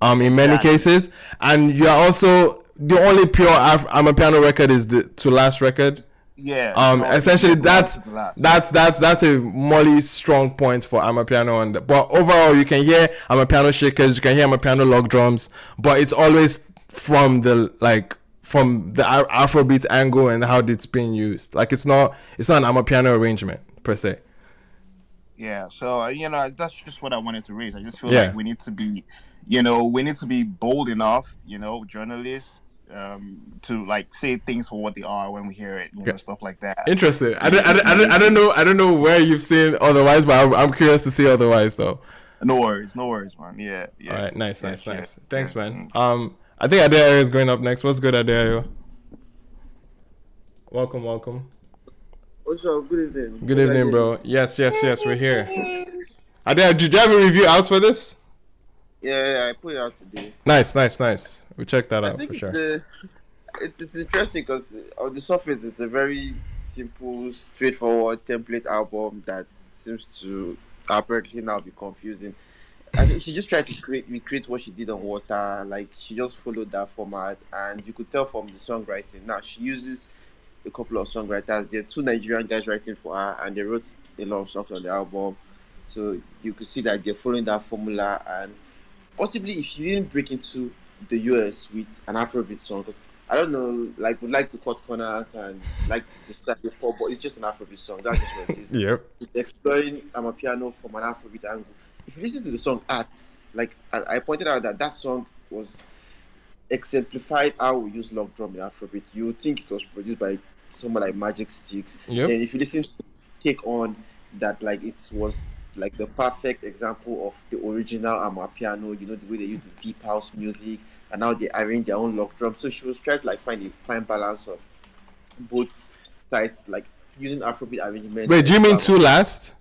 in many
exactly,
cases, and you're also the only pure I'm a piano record is the to last record.
yeah, no, yeah,
Essentially
the one
that's
to the last, yeah,
that's a morally strong point for I'm a piano, but overall you can hear I'm a piano shakers, you can hear I'm a piano log drums, but it's always from the Afrobeat angle and how it's being used. Like it's not an I'm a piano arrangement per se.
yeah. So that's just what I wanted to raise. I just feel like
Yeah.
we need to be, we need to be bold enough, journalists, to like say things for what they are when we hear it,
Yeah.
stuff like that.
Interesting.
The
I don't
information.
know. I don't know where you've seen otherwise, but I'm curious to see otherwise though.
No worries, man. Yeah,
All
yeah,
right. Nice.
yeah.
Nice.
Sure.
Nice.
Yeah.
Thanks, man. I think Adair is going up next. What's good, Adair? Welcome. Welcome.
What's up? Good evening.
Good
Can you guys
evening,
hear me?
bro. Yes. Yes. Yes. We're here. Adair, did you have a review out for this?
Yeah, I put it out today.
Nice. Nice. Nice. We check that
I
out for
think
sure.
it's interesting because on the surface it's a very simple, straightforward template album that seems to apparently now be confusing. I think she just tried to recreate what she did on Water. Like she just followed that format, and you could tell from the songwriting. Now she uses a couple of songwriters. There are two Nigerian guys writing for her, and they wrote a lot of songs on the album. So you could see that they're following that formula, and possibly if she didn't break into the US with an Afrobeat song, 'cause I don't know, like would like to cut corners and like to describe the pop, but it's just an Afrobeat song. That's just what it is.
Yep.
It's exploring Amapiano from an Afrobeat angle. If you listen to the song Arts, like I pointed out that song was exemplified how we use log drum in Afrobeat. You would think it was produced by someone like Magic Sticks.
Yep.
Then if you listen to Take On, that like it was like the perfect example of the original Amapiano, the way they use the deep house music and now they arrange their own log drum. So she was trying to like find a fine balance of both sides, like using Afrobeat arrangements
Wait,
and
do you mean
also
two last?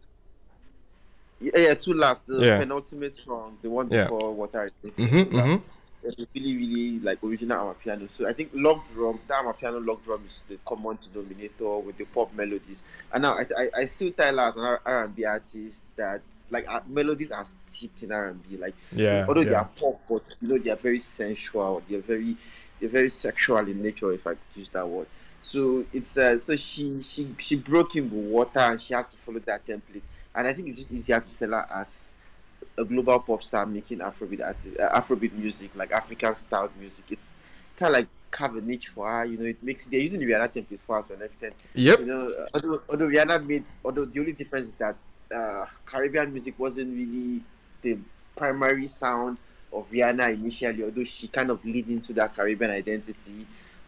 yeah, two last, the
Yeah.
penultimate song, the one
Yeah.
before Water is two
Mm-hmm.
last.
Mm-hmm.
It's really, really like original Amapiano. So I think log drum, that Amapiano log drum is the common denominator with the pop melodies. And now I still Tyla as an R&B artist that like melodies are steeped in R&B. Like
Yeah.
although they
Yeah.
are pop, but they are very sensual. They're very sexual in nature, if I could use that word. So it's so she broke in with Water and she has to follow that template. And I think it's just easier to sell her as a global pop star making Afrobeat music, like African style music. It's kind of like carve a niche for her. It makes they're using the Rihanna template for her to an extent.
Yep.
Although Rihanna although the only difference is that Caribbean music wasn't really the primary sound of Rihanna initially, although she kind of lead into that Caribbean identity,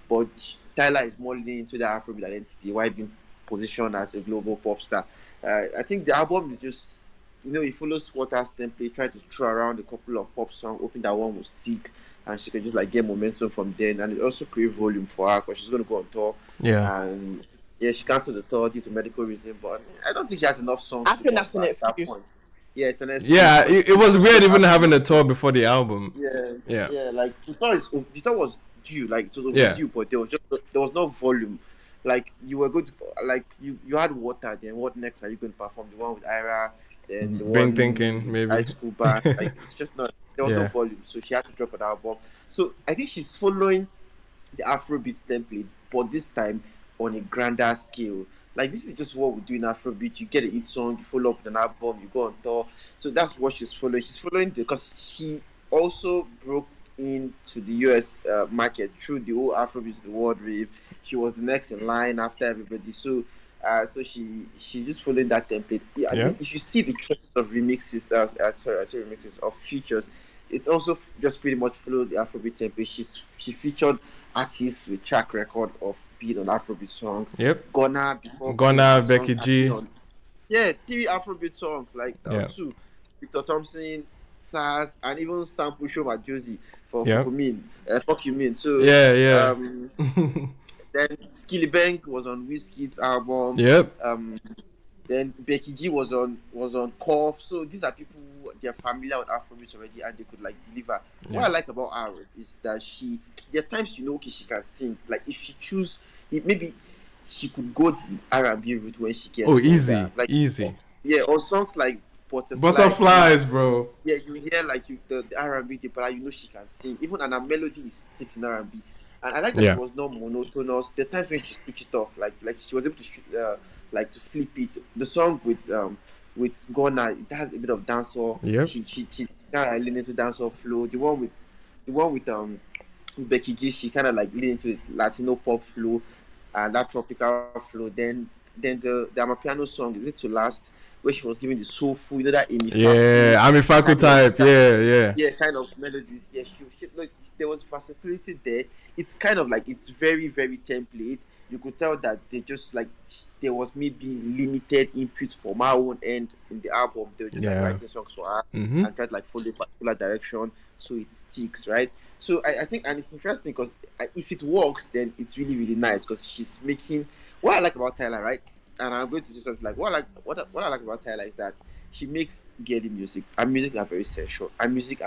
but Tyla is more leaning into that Afrobeat identity while being positioned as a global pop star. I think the album is just he follows Waters' template, try to throw around a couple of pop songs, hoping that one will stick, and she can just like get momentum from then. And it also create volume for her because she's going to go on tour.
Yeah.
And yeah, she canceled the tour due to medical reason, but I don't think she has enough songs
I
to
think
go
that's an
at that
excuse.
point. Yeah, it's an excuse.
Yeah.
Because
It was
she
weird
just
even
has
having a
enough
tour before the album.
yeah,
Yeah.
like the tour was due, like it was
Yeah.
overdue, but there was no volume. Like you were going to like you had Water, then what next are you going to perform? The one with Ira, then the
Been
one
thinking
with
maybe.
High School Band. Like it's just not there was no
Yeah.
volume, so she had to drop an album. So I think she's following the Afrobeat template, but this time on a grander scale. Like this is just what we do in Afrobeat. You get a hit song, you follow up with an album, you go on tour. So that's what she's following. She's following because she also broke into the US market through the whole Afrobeat the World Rave. She was the next in line after everybody. So she just following that template. Yeah, I
Yeah.
mean, if you see the choices of remixes, sorry, I say remixes of features, it's also just pretty much followed the Afrobeat template. She featured artists with track record of being on Afrobeat songs.
Yep.
Ghana before
Ghana,
her songs
Becky
have been
G.
on, yeah, three Afrobeat songs, like
Yeah.
two, Victor Thompson, SARS, and even Sample Show by Josie for
Yeah.
Kumin, Fuck You Mean. So
Yeah, yeah.
then Skilly Bank was on Wizkid's album.
Yep.
Then Becky G was on Cough. So these are people who they're familiar with Afrobeat already and they could like deliver. What I like about her is that there are times okay she can sing. Like if she choose, maybe she could go the R&B route when she gets
Oh,
older.
easy.
Like
Easy.
yeah, or songs like
Butterflies, bro.
Yeah, you hear like the R&B, but she can sing. Even and her melody is thick in R&B. And I like that she was not monotonous. The times when she switched it off, like she was able to shoot, like to flip it. The song with Ghana, it has a bit of dancehall.
Yep.
She kind of lean into dancehall flow. The one with Becky G, she kind of like lean into Latino pop flow and that tropical flow. Then the Amapiano song, Is It to Last, where she was giving the soulful, that Amy
Yeah, I'm a Faku type. Yeah.
kind of melodies. Yeah, there was versatility there. It's kind of like it's very, very template. You could tell that they just like there was maybe limited input from our own end in the album. They were just like writing songs for her and tried to like follow a particular direction so it sticks, right? So I think, and it's interesting because if it works, then it's really, really nice because she's making what I like about Tyla, right? And I'm going to say something like what I like about Tyla is that she makes girly music. Her music are very sensual. Her music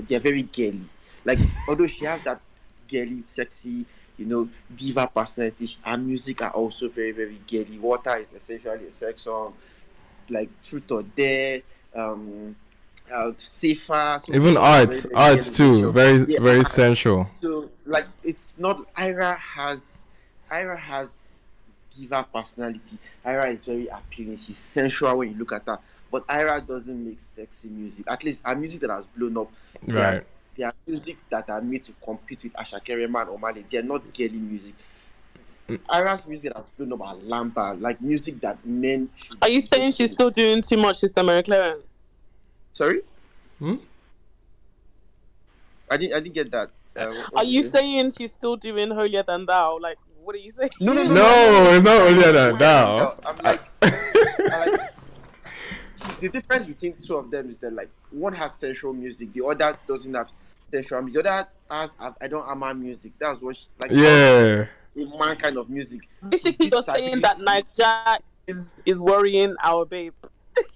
they're very girly. Like although she has that girly, sexy, diva personality, her music are also very, very girly. Water is essentially a sex song, like Truth or Dare, Safer. So
even art too, very, very sensual.
So like it's not Ira has diva personality. Ira is very appealing. She's sensual when you look at her. But Ira doesn't make sexy music. At least her music that has blown up.
Right.
They are music that are made to compete with Asha Kereman or Mali. They're not girly music. Ira's music that has blown up are lamba, like music that men should.
Are you saying she's still doing too much Sister Mary Claire?
Sorry? I didn't get that.
Are you saying she's still doing Holier Than Thou? Like, what are you saying?
No,
it's not Holier Than Thou.
I'm like, the difference between two of them is that like one has sensual music, the other doesn't have sensual music. The other has I don't ama music. That's what she, like a man kind of music.
Basically, you're saying that Nigeria is worrying our babe.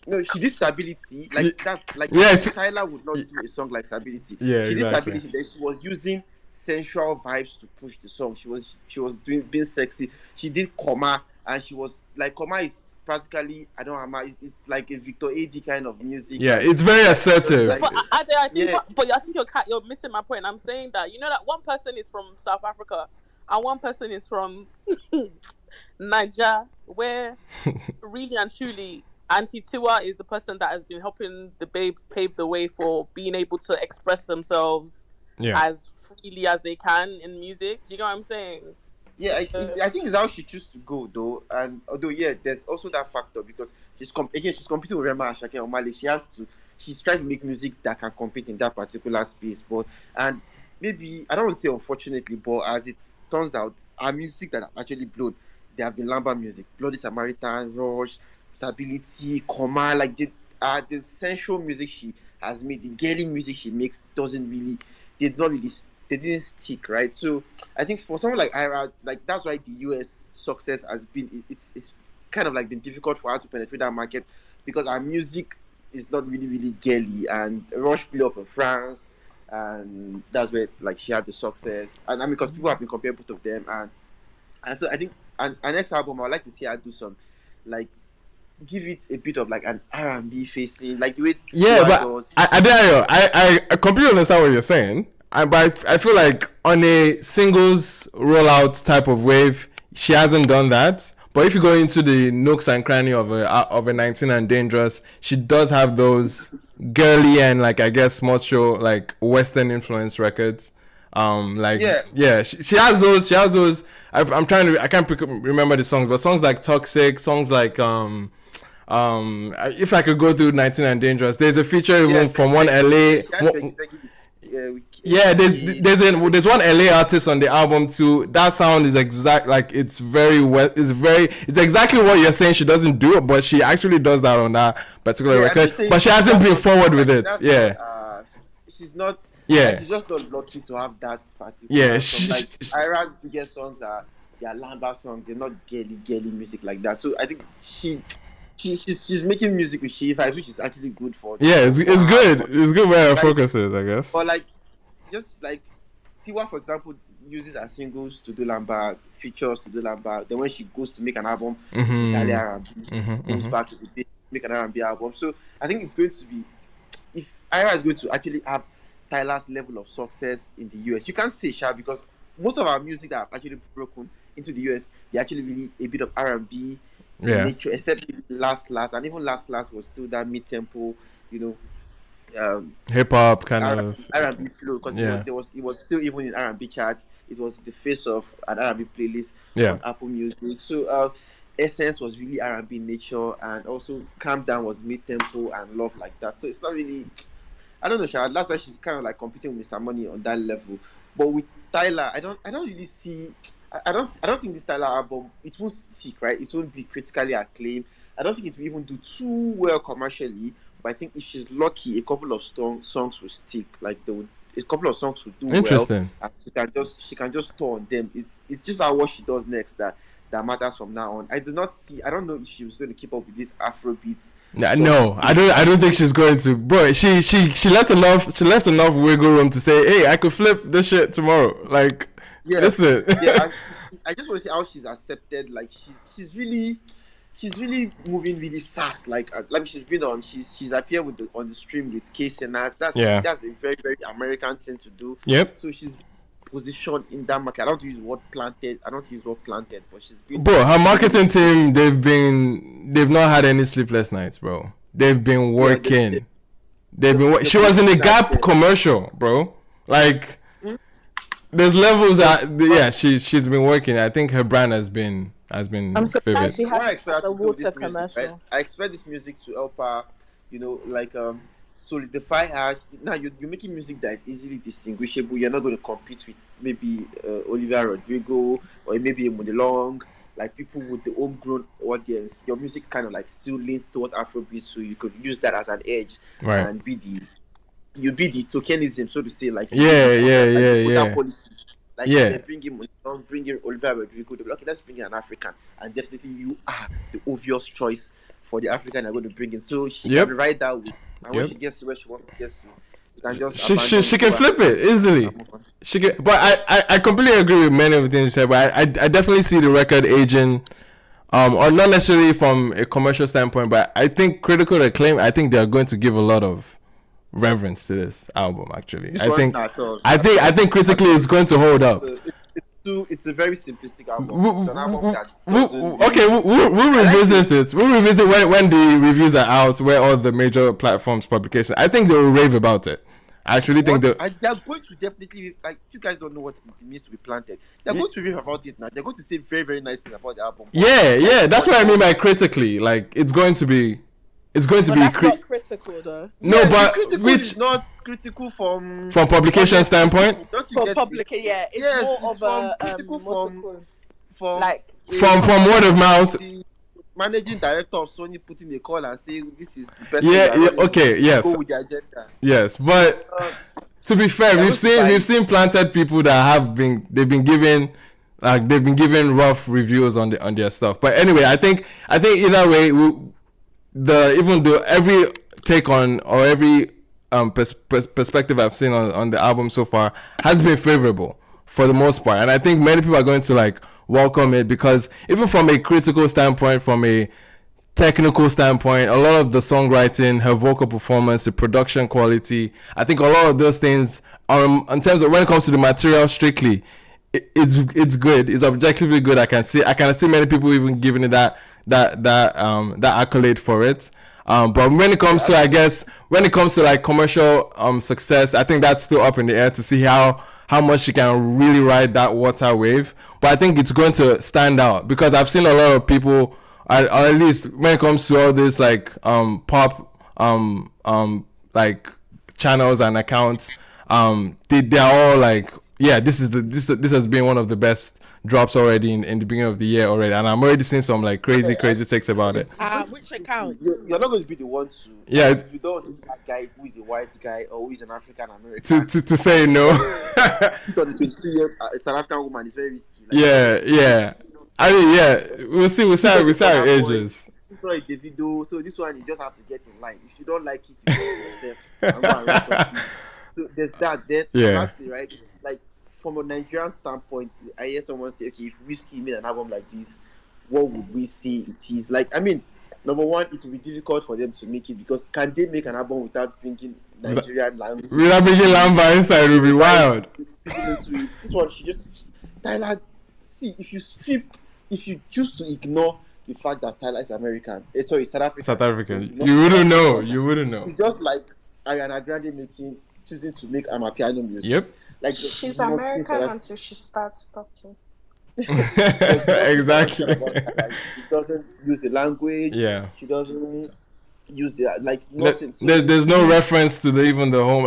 No, she did Stability. Like that's like Tyla would not do a song like Stability.
Yeah,
she did Stability. Then she was using sensual vibes to push the song. She was being sexy. She did Coma, and she was like Coma is practically it's like a Victor AD kind of music.
Yeah, it's very assertive.
But I think you're missing my point. I'm saying that that one person is from South Africa and one person is from Niger, where really and truly Auntie Tiwa is the person that has been helping the babes pave the way for being able to express themselves as freely as they can in music. Do you know what I'm saying?
Yeah, I think it's how she chooses to go though, and although there's also that factor because she's competing with Rema and Shake Omale. She's trying to make music that can compete in that particular space, and maybe I don't want to say unfortunately, but as it turns out, our music that actually blown, they have been Lamba music, Bloody Samaritan, Rush, Stability, Coma, like the sensual music she has made, the girly music she makes they didn't stick, right? So I think for someone like Ira, like that's why the US success has been it's kind of like been difficult for her to penetrate that market because our music is not really, really girly, and Rush blew up in France, and that's where like she had the success, and I mean because people have been comparing both of them, and so I think and our next album I'd like to see her do some like give it a bit of like an R&B facing, like the way
but I completely understand what you're saying. But I feel like on a singles rollout type of wave, she hasn't done that. But if you go into the nooks and cranny of a 19 and Dangerous, she does have those girly and like I guess macho like Western influence records. Like
Yeah.
she has those. She has those. I'm trying to. I can't remember the songs, but songs like Toxic, songs like if I could go through 19 and Dangerous, there's a feature even from one LA. Yeah, there's one LA artist on the album too. That sound is exact, like it's very it's exactly what you're saying. She doesn't do it, but she actually does that on that particular record. But she hasn't been forward with it. Yeah,
she's not.
Yeah,
like, she's just not lucky to have that particular.
Yeah,
song. Like Ira's biggest songs are their Lamba songs. They're not girly music like that. So I think she's making music with she vibes, which is actually good for.
Yeah, it's good. It's good where her focus is, I guess.
But like, just like Tiwa, for example, uses her singles to do Lamba, features to do Lamba. Then when she goes to make an album, goes back to the beat, make an R&B album. So I think it's going to be, if Ira is going to actually have Tyla's level of success in the US, you can't say Sha, because most of our music that have actually broken into the US, they actually really a bit of R&B nature, except last and even last was still that mid tempo,
hip hop kind of
R&B flow, because it was still even in R&B charts. It was the face of an R&B playlist on Apple Music. So Essence was really R&B nature, and also Calm Down was mid tempo and love like that. So it's not really, I don't know, Shah. That's why she's kind of like competing with Mr. Money on that level. But with Tyla, I don't really see. I don't think this Tyla album, it won't stick, right? It won't be critically acclaimed. I don't think it will even do too well commercially. But I think if she's lucky, a couple of songs will stick. Like a couple of songs will do
interesting.
Well. And she can just tour on them. It's just what she does next that matters from now on. I don't know if she was going to keep up with this Afrobeats.
No, I don't think she's going to. Bro, she left enough wiggle room to say, hey, I could flip this shit tomorrow. Like, listen.
I just want to see how she's accepted. Like she's really moving really fast. Like she's appeared on the stream with Kizz and that's a very, very American thing to do.
Yep.
So she's positioned in that market. I don't use word planted, but she's been.
Bro, her marketing team, they've not had any sleepless nights, bro. They've been working. She was in the Gap commercial, bro. Like, there's levels that she's been working. I think her brand has been.
I'm surprised she has the water commercial.
Music, right? I expect this music to help her, solidify her. Now you're making music that is easily distinguishable. You're not going to compete with maybe Olivia Rodrigo or maybe a Mondelong, like people with the homegrown audience. Your music kind of like still leans towards Afrobeat, so you could use that as an edge and be the tokenism, so to say. Like policy. Like they bring in Olivia Rodrigo, they'll be like, okay, let's bring in an African, and definitely you are the obvious choice for the African they're going to bring in. So she can ride that way, and when she gets to where she wants to get to, you can just
she can flip it easily. She can, but I completely agree with many of the things you said. But I definitely see the record aging, or not necessarily from a commercial standpoint, but I think critical acclaim. I think they are going to give a lot of reverence to this album. Actually, I think critically it's going to hold up.
It's a very simplistic album. It's an album that
we'll revisit it. We'll revisit when the reviews are out, where all the major platforms publications. I think they will rave about it. I actually think
they're going to definitely, like, you guys don't know what it means to be planted. They're going to rave about it now. They're going to say very, very nice things about the album.
Yeah, that's what I mean by critically. Like, it's going to be. It's going to be
not critical though.
No, but which
is not critical from
publication standpoint.
For publication, it's more of a critical from
word of mouth.
The managing director of Sony putting a call and saying this is the best.
Go
with the agenda.
Yes, but to be fair, we've seen planted people that they've been given rough reviews on their stuff. But anyway, I think either way every take on or every perspective I've seen on the album so far has been favorable for the most part, and I think many people are going to like welcome it, because even from a critical standpoint, from a technical standpoint, a lot of the songwriting, her vocal performance, the production quality, I think a lot of those things in terms of when it comes to the material strictly, it's good. It's objectively good. I can see many people even giving it that accolade for it. But when it comes to, I guess, when it comes to like commercial success, I think that's still up in the air to see how much she can really ride that water wave. But I think it's going to stand out because I've seen a lot of people, or at least when it comes to all this like pop like channels and accounts, they're all like, yeah, this has been one of the best drops already in the beginning of the year already, and I'm already seeing some like crazy takes about it.
Which account?
You're not going to be the one to.
Yeah,
you don't want that guy who is a white guy or who is an African American
to say no.
Hit on the 22-year South African woman is very risky. Like,
yeah. I mean, yeah, we'll see how it ages.
This one is Davido, so this one you just have to get in line. If you don't like it, you do it yourself. I'm gonna write something. So there's that. Then lastly, right? Like from a Nigerian standpoint, I hear someone say, okay, if Whiskey made an album like this, what would we say it is? Like, I mean, number one, it will be difficult for them to make it because can they make an album without bringing Nigerian language?
Without bringing Lamba inside, it will be wild.
This one, she just Tyla. See, if you choose to ignore the fact that Tyla is American, South African.
You wouldn't know.
It's just like Ariana Grande choosing to make Amapiano music.
Yep.
Like
she's American until she starts talking.
Exactly.
She doesn't use the language.
Yeah.
She doesn't use the nothing.
There's no reference to even the home.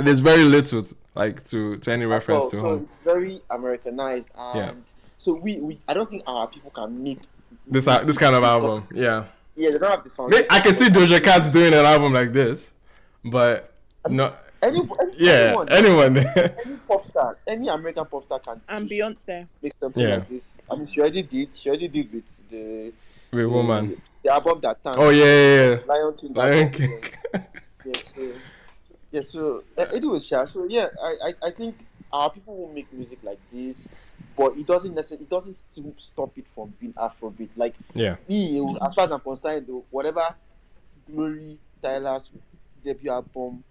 There's very little to any reference to home.
So it's very Americanized, and so we I don't think our people can make
this kind of album. Yeah.
Yeah, they don't have the foundation.
I can see Doja Cat's doing an album like this, but anyone.
Any pop star, any American pop star can.
And Beyonce
make something like this. I mean, she already did with the
Woman.
The album that time.
Oh yeah.
Lion King. So anyways, so yeah, I think our people will make music like this, but it doesn't still stop it from being Afrobeat. Like me, as far as I'm concerned, whatever glory Tyla's debut album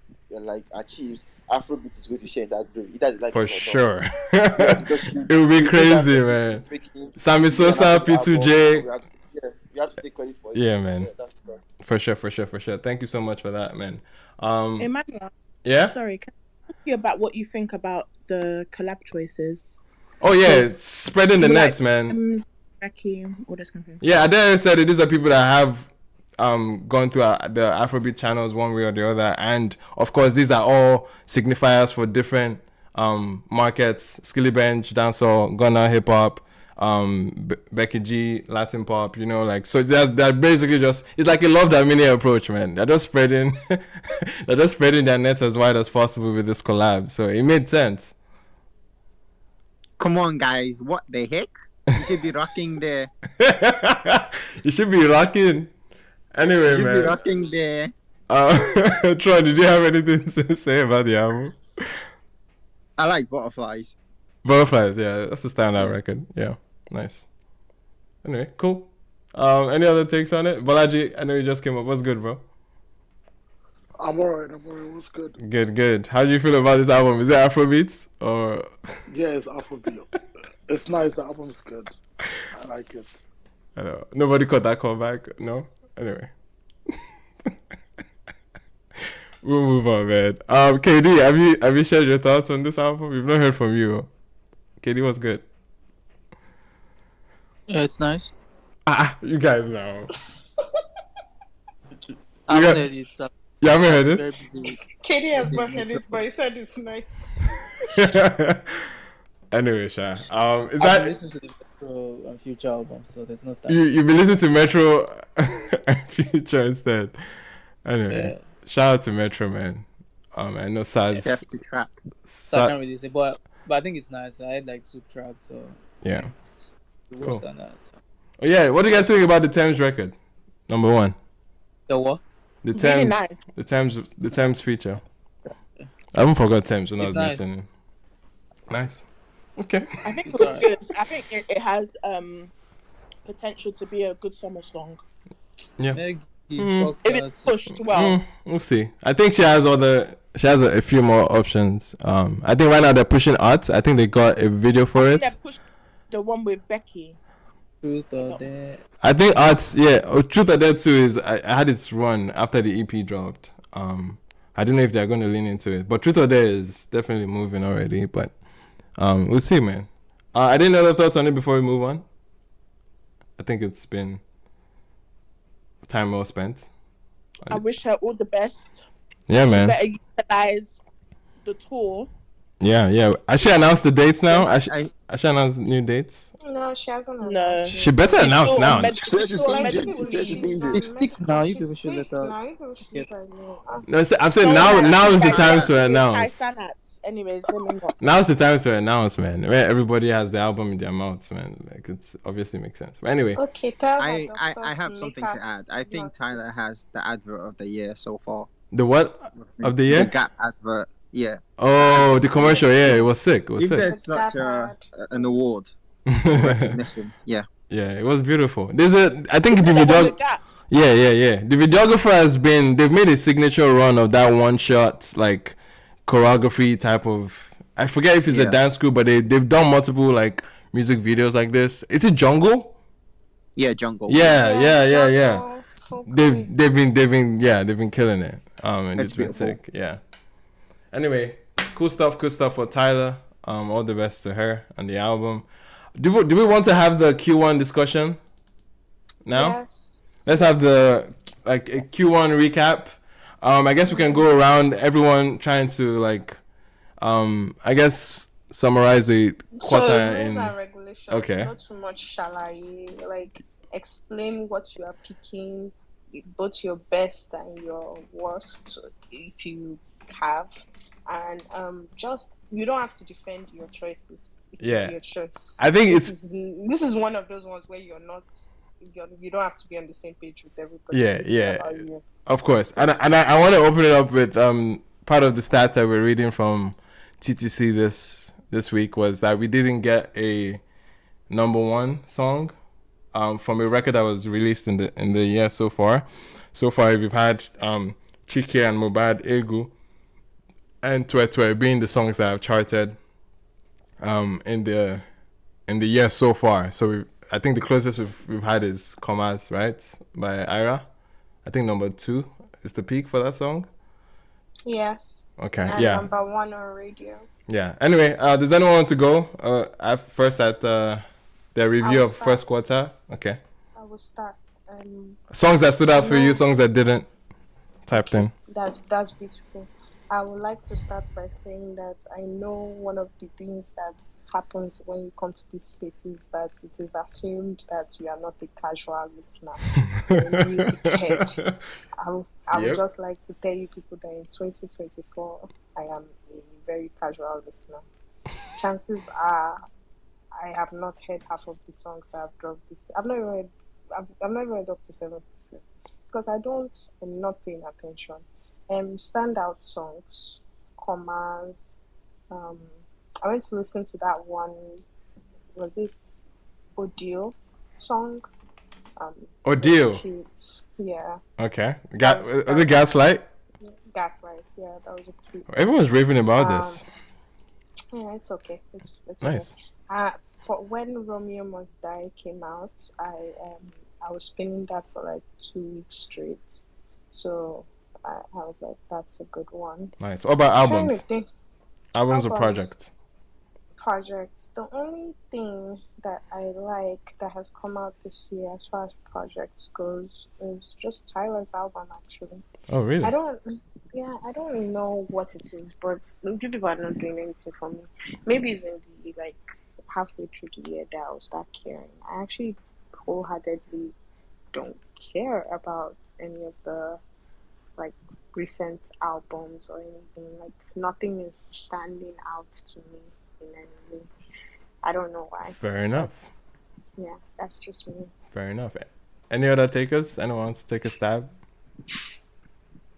achieves, Afrobeat is going to share that glory.
For sure. It will be crazy, man. Sammy Sosa, P2J.
You have to take credit for it.
Yeah, man. For sure. Thank you so much for that, man.
Emmanuel.
Yeah.
Sorry, can I ask you about what you think about the collab choices?
Oh yeah, it's spreading the nets, man.
Becky, all this kind of thing.
Yeah, I dare said these are people that have gone through the Afrobeat channels one way or the other, and of course these are all signifiers for different markets: Skilly Bench, dancehall, Ghana hip hop, Becky G, Latin pop. So they're basically just, it's like a Love That Mini approach, man. They're just spreading their nets as wide as possible with this collab. So it made sense.
Come on, guys! What the heck? You should be rocking the.
You should be rocking. Anyway,
you should
man.
be rocking the.
Tron, did you have anything to say about the album?
I like Butterflies.
Butterflies, yeah, that's a standout record. Yeah, nice. Anyway, cool. Any other takes on it? Balaji, I know you just came up. What's good, bro?
I'm alright. What's good?
Good. How do you feel about this album? Is it Afrobeats or?
Yeah, it's Afrobeat. It's nice. The album's good. I like it.
I know. Nobody caught that callback. No. Anyway, we'll move on, man. KD, have you shared your thoughts on this album? We've not heard from you. KD, what's good?
Yeah, it's nice.
You guys know.
I haven't heard it. So
you haven't heard it?
Katie has not heard it, but he said it's nice.
Anyway, Sha. Is
I've
that
been listening to the Metro and Future album, so there's no time.
you've been listening to Metro and Future instead? Anyway, shout out to Metro, man. I know Saz.
Hefty track.
So I can't really say, but I think it's nice. I had like 2 tracks, so
Yeah.
worse than that. So.
Oh yeah, what do you guys think about the Thames record? Number 1.
The what?
The
Really
Thames,
nice.
the Thames feature. I haven't forgot Thames when I was
It's nice.
listening. Nice. Okay.
I think it was good. I think it has potential to be a good summer song.
Yeah.
Maybe
If it's pushed well.
We'll see. I think she has a few more options. I think right now they're pushing Art. I think they got a video for
They're
it.
pushing the one with Becky.
Truth or Dare.
I think arts, yeah. Truth or Dare too is I had its run after the EP dropped. I don't know if they're going to lean into it, but Truth or Dare is definitely moving already. But we'll see, man. I didn't know the thoughts on it before we move on. I think it's been time well spent.
I wish her all the best.
Yeah,
She
man.
better utilize the tour.
Yeah. I should announce the dates now. I should announce new dates.
No, she hasn't
No.
announced
She
it.
better announce
still
now.
on med-
She said she's
still on
Like,
injured.
medical
She said she's
leave.
she's
injured.
on
It's sick now. You people
she's
should let
sick
her
now. You people should leave
get.
her alone.
No, I'm saying
Someone
now
has
is the
to
time
say
to
high
announce.
standards. Anyways, let me know.
Now's the time to announce, man. Where everybody has the album in their mouths, man. Like, it's obviously makes sense. But anyway,
Okay, tell her
I
doctor
have
to
something
make
to add.
us
I think
not sick.
Tyler has the advert of the year so far.
the what of the year?
The Gap advert. Yeah.
Oh, the commercial. Yeah, it was sick. It was
If
sick.
there's
The
such
Gap
an award, recognition, yeah.
Yeah, it was beautiful. I think the
There was a
video.
gap.
Yeah. The videographer they've made a signature run of that one shot, like, choreography type of, I forget if it's a dance crew, but they've done multiple, like, music videos like this. Is it Jungle?
Yeah, Jungle.
Yeah.
Jungle, full
They've been killing it. And
It's
it's been
beautiful.
sick. Yeah. Anyway, cool stuff for Tyler. All the best to her and the album. Do we want to have the Q1 discussion now?
Yes.
Let's have a Q1 recap. I guess we can go around everyone trying to, like, I guess summarize the quarter
So rules
in.
and regulations.
Okay.
Not too much shalaye. Like, explain what you are picking, both your best and your worst, if you have, and just you don't have to defend your choices. It is your choice.
I think
this is one of those ones where you don't have to be on the same page with everybody.
Yeah. Of course. And I want to open it up with part of the stats that we're reading from TTC this week was that we didn't get a number one song from a record that was released in the year so far. So far we've had Chike and Mohbad Egu and Twe being the songs that have charted in the year so far. So I think the closest we've had is Commas, right? By Ira. I think number 2 is the peak for that song.
Yes.
Okay.
And
yeah.
number 1 on radio.
Yeah. Anyway, does anyone want to go at their review of first quarter? Okay.
I will start.
Songs that stood out for you, songs that didn't. Type thing.
That's beautiful. I would like to start by saying that I know one of the things that happens when you come to this space is that it is assumed that you are not a casual listener, a music head. I would just like to tell you people that in 2024, I am a very casual listener. Chances are I have not heard half of the songs that I've dropped this year. I've not even read up to 7% because I'm not paying attention. Standout songs, Commas. I went to listen to that one. Was it Audio song?
Audio.
Cute. Yeah.
Okay. Was it Gaslight?
Gaslight. Yeah, that was a cute.
Everyone's raving about this.
Yeah, it's okay. It's
nice.
Okay. For when Romeo Must Die came out, I was spinning that for like 2 weeks straight. So I was like, that's a good one.
Nice. What about albums? Albums or projects?
Projects. The only thing that I like that has come out this year as far as projects goes is just Tyla's album, actually.
Oh, really?
I don't know what it is, but people are not doing anything for me. Maybe it's in the like halfway through the year that I'll start caring. I actually wholeheartedly don't care about any of the like recent albums or anything. Like nothing is standing out to me in any way. I don't know why.
Fair enough.
Yeah, that's just me.
Fair enough. Any other takers? Anyone wants to take a stab?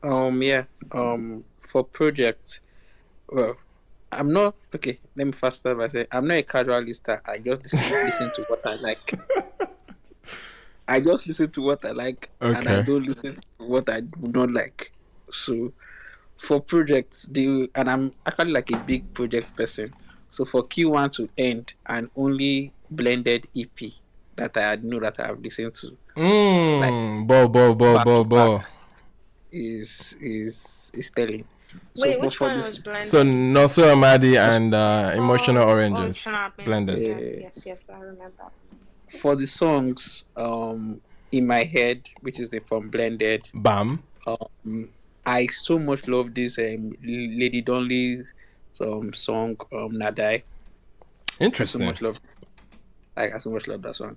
For projects, well, I'm not okay. Let me first start by saying I'm not a casual listener. I just listen to what I like. I just listen to what I like, and I don't listen to what I do not like. So, for projects, and I'm actually like a big project person. So for Q1 to end and only blended EP, that I know that I have listened to like back to back
Bo.
is telling. So,
Wait,
but
which
for
one was
this,
So
blended?
Noso Amadi and Emotional
Oh,
Oranges
emotional blend.
blended.
Yes, yes, yes. I remember.
for the songs, in my head, which is the from blended,
Bam.
I so much love this Lady Donley song Nadai. I so
Interesting.
much love like I so much love that song.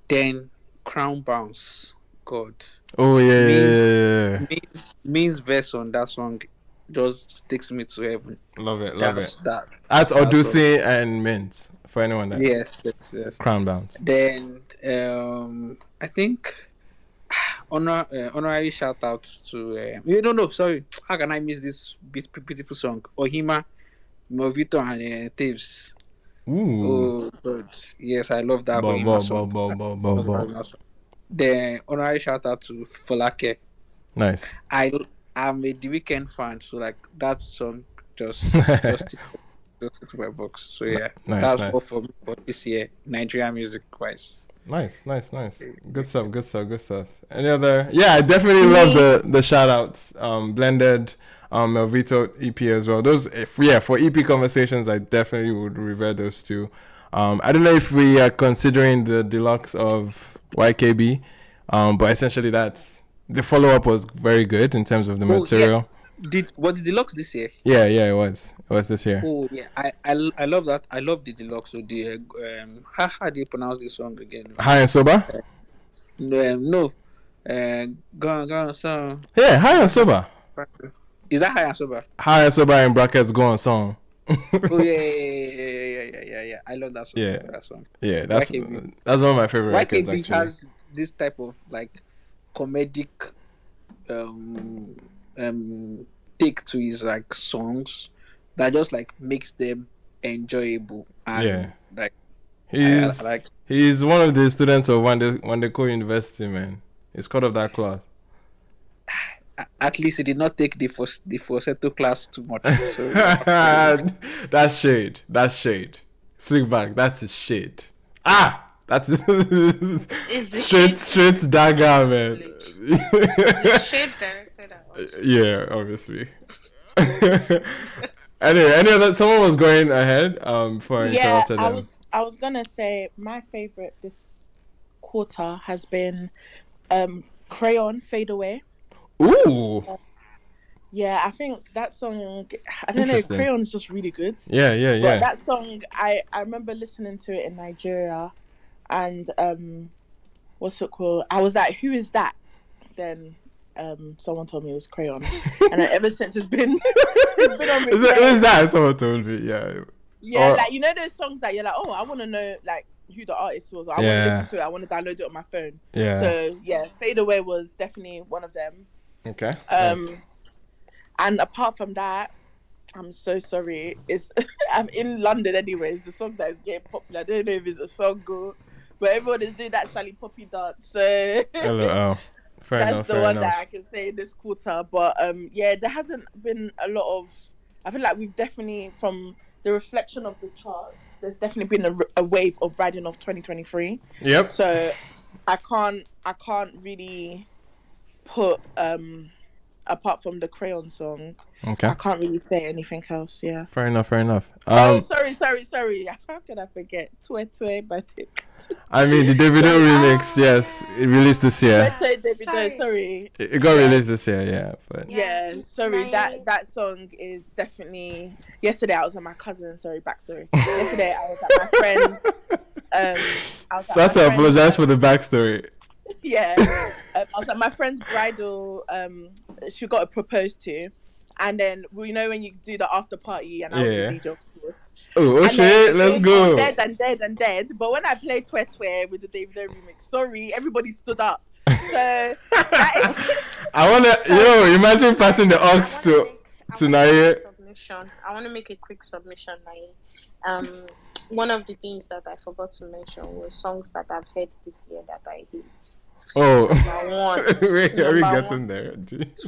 Then Crown Bounce, God,
Oh
means
yeah.
means verse on that song just takes me to heaven.
Love it.
That's that
That's
that song.
Odusi and Mint for anyone that
Yes.
Crown Bounce.
Then I think honorary shout out to no, sorry, how can I miss this beautiful song Ohima, Movito and Taves.
Ooh.
Oh God, yes, I love that
Bo
Ohima
bo bo
song.
bo bo bo
Love that
bo.
Ohima song. Then honorary shout out to Folake.
Nice.
I'm a The Weeknd fan, so like that song just ticks my box. So yeah, that's all
Nice.
for me for this year, Nigerian music wise.
Nice. Good stuff. Any other? Yeah, I definitely love
Me,
the shout outs. Blended, Melvito EP as well. Those, for EP conversations, I definitely would revere those two. I don't know if we are considering the deluxe of YKB, but essentially that's the follow up was very good in terms of the
Oh yeah,
material.
was the deluxe this year?
Yeah, it was. It was this year.
Oh yeah, I love that. I love the deluxe. So the how do you pronounce this song again?
High and sober.
No, go on song.
Yeah, high and sober.
Is that high and sober?
High and sober in brackets go on song.
Oh yeah. I love that song.
Yeah.
I love that song.
Yeah,
YKB.
that's one of my favorite records
YKB
actually.
has this type of like comedic um take to his like songs that just like makes them enjoyable and
Yeah.
like I
He's
like
he's one of the students of Wandeko University, man. He's cut off that cloth.
at least he did not take the falsetto class too much. So
That's shade. Slick back. That's his shade. That's
is the
straight dagger, man.
the shade directed at us.
Yeah, obviously. Anyway, any other? Someone was going ahead. Before I
Yeah,
interrupted them.
I was gonna say my favorite this quarter has been Crayon Fade Away.
Ooh.
Yeah, I think that song, I don't know,
Interesting.
Crayon's just really good.
Yeah.
But that song, I remember listening to it in Nigeria, and what's it called? I was like, who is that? Then someone told me it was Crayon, and then ever since it's been on replay.
Who's that? Someone told me. Yeah.
Like you know those songs that you're like, oh, I want to know like who the artist was. I want to listen to it. I want to download it on my phone.
Yeah.
So yeah, Fade Away was definitely one of them.
Okay. Nice.
And apart from that, I'm so sorry. I'm in London anyways. The song that is getting popular. I don't know if it's a song but everyone is doing that Shally Poppy dance. So
LOL.
That's the one that I can say this quarter. But yeah, there hasn't been a lot of. I feel like we've definitely, from the reflection of the charts, there's definitely been a wave of riding off 2023.
Yep.
So I can't really put apart from the Crayon song.
Okay.
I can't really say anything else. Yeah.
Fair enough.
Sorry. How can I forget? Twe by Tick.
I mean, the Davido remix, yes, it released this year.
Davido, sorry.
It got released this year, yeah. But
Sorry. That song is definitely. Yesterday I was at my cousin. Sorry, backstory. Yesterday I was at my friend's.
So I have to apologize for the backstory.
Yeah, I was at my friend's bridal. She got proposed to, and then you know when you do the after party, and I was the DJ, of course.
Oh shit! Let's go.
Dead. But when I played Twe with the Davido remix, sorry, everybody stood up. So that is...
I wanna, imagine passing the aux to Naye.
I want to make a quick submission, Naye. One of the things that I forgot to mention was songs that I've heard this year that I hate.
Oh,
Number one.
Wait, are we getting there?
Remix.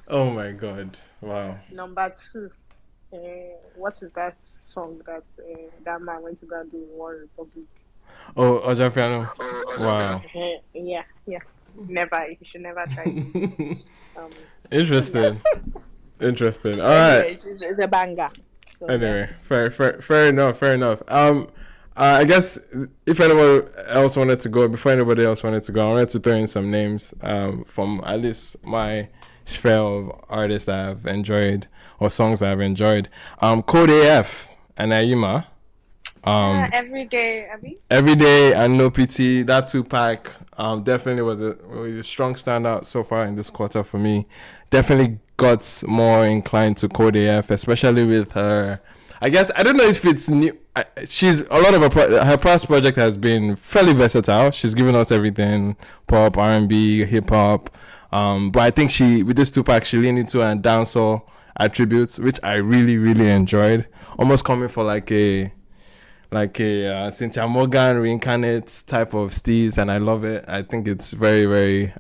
Oh my god! Wow.
Number two. What is that song that that man went to go and do in One Republic?
Oh, Ojafiano. Wow.
Yeah, yeah. Never. You should never try it. Um,
Interesting. Interesting. All right.
Anyway, it's a banger. So yeah.
Anyway, fair enough. Fair enough. I guess if anyone else wanted to go, before anybody else wanted to go, I wanted to throw in some names from at least my sphere of artists that I've enjoyed or songs that I've enjoyed. Code AF and Aima.
every day, Abby.
Every Day and No PT, that 2-pack definitely was a strong standout so far in this quarter for me. Definitely got more inclined to Code AF, especially with her. I guess I don't know if it's new. She's a lot of her past project has been fairly versatile. She's given us everything: pop, R&B, hip hop. But I think she with this 2-pack she leaned into and dancehall attributes, which I really really enjoyed. Almost coming for like a Cynthia Morgan reincarnate type of steez, and I love it. I think it's very, very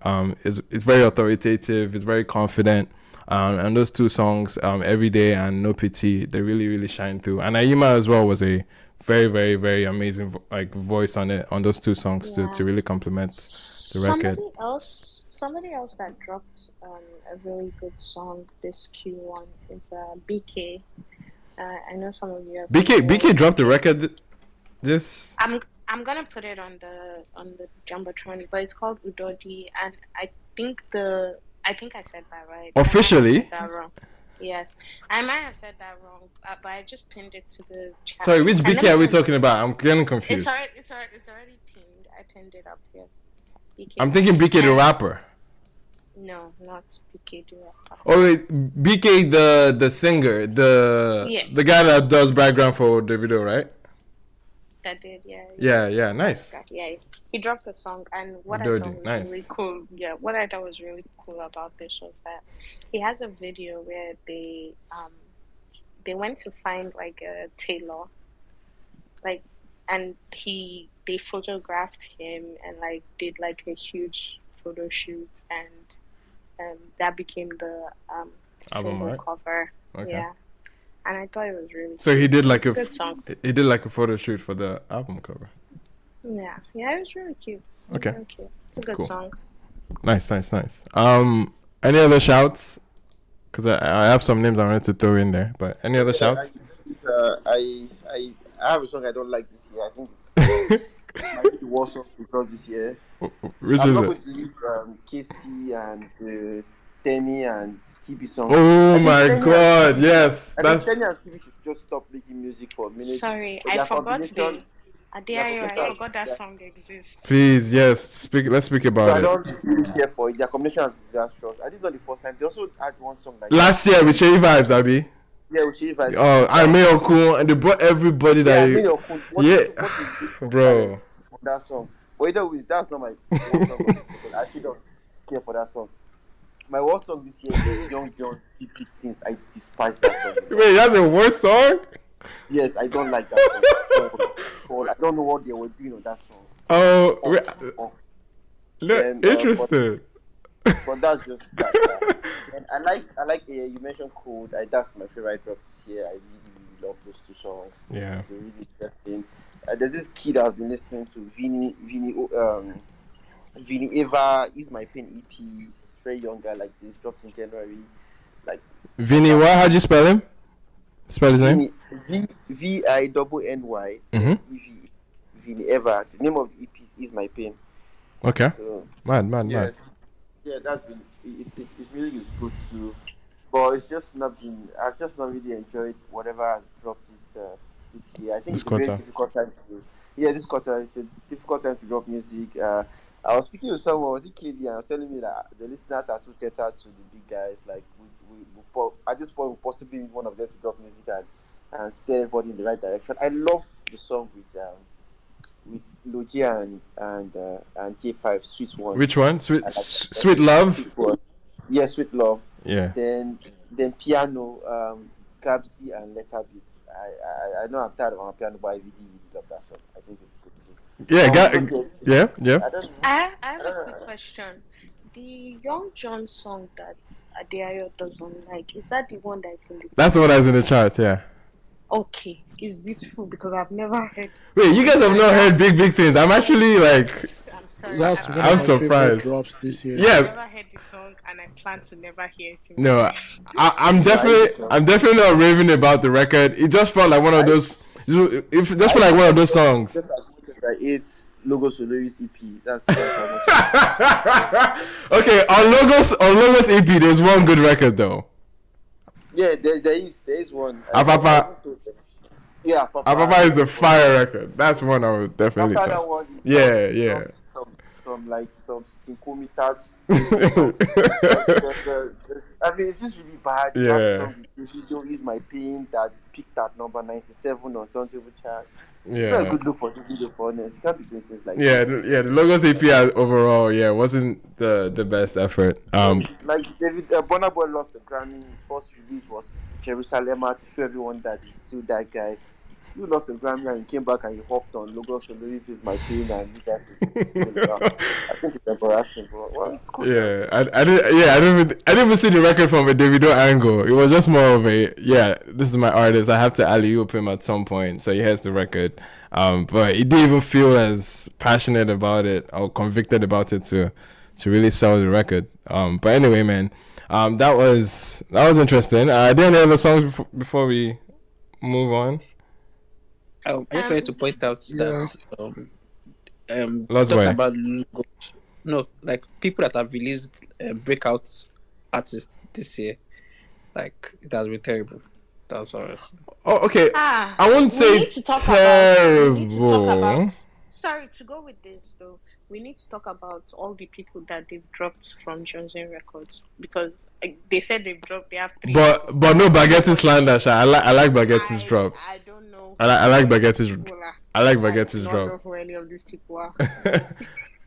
it's very authoritative. It's very confident. And those two songs, Every Day and No Pity, they really, really shine through. And Aima as well was a very, very, very amazing voice on those two songs to really complement the record.
Somebody else that dropped a really good song this Q1 is BK. I know some of you have
BK dropped the record this
I'm gonna put it on the Jumbotron, but it's called Udodi, and I think I said that right.
Officially?
I said that wrong. Yes, I might have said that wrong, but I just pinned it to the chat.
Sorry, which BK are we talking about? I'm getting confused.
It's already pinned. I pinned it up here. BK.
I'm thinking BK the rapper.
No, not BK the rapper.
Oh wait, BK the singer, the guy that does background for Davido, right?
That did, yeah.
Yeah, nice.
Yeah, he dropped a song, and what I thought was really cool. Yeah, what I thought was really cool about this was that he has a video where they went to find like a tailor, like, and they photographed him and like did like a huge photo shoot, and that became the single cover. Okay. Yeah. And I thought it was really
so cute. He did like
a good song.
He did like a photo shoot for the album cover.
Yeah, it was really cute.
Okay.
Really cute. It's a good song.
Nice. Any other shouts? Because I have some names I wanted to throw in there, but any other shouts?
I have a song I don't like this year. I think it's might be the worst song we brought this year.
Which
I'm
is
not
it?
going to leave Casey and Tenny and Skippy song.
Oh my god, yes.
I think Tenny and Skippy should just stop making music for a minute.
Sorry, I forgot I forgot that song exists.
Please, yes, let's speak about
I
it.
don't really care for it. Their combination is disastrous. And this is not the first time. They also had one song like
last year with Shay Vibes, Abi.
Yeah, with Shay Vibes.
Oh, I made Okun, and they brought everybody that bro.
That song. But either way, that's not my worst song of this year. I actually don't care for that song. My worst song this year is Young John Big Things. I despise that song.
Wait, that's your worst song?
Yes, I don't like that song. I don't know what they were doing on that song.
Oh, look, interesting.
But that's just that. And I like you mentioned Code. That's my favorite drop this year. I really love those two songs.
Yeah,
they're really interesting. There's this kid I've been listening to, Vinny Eva is my pen EP. Very young guy, like this, dropped in January. Like
Vinny, what? How'd you spell him? Spell his name?
VINNY. EV. Vinny Eva. The name of the EP is my pen.
Okay.
So,
mad.
Yeah, that's been it's really good too, but it's just not been. I've just not really enjoyed whatever has dropped this year. I think it's a very difficult time to. Yeah, this quarter it's a difficult time to drop music. I was speaking with someone, was it KD, and I was telling me that the listeners are too tethered to the big guys. Like we at this point, we possibly need one of them to drop music and steer everybody in the right direction. I love the song with Logia and J5, Sweet One.
Which one? Sweet Love?
Yeah, Sweet Love.
Yeah.
Then piano, Gabsy and Leka Beats. I know I'm tired of my piano, but I really love that song. I think it's good too.
Yeah, yeah.
I have a quick question. The Young John song that Adeayo doesn't like, is that the one that's in the
That's the one that's in the charts, yeah.
Okay, it's beautiful because I've never heard the
Wait, you
song.
guys have not heard big things. I'm actually like,
I'm sorry.
That's one of
I'm
my favorite
surprised.
drops this year.
I've
Yeah,
never heard the song, and I plan to never hear it in my
no,
life.
I'm definitely not raving about the record. It just felt like one of those. If just felt like one of those songs.
Just as much as I ate Logos Oloris EP. That's how much.
Okay, on Logos EP, there's one good record though.
Yeah, there is one.
Apapa.
Yeah,
Apapa is the fire record. That's one I would definitely
After
touch.
that one,
Yeah.
some stinkometers. I mean, it's just really bad.
Yeah.
Video is my pain that peaked at number 97 on Turntable Chart.
Yeah.
It's not a good look for the video, for honest. You can't be doing things like
Yeah,
this.
the Logos EP overall, wasn't the best effort.
Like David Burna Boy lost the Grammy. His first release was Jerusalem to show everyone that he's still that guy. You lost the Grammy and he came back and he hopped on Logos Oloris is my pain and you guys. I think it's embarrassing, but well, it's cool.
Yeah, I didn't even see the record from a Davido angle. It was just more of a this is my artist. I have to alley-oop him at some point, so he has the record. But he didn't even feel as passionate about it or convicted about it to really sell the record. But anyway, man, that was interesting. Are there any other songs before we move on?
I just wanted to point out that
Lost
talking
Boy.
about logos, no, like people that have released breakout artists this year, like it has been terrible. That's all.
Oh, okay. I wouldn't
We
say
need to talk
terrible.
about. Sorry, to go with this though, we need to talk about all the people that they've dropped from Johnson Records because they said they've dropped. They have 3.
But no Baguette slander. Sha. I like Baguette's drop.
I don't know.
I like Baguette's. I like
I
Baguette's
don't
drop.
know who any of these people are.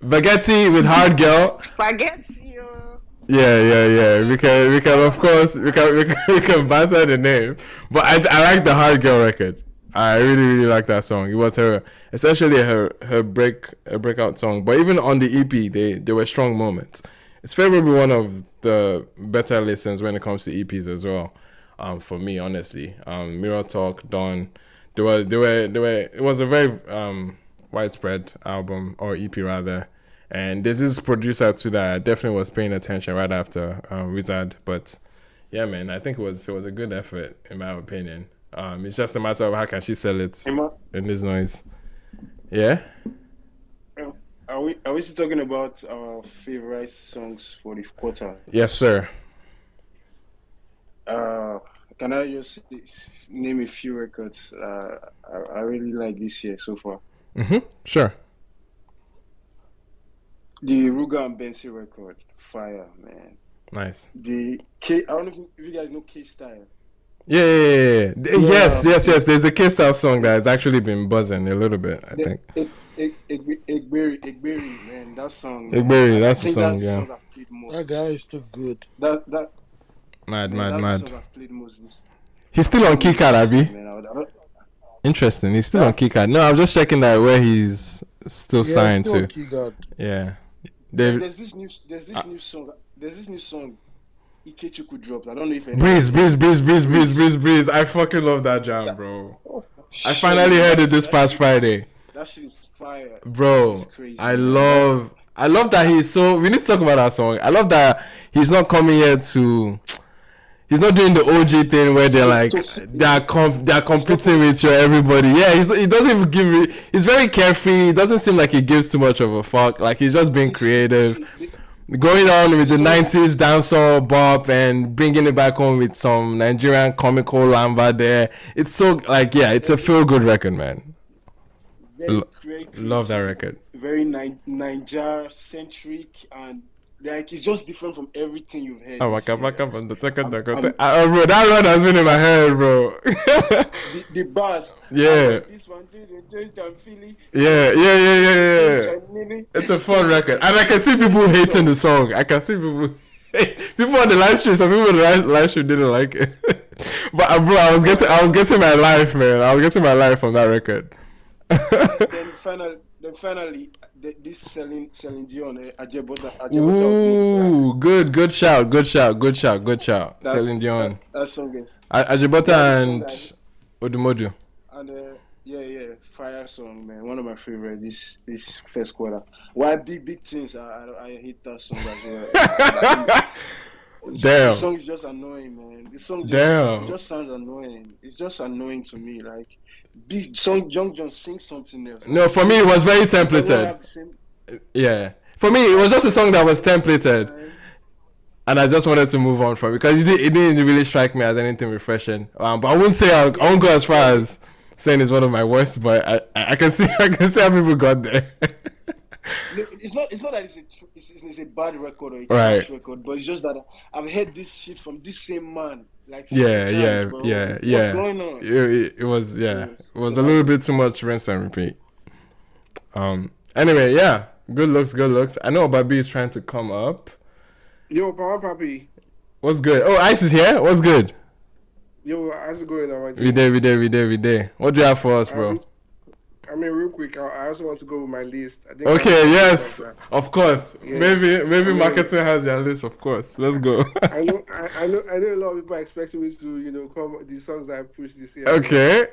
Baguette with Hard Girl.
Spaghetti. Yo.
Yeah. We can of course we can banter the name, but I like the Hard Girl record. I really like that song. It was essentially her breakout song. But even on the EP, there were strong moments. It's favorably one of the better listens when it comes to EPs as well. For me, honestly, Mirror Talk, Dawn, they were. It was a very widespread album or EP rather. And there's this producer too that I definitely was paying attention right after Wizard. But yeah, man, I think it was a good effort in my opinion. It's just a matter of how can she sell it in this noise. Yeah.
Are we still talking about our favorite songs for the quarter?
Yes, sir.
Can I just name a few records I really like this year so far?
Sure.
The Ruger and Benson record, fire, man.
Nice.
I don't know if you guys know K-Style.
Yeah. Yes. There's the K-Style song that has actually been buzzing a little bit, I think.
Egberry, man, that song.
Egberry, that's the song,
that's
yeah.
the song I've played most.
That guy is too good.
Mad.
Mad.
The song I've played most this.
He's still on Keycard, Abby. Interesting. He's still on Keycard. No, I'm just checking that where he's still signed
still
to.
on Keycard.
Yeah.
There's this new song Ikechukwu dropped. I don't know if
Breeze. I fucking love that jam, bro. I finally heard it this past Friday.
That shit is fire.
Bro,
crazy,
I love that he's so. We need to talk about that song. I love that he's not coming here to. He's not doing the OG thing where they're like they're competing with your everybody. Yeah, he doesn't even give. He's very carefree. It doesn't seem like he gives too much of a fuck. Like he's just being creative, going on with the '90s dancehall bop and bringing it back on with some Nigerian comical lamba there. It's so like it's a feel good record, man. Love that record.
Very Niger centric and like it's just different from everything you've heard.
Bro, that run has been in my head, bro.
the bars.
Yeah.
This one,
Yeah. It's a fun record, and I can see people hating the song. I can see people on the live stream. Some people on the live stream didn't like it, but bro, I was getting my life, man. I was getting my life from that record.
Then finally, this Celine Dion, Ajebota.
Ooh, good shout. Celine Dion.
That song is.
Ajebota and Odumodu.
And yeah, fire song, man. One of my favorite this first quarter. Why big things? I hate that song as well. The
Damn.
song is just annoying, man. The song
Damn.
just sounds annoying. It's just annoying to me. Like big song, Young John sing something else.
No, for me it was very
Everyone
templated.
have the same.
Yeah. For me, it was just a song that was templated. And I just wanted to move on from it because it didn't really strike me as anything refreshing. But I wouldn't say I won't go as far as saying it's one of my worst. But I can see how people got there.
No, it's not that it's a bad record or a
Right.
trash record, but it's just that I've heard this shit from this same man like 50
Yeah,
times, bro. What's going on?
It was it was a little bit too much rinse and repeat. Anyway, yeah, good looks. I know Babi is trying to come up.
Yo, Power Papi.
What's good? Oh, Ice is here. What's good?
Yo, how's it going now?
We day. What do you have for us, bro?
I mean, real quick, I also want to go with my list. I think
okay, yes, of course.
Yeah.
Maybe marketing has their list, of course. Let's go.
I know a lot of people are expecting me to, come the songs that I pushed this year.
Okay.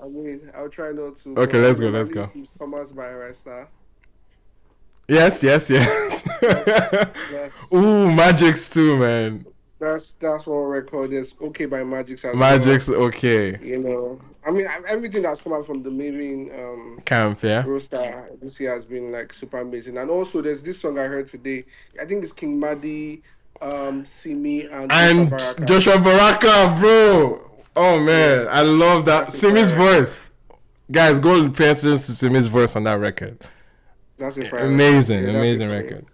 I mean, I'll try not to.
Okay, let's go.
Thomas by Rasta.
Yes.
Yes.
Ooh, Magic's too, man.
That's one record. There's Okay by Magic's.
Magic's okay.
I mean, everything that's come out from the Maven
camp, yeah.
roster this year has been like super amazing. And also, there's this song I heard today. I think it's King Madi, Simi, and
Joshua Baraka, bro. Oh man, I love that Simi's voice. Guys, go pay attention to Simi's voice on that record.
That's
amazing record.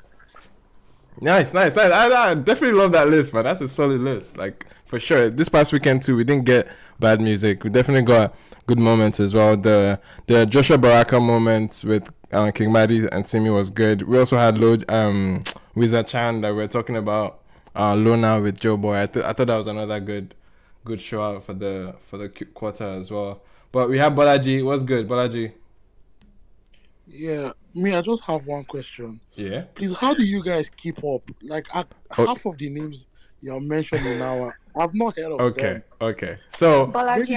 Nice. I definitely love that list, man. That's a solid list. Like, for sure. This past weekend too, we didn't get bad music. We definitely got good moments as well. The Joshua Baraka moment with King Madi and Simi was good. We also had Wizard Chan that we were talking about. Lona with Joe Boy. I thought that was another good show out for the quarter as well. But we have Bolaji. What's good, Bolaji?
Yeah, I just have one question.
Yeah.
Please, how do you guys keep up? Like, half of the names you're mentioning now, I've not heard of them.
Okay. So,
Bolaji,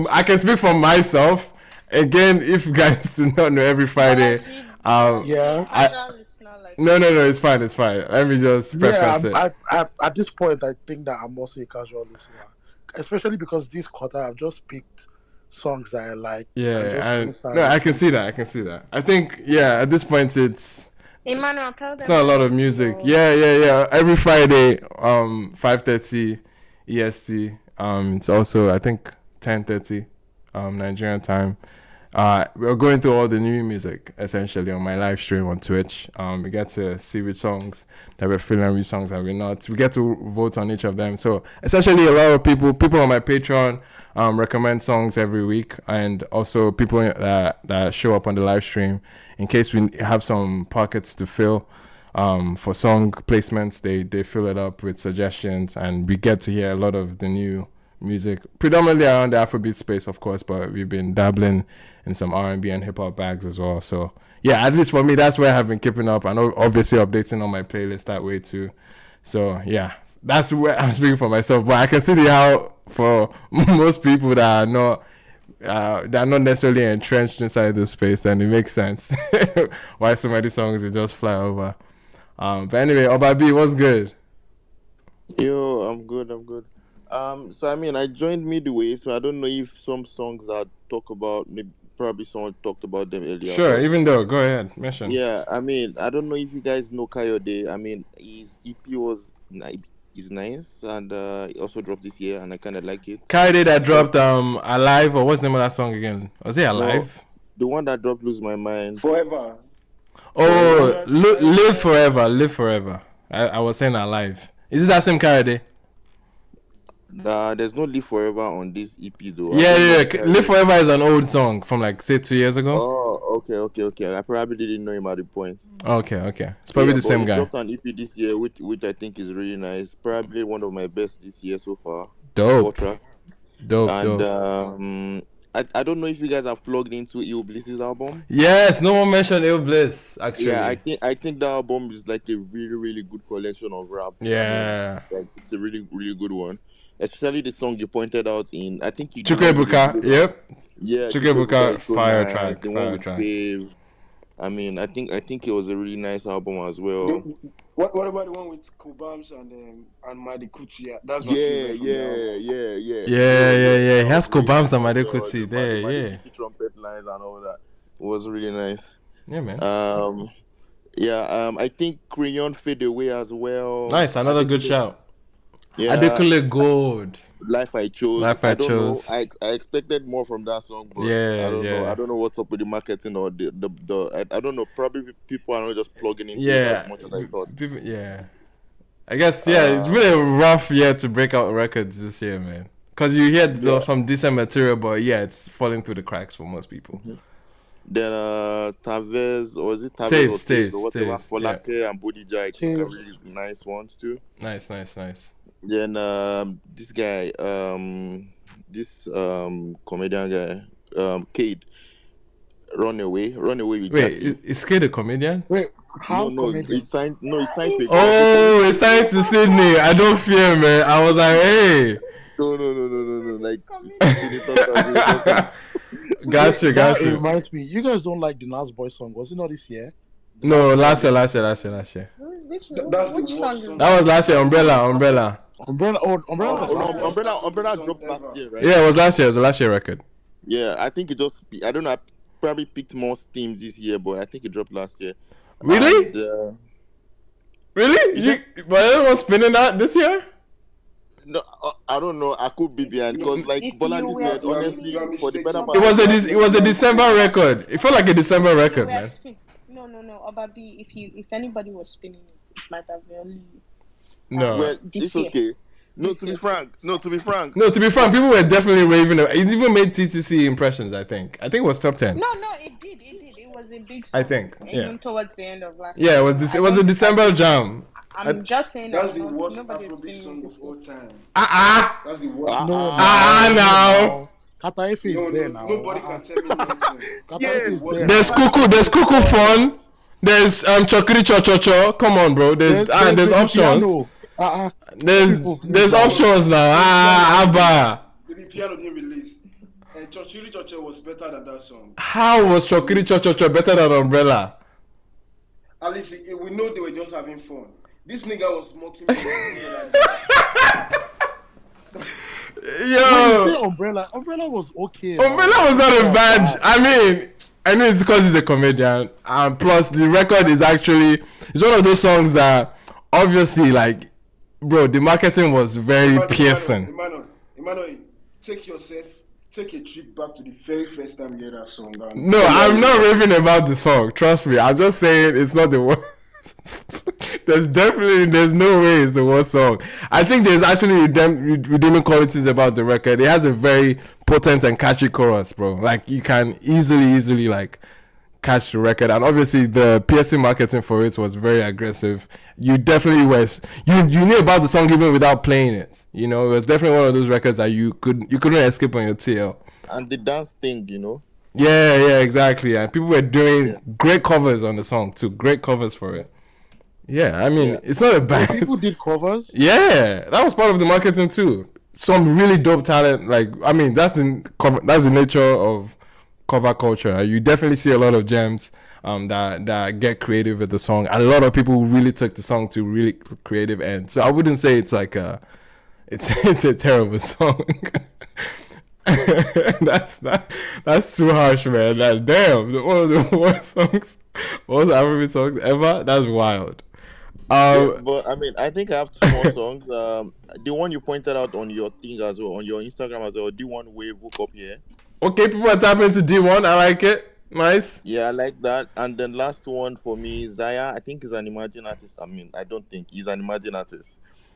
I
can speak for myself. Again, if you guys do not know, every Friday, No, it's fine. Let me just preface it.
At this point, I think that I'm also a casual listener, especially because this quarter I've just picked songs that I like.
Yeah, I can see that. I think at this point it's
Emmanuel, tell them
it's not a lot of music. Yeah. Every Friday, 5:30 EST. It's also I think 10:30 Nigerian time. We're going through all the new music essentially on my live stream on Twitch. We get to see which songs that we're feeling, which songs that we're not. We get to vote on each of them. So essentially, a lot of people on my Patreon recommend songs every week, and also people that show up on the live stream in case we have some pockets to fill. For song placements, they fill it up with suggestions, and we get to hear a lot of the new music, predominantly around the Afrobeat space, of course, but we've been dabbling in some R&B and hip-hop bags as well. So yeah, at least for me, that's where I've been keeping up, and obviously updating on my playlist that way too. So yeah, that's where I'm speaking for myself, but I can see how for most people that are not necessarily entrenched inside this space, then it makes sense why so many songs will just fly over. But anyway, Obabi, what's good?
Yo, I'm good. So I mean, I joined midway, so I don't know if some songs that talk about probably someone talked about them earlier.
Sure, even though, go ahead, mention.
Yeah, I mean, I don't know if you guys know Kayode. I mean, his EP is nice, and he also dropped this year, and I kind of like it.
Kayode that dropped Alive, or what's the name of that song again? Was it Alive?
No, the one that dropped Lose My Mind.
Forever.
Oh, Live Forever. I was saying Alive. Is it that same Kayode?
There's no Live Forever on this EP though.
Yeah. Live Forever is an old song from like say 2 years ago.
Oh, okay. I probably didn't know him at the point.
Okay. It's probably the same guy.
He dropped an EP this year, which I think is really nice. Probably one of my best this year so far.
Dope.
And I don't know if you guys have plugged into Ill Bliss's album.
Yes, no one mentioned Ill Bliss actually.
Yeah, I think the album is like a really, really good collection of rap.
Yeah.
Like it's a really, really good one.
especially the song you pointed out in. I think the one you did
Chukwebuka,
play now.
yep.
Yeah, Chukwebuka
Chukwebuka,
is so
fire
nice.
track,
The one
fire
with
track.
Fave. I mean, I think it was a really nice album as well.
What about the one with Kobams and Madi Kuti? That's my
Yeah,
favorite from the album.
Yeah. He has
Really
Kobams
nice
and
as well.
Madekuti there,
The
yeah.
Madikuti trumpet lines and all that was really nice.
Yeah, man.
I think Crayon Fade Away as well.
Nice, another good shout.
Yeah.
Adekule Gold.
Life I Chose. I don't know. I expected more from that song, but I don't know. I don't know what's up with the marketing or I don't know. Probably people are not just plugging into it as much as I thought.
I guess it's been a rough year to break out records this year, man. Because you hear some decent material, but it's falling through the cracks for most people.
Mm-hmm. Then Tavez, or is it Tavez
Taves,
or whatever? Folake and Bodija, I think are really nice ones too.
Nice.
Then this guy, this comedian guy, Cade, Runaway with Jackie.
Wait, is Cade a comedian?
Wait, how?
No, he signed to.
Oh, he signed to Sydney. I don't fear, man. I was like, hey.
No. Like,
Gotcha.
It reminds me, you guys don't like the Nas Boy song. Was it not this year?
No, last year.
Which
That's
song is
That was last year. Umbrella.
Umbrella dropped last year, right?
Yeah, it was last year. It was a last year record.
Yeah, I think it just. I don't know. I probably picked more themes this year, but I think it dropped last year.
Really?
And,
really? But everyone's spinning that this year?
No, I don't know. I could be behind because, like Bolani said, honestly, for the better part,
it was a December record. It felt like a December record, man.
No. Obabi, if anybody was spinning it, it might have been only you.
No.
Well, it's okay. To be frank,
people were definitely raving. It even made TTC impressions, I think. I think it was top 10.
No, it did. It was a big song.
I think,
even towards the end of last year.
Yeah, it was a December jam.
I'm just saying
that's
that
the worst
Afrobeat
song of all time.
That's
the worst.
Now.
Kataife is there now.
Nobody can tell me nothing.
There's Cuckoo Fun. There's Chokiri Chochocho. Come on, bro. There's options. There's options now. Abba.
The piano didn't release. And Chokiri Chocho was better than that song.
How was Chokiri Chochocho better than Umbrella?
At least we know they were just having fun. This nigga was mocking me.
Yo,
Umbrella was okay.
Umbrella was not a bad. I mean it's because he's a comedian, and plus the record is actually it's one of those songs that obviously, like, bro, the marketing was very piercing.
Emmanuel, take a trip back to the very first time you heard that song.
No, I'm not raving about the song. Trust me, I'm just saying it's not the worst. There's no way it's the worst song. I think there's actually redeeming qualities about the record. It has a very potent and catchy chorus, bro. Like, you can easily like catch the record, and obviously the piercing marketing for it was very aggressive. You definitely you knew about the song even without playing it. You know, it was definitely one of those records that you couldn't escape on your TL.
And the dance thing, you know.
Yeah, exactly. And people were doing great covers on the song too. Great covers for it. Yeah, I mean, it's not a bad.
People did covers.
Yeah, that was part of the marketing too. Some really dope talent. Like, I mean, that's the nature of cover culture. You definitely see a lot of gems that get creative with the song, and a lot of people really took the song to really creative ends. So I wouldn't say it's like it's a terrible song. That's too harsh, man. Like, damn, one of the worst Afrobeat songs ever. That's wild.
But I mean, I think I have two more songs. The one you pointed out on your thing as well, on your Instagram as well, D1 Wave Woke Up Here.
Okay, people are tapping into D1. I like it. Nice.
Yeah, I like that. And then last one for me, Zaya. I think he's an emerging artist. I mean, I don't think he's an emerging artist.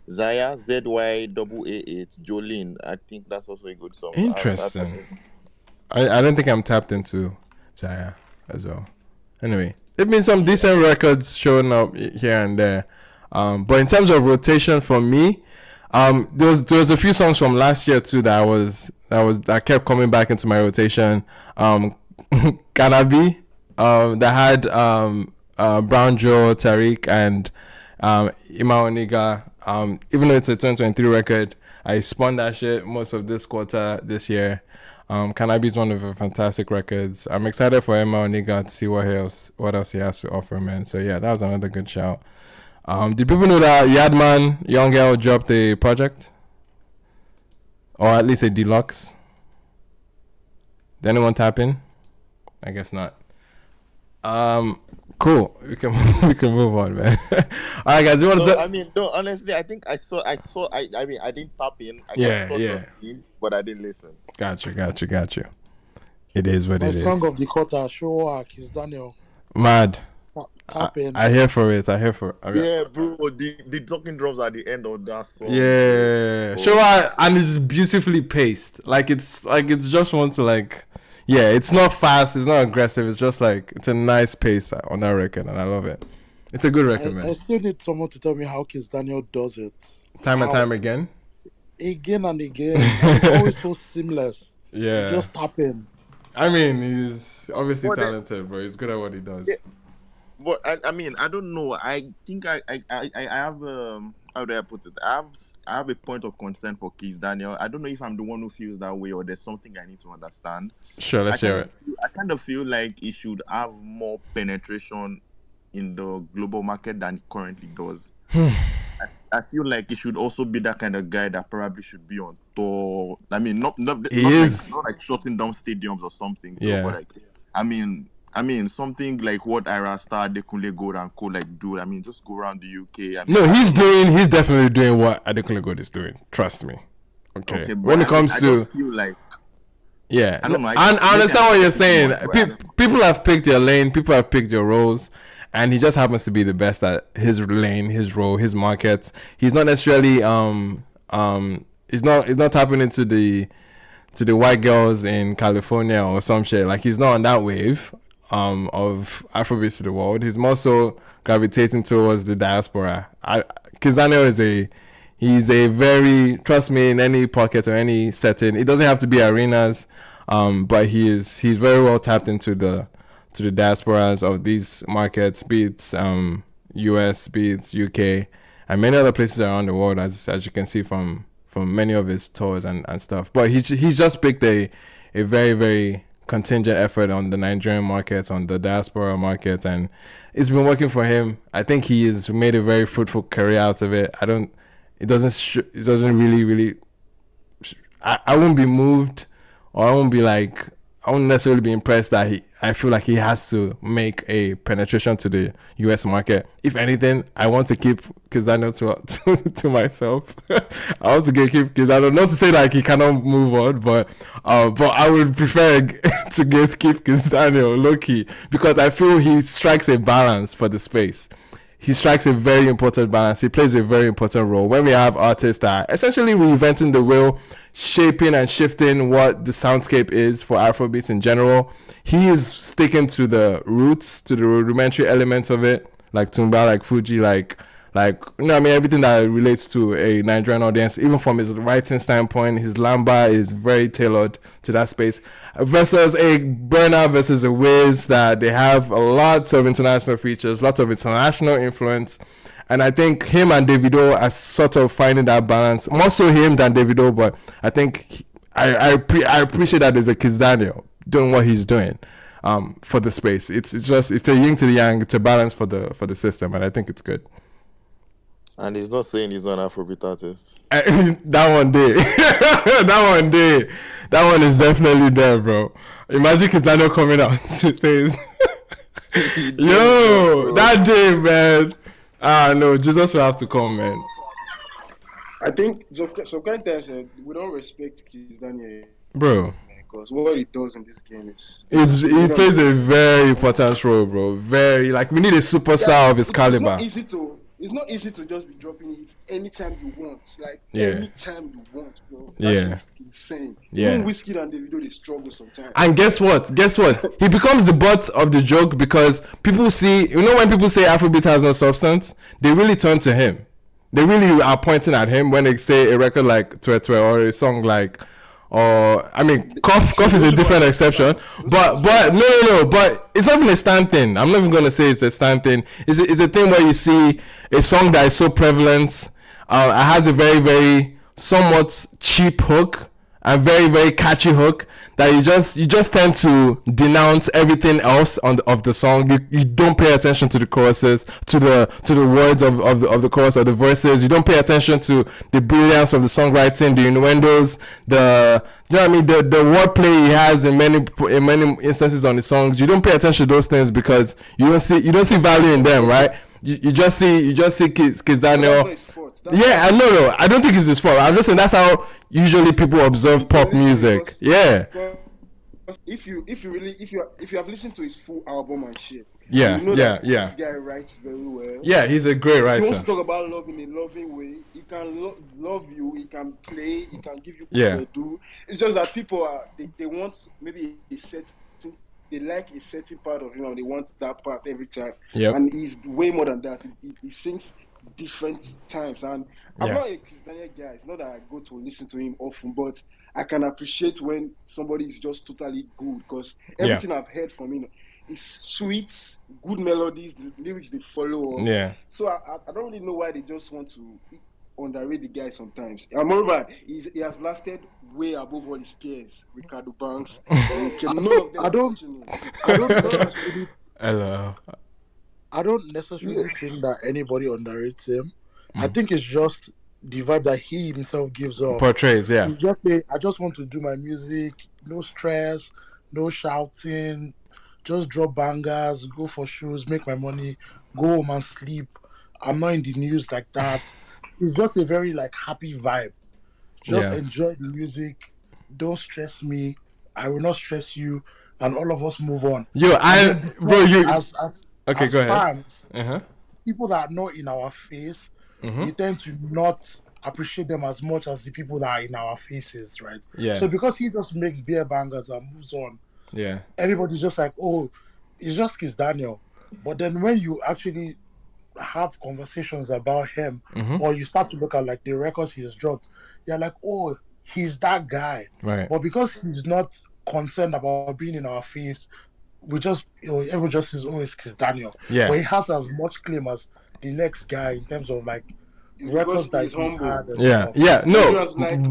Zaya, ZYAA8, Jolene. I think that's also a good song.
Interesting. I don't think I'm tapped into Zaya as well. Anyway, there've been some decent records showing up here and there. But in terms of rotation for me, there was a few songs from last year too that kept coming back into my rotation. Cannabis, that had Brown Joe, Tariq, and Ima Oniga. Even though it's a 2023 record, I spun that shit most of this quarter this year. Cannabis is one of the fantastic records. I'm excited for Emma Oniga to see what else he has to offer, man. So yeah, that was another good shout. Did people know that Yadman Young Girl dropped a project? Or at least a deluxe? Did anyone tap in? I guess not. Cool. We can move on, man. All right, guys. You want to?
I mean, no. Honestly, I think I saw. I mean, I didn't tap in.
Yeah.
But I didn't listen.
Got you. It is what
My
it is.
song of the quarter, show Kizz Daniel.
Mad.
Tap in.
I hear for it.
Yeah, bro. The talking drums at the end of that song.
Yeah. Show and it's beautifully paced. Like it's just want to like. Yeah, it's not fast, it's not aggressive, it's just like, it's a nice pace on that record, and I love it. It's a good record, man.
I still need someone to tell me how Kizz Daniel does it.
Time and time again?
Again and again. It's always so seamless.
Yeah.
Just tap in.
I mean, he's obviously talented, bro. He's good at what he does.
Yeah. But, I mean, I don't know. I think I have, how do I put it? I have a point of concern for Kizz Daniel. I don't know if I'm the one who feels that way or there's something I need to understand.
Sure, let's hear it.
I kind of feel like he should have more penetration in the global market than he currently does. I feel like he should also be that kind of guy that probably should be on tour. I mean, not like shutting down stadiums or something.
Yeah.
But like, I mean, something like what Ira Star, Adekunle Gold and Co. like do. I mean, just go around the UK. I mean,
he's definitely doing what Adekunle Gold is doing. Trust me. Okay. When it comes to,
I feel like,
yeah,
I don't know.
I understand what you're saying. People have picked your lane. People have picked your roles, and he just happens to be the best at his lane, his role, his market. He's not necessarily he's not tapping into the white girls in California or some shit. Like, he's not on that wave of Afrobeats to the world. He's more so gravitating towards the diaspora. Kizz Daniel he's a very, trust me, in any pocket or any setting, it doesn't have to be arenas, but he's very well tapped into the diasporas of these markets, be it US, be it UK, and many other places around the world, as you can see from many of his tours and stuff. But he's just picked a very, very contingent effort on the Nigerian markets, on the diaspora markets, and it's been working for him. I think he has made a very fruitful career out of it. It doesn't really I won't be moved, or I won't necessarily be impressed that I feel like he has to make a penetration to the US market. If anything, I want to keep Kizz Daniel to myself. I want to keep Kizz Daniel, not to say like he cannot move on, but I would prefer to keep Kizz Daniel low key, because I feel he strikes a balance for the space. He strikes a very important balance. He plays a very important role. When we have artists that are essentially reinventing the wheel, shaping and shifting what the soundscape is for Afrobeats in general, he is sticking to the roots, to the rudimentary elements of it, like Tumba, like Fuji, like everything that relates to a Nigerian audience. Even from his writing standpoint, his lamba is very tailored to that space. Versus a Burna versus a Wiz, that they have a lot of international features, lots of international influence. And I think him and Davido are sort of finding that balance. More so him than Davido, but I think I appreciate that there's a Kizz Daniel doing what he's doing for the space. It's a yin to the yang. It's a balance for the system, and I think it's good.
And he's not saying he's not an Afrobeat artist.
That one is definitely there, bro. Imagine Kizz Daniel coming out to say, yo, that day, man. No, Jesus will have to come, man.
I think sometimes we don't respect Kizz Daniel,
bro,
because what he does in this game is
he plays a very important role, bro. Very, like, we need a superstar of his caliber.
It's not easy to just be dropping it anytime you want. Like, anytime you want, bro. That's just insane. Even Wizkid and Davido, they struggle sometimes.
And guess what? He becomes the butt of the joke, because people see, when people say Afrobeat has no substance, they really turn to him. They really are pointing at him when they say a record like Twe Twe or a song like, Cough is a different exception, but no, but it's not even a stand thing. I'm not even gonna say it's a stand thing. It's a thing where you see a song that is so prevalent, it has a very, very somewhat cheap hook and very very catchy hook that you just tend to denounce everything else of the song. You don't pay attention to the choruses, to the words of the chorus or the verses. You don't pay attention to the brilliance of the songwriting, the innuendos, you know what I mean, the wordplay he has in many instances on the songs. You don't pay attention to those things because you don't see value in them, right? You just see Kizz Daniel. Yeah, no, I don't think it's his fault. I'm just saying that's how usually people observe pop music. Yeah.
If you have listened to his full album and shit,
yeah,
you know
yeah,
this guy writes very well.
Yeah, he's a great writer.
He wants to talk about love in a loving way. He can love you. He can play. He can give you do. It's just that people they want maybe a certain. They like a certain part of him and they want that part every time.
Yep.
And he's way more than that. He sings different times. And I'm not a Kizz Daniel guy. It's not that I go to listen to him often, but I can appreciate when somebody is just totally good because everything I've heard from him is sweet, good melodies, the lyrics they follow.
Yeah.
So I don't really know why they just want to underrate the guy sometimes. And moreover, he has lasted way above all his peers. Ricardo Banks. I don't necessarily.
Hello. I don't necessarily think that anybody underrates him. I think it's just the vibe that he himself gives off.
Portrays, yeah.
He's just I just want to do my music, no stress, no shouting, just drop bangers, go for shows, make my money, go home and sleep. I'm not in the news like that. It's just a very like happy vibe. Just enjoy the music. Don't stress me. I will not stress you, and all of us move on. As
go ahead.
Fans, people that are not in our face, we tend to not appreciate them as much as the people that are in our faces, right?
Yeah.
So because he just makes beer bangers and moves on, everybody's just like, oh, it's just Kizz Daniel. But then when you actually have conversations about him, or you start to look at like the records he has dropped, you're like, oh, he's that guy.
Right.
But because he's not concerned about being in our face, we just, everyone just says, oh, it's Kizz Daniel.
Yeah.
But he has as much claim as the next guy in terms of like records that he's had.
No,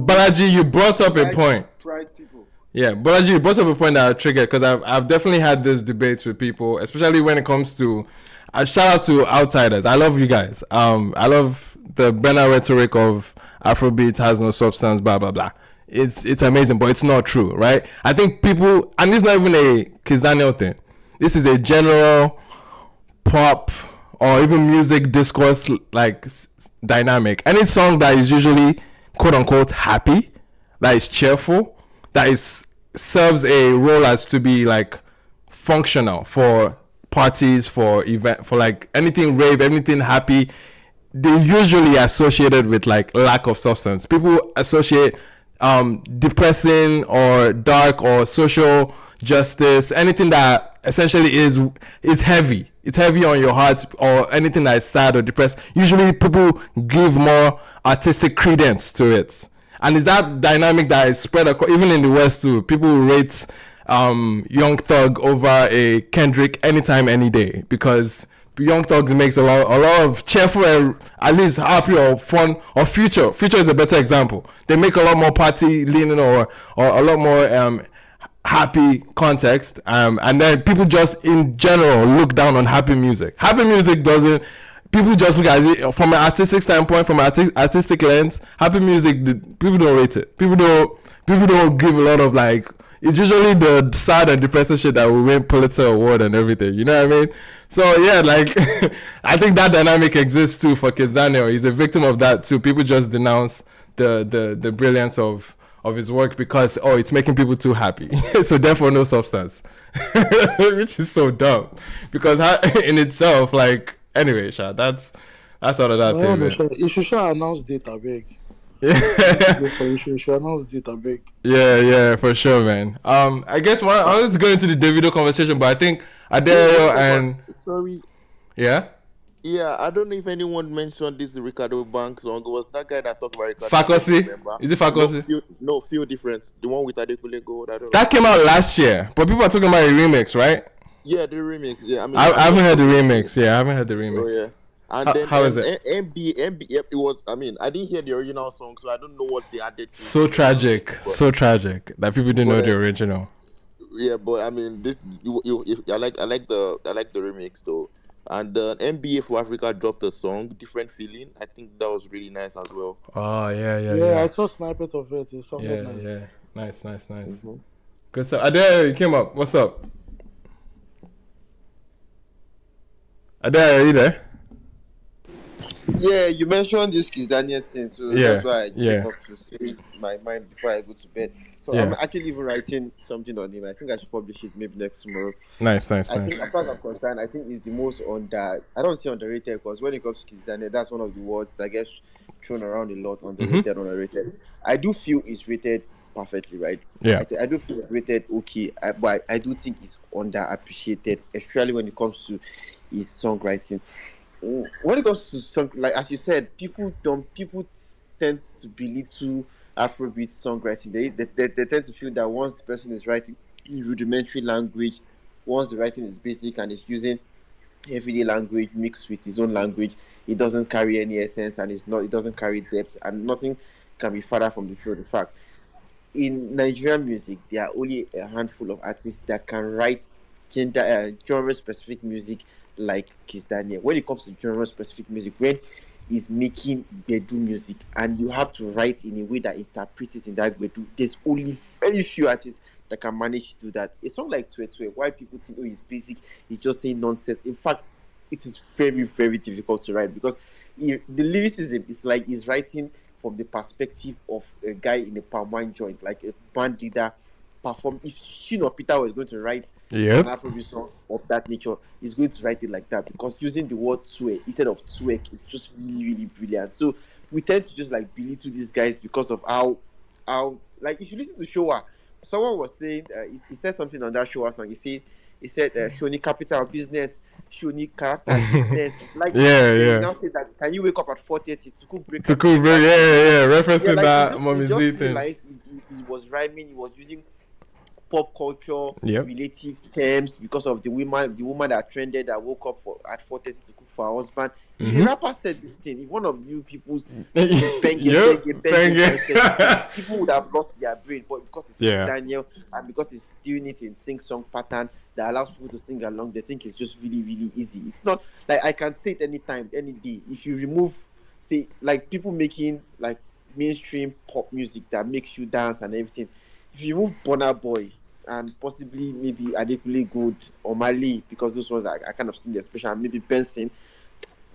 Balaji, you brought up a point.
Pride people.
Yeah, Balaji, you brought up a point that I triggered because I've definitely had this debate with people, especially when it comes to. Shout out to Outsiders. I love you guys. I love the banner rhetoric of Afrobeat has no substance, blah blah blah. It's amazing, but it's not true, right? I think people, and this is not even a Kizz Daniel thing. This is a general pop or even music discourse like dynamic. Any song that is usually quote unquote happy, that is cheerful, that is serves a role as to be like functional for parties, for event, for like anything rave, anything happy, they usually associated with like lack of substance. People associate depressing or dark or social justice, anything that essentially is heavy. It's heavy on your heart, or anything that is sad or depressed. Usually people give more artistic credence to it. And it's that dynamic that is spread across, even in the West too. People rate Young Thug over a Kendrick anytime, any day, because Young Thug makes a lot of cheerful and at least happy or fun, or Future is a better example. They make a lot more party leaning or a lot more happy context, and then people just in general look down on happy music. Happy music doesn't. People just look at it from an artistic standpoint, from an artistic lens. Happy music, people don't rate it. People don't give a lot of like. It's usually the sad and depressing shit that will win Pulitzer Award and everything. You know what I mean? So yeah, like I think that dynamic exists too for Kizz Daniel. He's a victim of that too. People just denounce the brilliance of his work because it's making people too happy. So therefore no substance, which is so dumb. Because in itself, like anyway, Sha, that's out of that thing.
Sure. You should announce data big. You should announce data big.
Yeah, for sure, man. I guess I was going into the Davido conversation, but I think Adele and
sorry.
Yeah,
I don't know if anyone mentioned this Ricardo Banks song. It was that guy that talked about Ricardo.
Faculty? Is it Faculty?
No, Feel Different. The one with Adekunle Gold. I don't know.
That came out last year, but people are talking about a remix, right?
Yeah, the remix. Yeah,
I haven't heard the remix. Yeah, I haven't heard the remix.
Oh yeah. And then
How is it?
it was. I mean, I didn't hear the original song, so I don't know what they added to
So
make it
tragic,
amazing.
so tragic that people didn't know
But
the original.
yeah, but I mean, I like the remix though. And NBA for Africa dropped a song, Different Feeling. I think that was really nice as well.
Oh yeah, yeah,
Yeah, I
yeah,
saw snippets of it. It sounded
yeah,
nice.
yeah. Nice.
Hmm.
Good stuff. Adair, you came up. What's up? Adair, are you there?
Yeah, you mentioned this Kizz Daniel thing, so that's
Yeah,
why I came
yeah,
up to say my mind before I go to bed. So I'm
yeah.
actually even writing something on him. I think I should publish it maybe next tomorrow.
Nice.
I think, as far as I'm concerned, I think it's the most I don't say underrated, because when it comes to Kizz Daniel, that's one of the words that gets thrown around a lot. Underrated. I do feel it's rated perfectly, right?
Yeah.
I do feel it's rated okay, but I do think it's underappreciated, especially when it comes to his songwriting. When it comes to song, like as you said, people tend to belittle Afrobeat songwriting. They tend to feel that once the person is writing in rudimentary language, once the writing is basic and is using everyday language mixed with his own language, it doesn't carry any essence, and it doesn't carry depth, and nothing can be further from the truth. In fact, in Nigerian music, there are only a handful of artists that can write genre-specific music like Kizz Daniel. When it comes to genre-specific music, when he's making Bedu music, and you have to write in a way that interprets it in that Bedu, there's only very few artists that can manage to do that. A song like Twe Twe, why people think, oh, it's basic, he's just saying nonsense. In fact, it is very, very difficult to write, because the lyricism is like he's writing from the perspective of a guy in a palm wine joint, like a band leader perform. If Shino Peter was going to write an Afrobeat song of that nature, he's going to write it like that, because using the word "twe" instead of "twek," it's just really, really brilliant. So we tend to just like belittle these guys because of how like, if you listen to Showa, someone was saying he said something on that Showa song. He said Shoni capital business, Shoni character business. Like, then he now said that, can you wake up at 4:30 to cook breakfast?
To cook breakfast, yeah. Referencing
like,
that
he
Mommy
just
Z thing.
realized he was rhyming. He was using pop culture
Yep.
relative terms because of the woman that trended, that woke up at 4:30 to cook for her husband. If a rapper said this thing, if one of you people's banging, people would have lost their brain. But because it's Kizz Daniel, and because he's doing it in sing-song pattern that allows people to sing along, they think it's just really, really easy. It's not like I can say it anytime, any day. If you remove, say, like people making like mainstream pop music that makes you dance and everything, if you remove Burna Boy and possibly maybe Adekunle Gold or Mali, because those ones I kind of seen the special, and maybe Benson,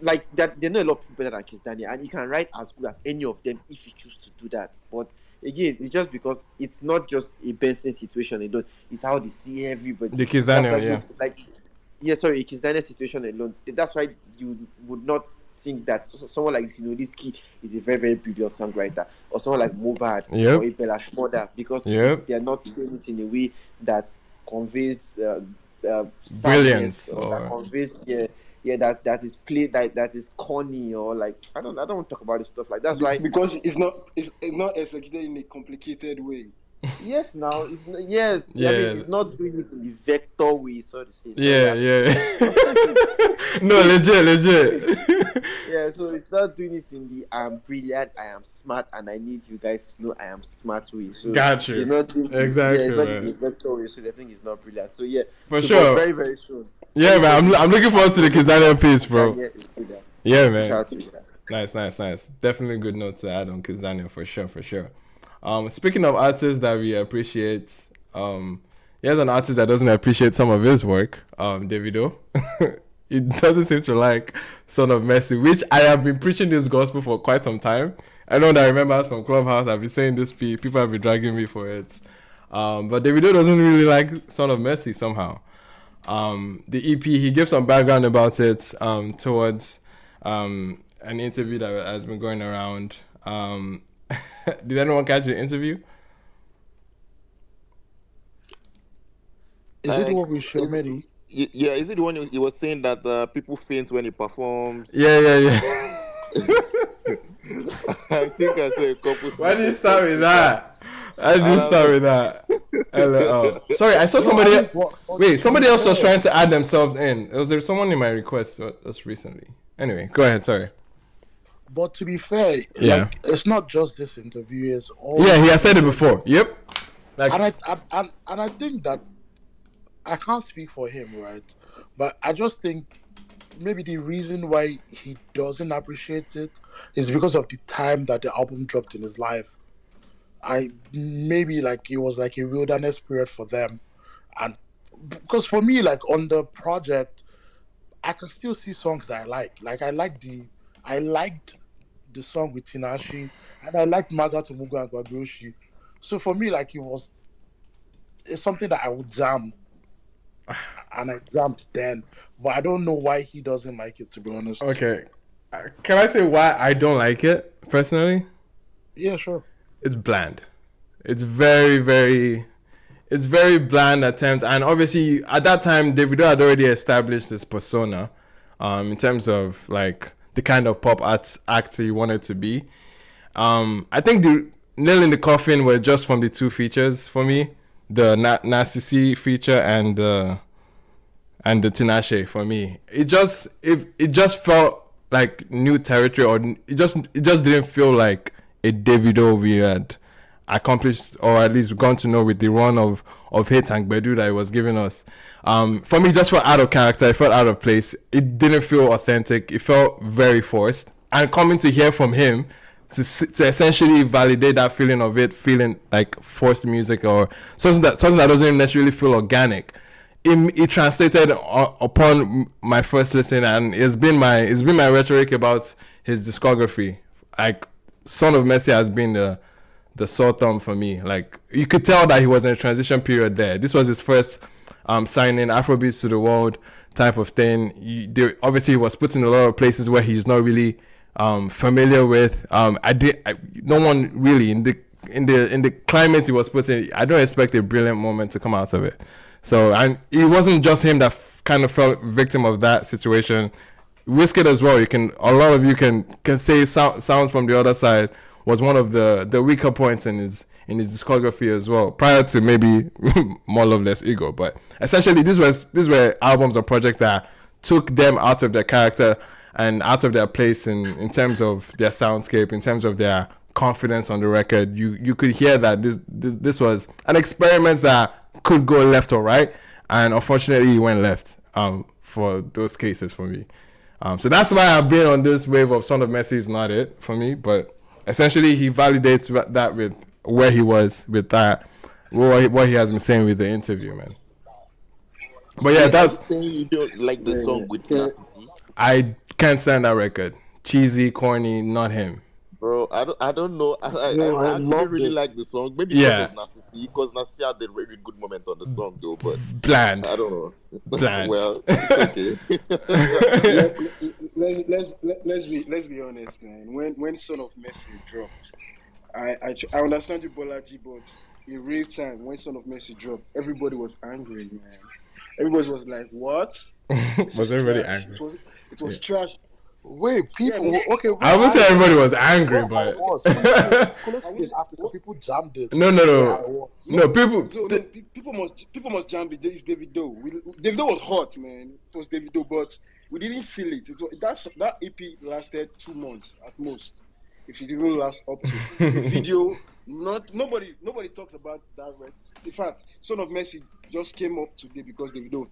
like that, they know a lot of people better than Kizz Daniel, and he can write as good as any of them if he chooses to do that. But again, it's just because it's not just a Benson situation alone, it's how they see everybody.
The Kizz Daniel,
a Kizz Daniel situation alone. That's why you would not think that someone like Sinodiski is a very, very brilliant songwriter, or someone like Mobad or a Belash Moda, because they're not saying it in a way that conveys
brilliance,
or that conveys that is played, that is corny, or like I don't want to talk about this stuff like that's why,
because it's not executed in a complicated way.
Yes, now it's not, I mean, it's not doing it in the vector way, so to say.
No, legit.
Yeah, so it's not doing it in the I am brilliant, I am smart, and I need you guys to know I am smart way. So
got you.
It's not
Exactly.
It's not in the vector way, so they think it's not brilliant. So
for sure,
very, very soon.
Yeah, man, I'm looking forward to the Kizz Daniel piece, bro. Yeah, man. Nice. Definitely a good note to add on Kizz Daniel, for sure. Speaking of artists that we appreciate, here's an artist that doesn't appreciate some of his work, Davido. He doesn't seem to like Son of Mercy, which I have been preaching this gospel for quite some time. I know that I remember us from Clubhouse, I've been saying this, people have been dragging me for it. But Davido doesn't really like Son of Mercy somehow. The EP, he gives some background about it towards an interview that has been going around. Did anyone catch the interview?
Is it the one with Shomedi?
Yeah, is it the one he was saying that people faint when he performs?
Yeah.
I think I saw a couple.
Why did you start with that? Sorry, I saw somebody. Wait, somebody else was trying to add themselves in. Was there someone in my request just recently? Anyway, go ahead. Sorry.
But to be fair,
Yeah.
like it's not just this interview; it's all.
Yeah, he has said it before. Yep. Like,
And I think that I can't speak for him, right? But I just think maybe the reason why he doesn't appreciate it is because of the time that the album dropped in his life. I maybe like it was like a wilderness period for them, and because for me, like on the project, I can still see songs that I like. Like I liked the song with Tinashi, and I liked Maga Tomugo and Gwagyoshi. So for me, like it's something that I would jam, and I jammed then. But I don't know why he doesn't like it, to be honest.
okay. Can I say why I don't like it personally?
Yeah, sure.
It's bland. It's very bland attempt, and obviously at that time Davido had already established his persona, in terms of like the kind of pop act he wanted to be. I think the nail in the coffin were just from the two features for me, the Nasisi feature and the Tinashe for me. It just felt like new territory, or it just didn't feel like a Davido we had accomplished, or at least gone to know with the run of hits and Bedu that it was giving us. For me, it just felt out of character. It felt out of place. It didn't feel authentic. It felt very forced. And coming to hear from him to essentially validate that feeling of it feeling like forced music, or something that doesn't necessarily feel organic. It translated upon my first listen, and it's been my rhetoric about his discography. Like, Son of Mercy has been the sore thumb for me. Like, you could tell that he was in a transition period there. This was his first signing, Afrobeats to the world type of thing. Obviously he was put in a lot of places where he's not really familiar with. No one really in the climate he was put in. I don't expect a brilliant moment to come out of it. So, and it wasn't just him that kind of fell victim of that situation. Wizkid as well. A lot of you can say sound from the other side was one of the weaker points in his discography as well, prior to maybe More Love Less Ego. But essentially these were albums or projects that took them out of their character and out of their place in terms of their soundscape, in terms of their confidence on the record. You could hear that this was an experiment that could go left or right, and unfortunately it went left for those cases for me. So that's why I've been on this wave of Son of Mercy is not it for me, but essentially he validates that with where he was with that, what he has been saying with the interview, man. But yeah,
that's saying you don't like the song with Nasisi.
I can't stand that record. Cheesy, corny, not him.
Bro, I don't know. I actually really like the song. Maybe because of Nasisi, because Nasisi had a very good moment on the song, though. But
bland.
I don't know.
Bland.
Well, okay.
let's be honest, man. When Son of Mercy dropped, I understand you, Bolaji, but in real time, when Son of Mercy dropped, everybody was angry, man. Everybody was like, "What?"
Was everybody angry?
It was trash.
Wait, people.
Yeah,
okay,
I wouldn't say everybody was angry, but
people jammed it.
No.
People must jam it. It's Davido. Davido was hot, man. It was Davido, but we didn't feel it. That EP lasted 2 months at most, if it even lasts up to. The video, nobody talks about that. Right? In fact, Son of Mercy just came up today because Davido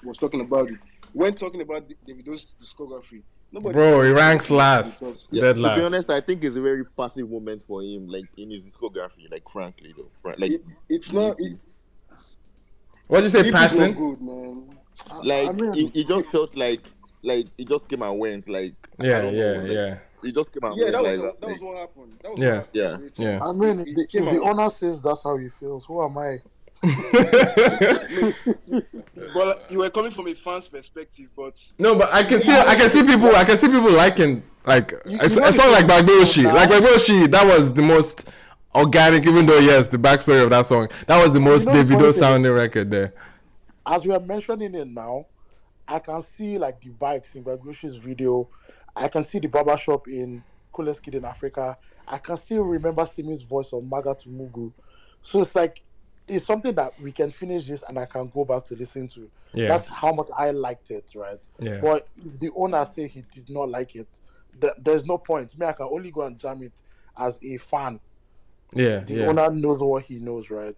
was talking about it. When talking about Davido's discography,
bro, he ranks last.
To be honest, I think it's a very passive moment for him, like in his discography. Like, frankly, though, like
it's not.
What did you say, passing?
Good, man.
Like, it just felt like it just came and went. Like,
yeah.
It just came and
went.
That
was what happened.
Yeah.
I mean, if the owner says that's how he feels, who am I?
Well, you were coming from a fan's perspective, but
I can see people liking like a song like Bagboshi. Like Bagboshi, that was the most organic, even though yes, the backstory of that song, that was the most Davido sounding record there.
As we are mentioning it now, I can see like the bikes in Bagboshi's video. I can see the barbershop in Coolest Kid in Africa. I can still remember Simi's voice on Maga to Mugu. So it's like it's something that we can finish this and I can go back to listen to.
Yeah.
That's how much I liked it, right?
Yeah.
But if the owner say he did not like it, there's no point. Me, I can only go and jam it as a fan.
Yeah.
The owner knows what he knows, right?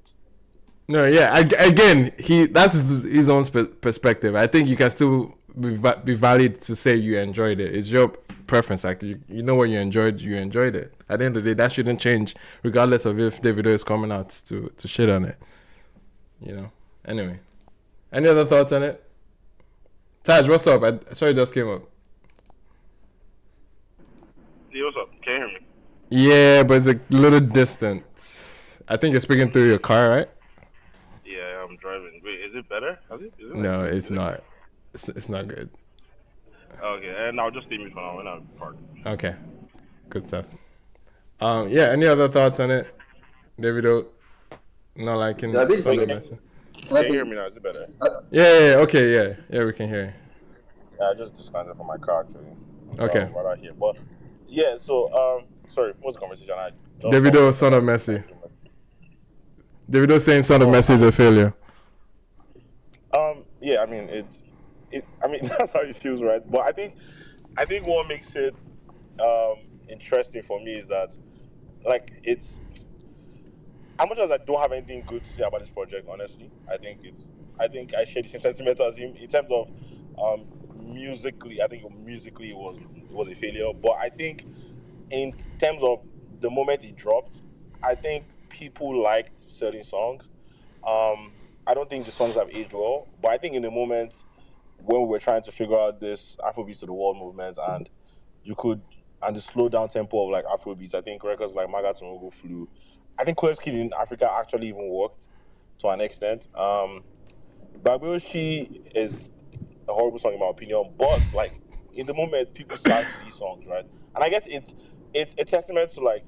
No, yeah. Again, that's his own perspective. I think you can still be valid to say you enjoyed it. It's your preference. Like you know what you enjoyed it. At the end of the day, that shouldn't change, regardless of if Davido is coming out to shit on it. You know. Anyway, any other thoughts on it? Taj, what's up? I saw you just came up.
Yeah, what's up? Can you hear me?
Yeah, but it's a little distant. I think you're speaking through your car, right?
Yeah, I'm driving. Wait, is it better? Is it
No, it's not. It's not good.
Okay, and I'll just leave me for now when I'm parked.
Okay, good stuff. Yeah. Any other thoughts on it, Davido? Not liking some of the
Can you hear me now? Is it better?
Yeah. Okay. Yeah. We can hear you.
Yeah, I just disconnected from my car actually.
Okay.
Right out here, but yeah. So sorry, what's the conversation?
Davido, Son of Messi. Davido saying Son of Messi is a failure.
Yeah, I mean I mean that's how it feels, right? But I think what makes it interesting for me is that like it's as much as I don't have anything good to say about this project, honestly, I think I share the same sentiment as him in terms of musically. I think musically it was a failure, but I think in terms of the moment it dropped, I think people liked certain songs. I don't think the songs have aged well, but I think in the moment when we were trying to figure out this Afrobeats to the world movement and the slow down tempo of like Afrobeats, I think records like Maga Tomogo flew. I think Quest Kid in Africa actually even worked to an extent. Bagbeoshi is a horrible song in my opinion, but like in the moment people sang to these songs, right? And I guess it's a testament to like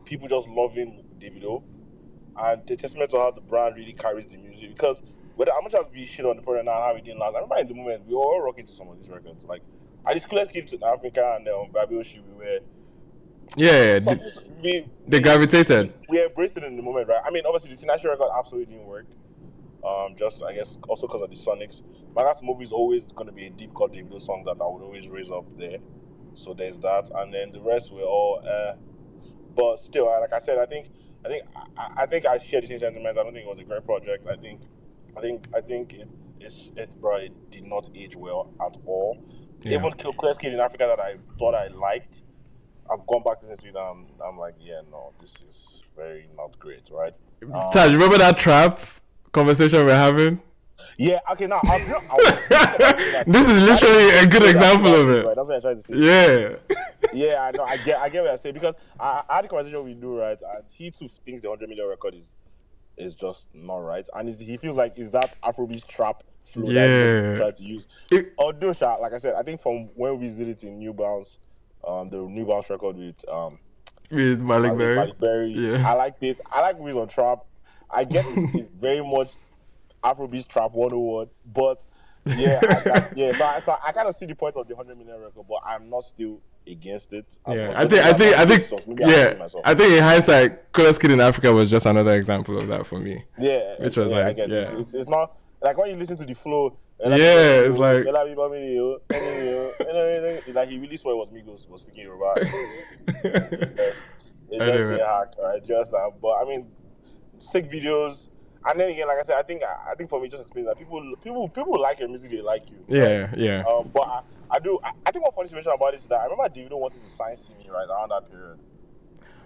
people just loving Davido and a testament to how the brand really carries the music because whether how much as we shit on the project now and how it didn't last, I remember in the moment we were all rocking to some of these records. Like I just Quest Kid to Africa and Bagbeoshi we were
they gravitated.
We embraced it in the moment, right? I mean, obviously, the Tinashe record absolutely didn't work. Just, I guess, also because of the Sonics. Maga's movie is always going to be a deep cut Davido song that I would always raise up there. So there's that. And then the rest were all, but still, like I said, I think I share the same sentiments. I don't think it was a great project. I think it did not age well at all.
Yeah.
Even Claire's Kid in Africa that I thought I liked, I've gone back to listen to it and I'm like, yeah, no, this is very not great, right?
Taj, remember that trap conversation we're having?
Yeah, okay, now
this is literally a good example of it.
Right? That's what I'm trying to say.
Yeah.
Yeah, I know, I get what you're saying because I had a conversation with you, right? And he too thinks the 100 million record is just not right, and he feels like is that Afrobeat trap flow that he tried to use. Although, like I said, I think from when we did it in New Balance, the New Balance record with
Malik Berry.
Yeah. I liked it. I like movies on trap. I guess it's very much Afrobeat trap 101, but yeah, So I kind of see the point of the 100 million record, but I'm not still against it.
Yeah, I think in hindsight, Coolest Kid in Africa was just another example of that for me.
Yeah,
which was
like, it's not like when you listen to the flow.
It's like
he really swore it was Migos was speaking Yoruba. It's hack, right? Just that, but I mean, sick videos. And then again, like I said, I think for me, just explain that people like your music, they like you.
Right? Yeah.
But I think one funny situation about this is that I remember Davido wanted to sign Simi right around that period.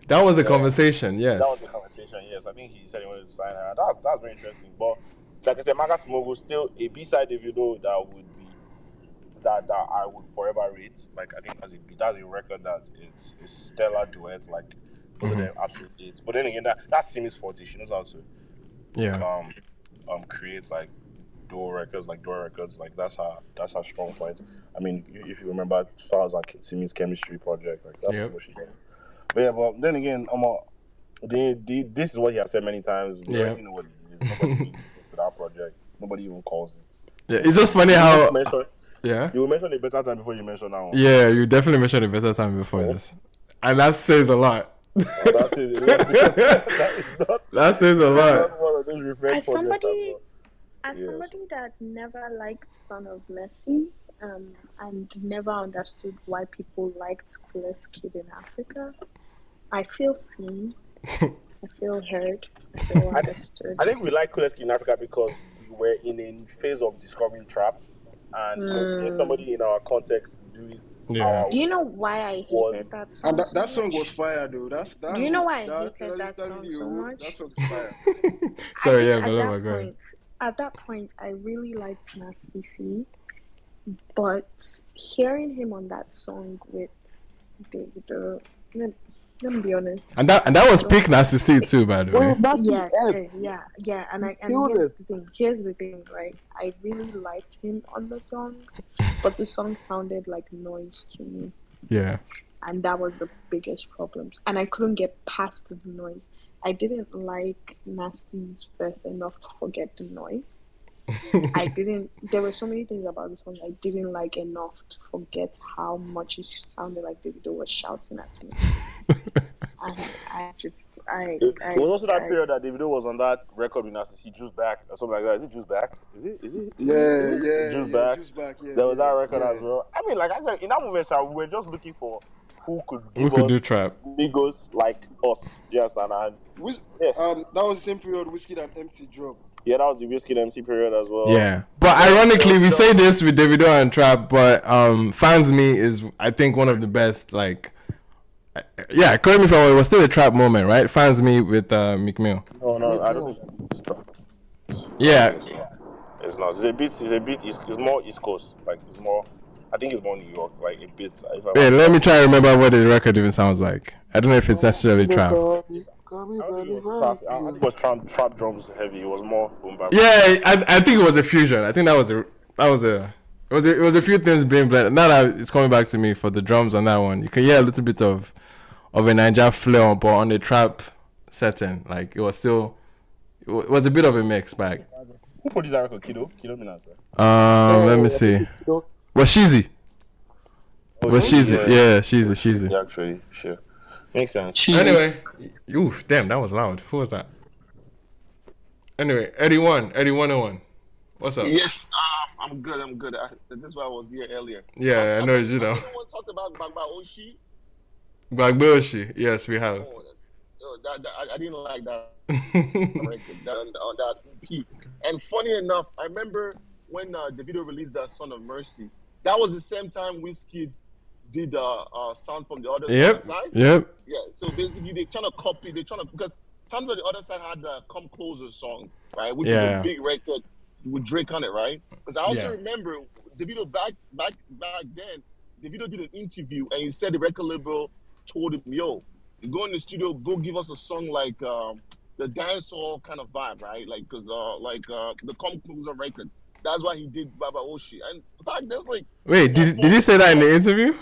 That was a conversation, yes.
That was a conversation, yes. I think he said he wanted to sign her. That's very interesting. But like I said, Maga Tomogo still a B-side Davido that I would forever rate. Like I think that's a record that is stellar duet. Like both of them absolutely hits. But then again, that's Simi's forte. She knows how to create like duo records, like that's her strong point. I mean, if you remember, as far as like Simi's chemistry project, like that's what she did. But yeah, but then again, this is what he has said many times. We already know what it is. Nobody even listens to that project. Nobody even calls it.
Yeah, it's just funny how.
You will mention a better time before you mention that one.
Yeah, you definitely mentioned a better time before this, and that says a lot.
That says a lot.
That says a lot.
That's one of those refresh
As
projects as
somebody,
well.
as
Yes.
somebody that never liked Son of Mercy, and never understood why people liked Coolest Kid in Africa, I feel seen. I feel heard. I feel understood.
I think we like Coolest Kid in Africa because we were in a phase of discovering trap, and seeing somebody in our context do it our
Do you
way
know why I
was.
hated that
And
song
that,
so
that song was
much?
fire though. That's that
Do you know
hook,
why I
that
hated that
that
song so
video, that
much?
song is fire.
I
Sorry,
think
yeah, Malama, go ahead.
at that point, I really liked Nasty C, but hearing him on that song with Davido, let me be honest.
And that was peak Nasty C too, by the way.
Yes, yeah, and
killed
here's the thing, right? I really liked him on the song, but the song sounded like noise to me.
Yeah.
And that was the biggest problem. And I couldn't get past the noise. I didn't like Nasty's verse enough to forget the noise. There were so many things about the song I didn't like enough to forget how much it sounded like Davido was shouting at me. And
It was also that period that Davido was on that record with Nasty C, Juice Back or something like that. Is it Juice Back? Is it Juice Back?
Juice Back, yeah.
There was that record
yeah.
as well. I mean, like I said, in that moment, we were just looking for who could
Who
give
could
us
do trap?
Migos like us. Do you understand? And
That was the same period Whiskey and Empty dropped.
yeah, that was the Whiskey MC period as well.
Yeah. But ironically, we say this with Davido and trap, but Fans Me is, I think, one of the best, like, yeah, correct me if I'm wrong, it was still a trap moment, right? Fans Me with Meek Mill.
No, I don't think it's trap.
Yeah.
It's not. It's more East Coast. Like, it's more, I think it's more New York, like a bit.
Wait, let me try to remember what the record even sounds like. I don't know if it's necessarily trap.
I don't think it was trap drums heavy. It was more boom bap.
Yeah, I think it was a fusion. I think it was a few things being blended. Now that it's coming back to me for the drums on that one, you can hear a little bit of a Niger flair, but on the trap setting, like it was a bit of a mix back.
Who produced that record? Kido Minaj.
Let me see. Was Sheezy? Was Sheezy? Yeah, Sheezy.
Yeah, actually, sure. Makes sense.
Anyway, oof, damn, that was loud. Who was that? Anyway, Eddie 101. What's up?
Yes, I'm good. This is why I was here earlier.
Yeah, I know, you know.
Anyone talked about Bagbaoshi?
Bagbaoshi, yes, we have.
I didn't like that record on that EP. And funny enough, I remember when Davido released that Son of Mercy. That was the same time Wizkid did Sound from the Other Side.
Yep.
Yeah. So basically, because Sound from the Other Side had the Come Closer song, right, which is a big record with Drake on it, right? Because I also remember Davido back then. Davido did an interview and he said the record label told him, "Yo, you go in the studio, go give us a song like the dancehall kind of vibe, right? Like because the Come Closer record. That's why he did Baba Oshi." And back there's like,
wait, did he say that in the interview?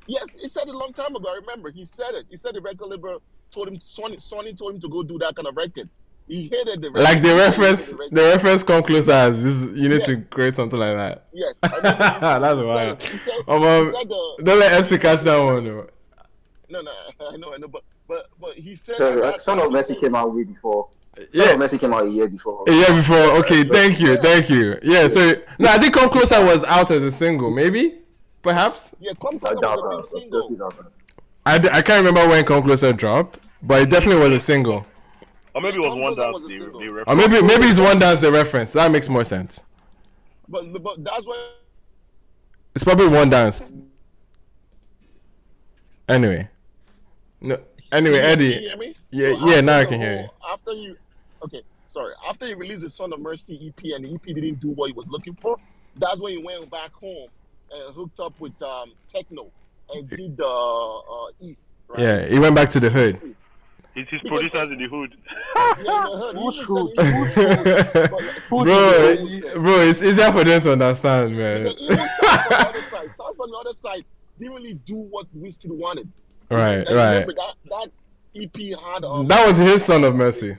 Yes, he said it a long time ago. I remember he said it. He said the record label told him, Sony told him to go do that kind of record. He hated the record.
Like the reference come closer as this. You need to create something like that.
Yes,
that's wild. Don't let FC catch that one. Though.
No, I know, but he said
so
that
Son of Mercy came out way before.
Yeah,
Son of Mercy came out a year before.
Okay, thank you. Yeah, so no, I think Come Closer was out as a single, maybe, perhaps.
Yeah, Come Closer was a big single.
I can't remember when Come Closer dropped, but it definitely was a single.
Or maybe it was One Dance they referenced.
Or maybe it's One Dance the reference. That makes more sense.
But that's why.
It's probably One Dance. Anyway. No. Anyway, Eddie.
Can you hear me?
Yeah. Now I can hear
you. After he released the Son of Mercy EP and the EP didn't do what he was looking for, that's when he went back home and hooked up with Techno and did Eve. Right?
Yeah, he went back to the hood.
It's his producers in the hood.
Bro, it's easier for them to understand, man.
Sound from the Other Side didn't really do what Wizkid wanted.
Right.
Remember that EP had
that was his Son of Mercy.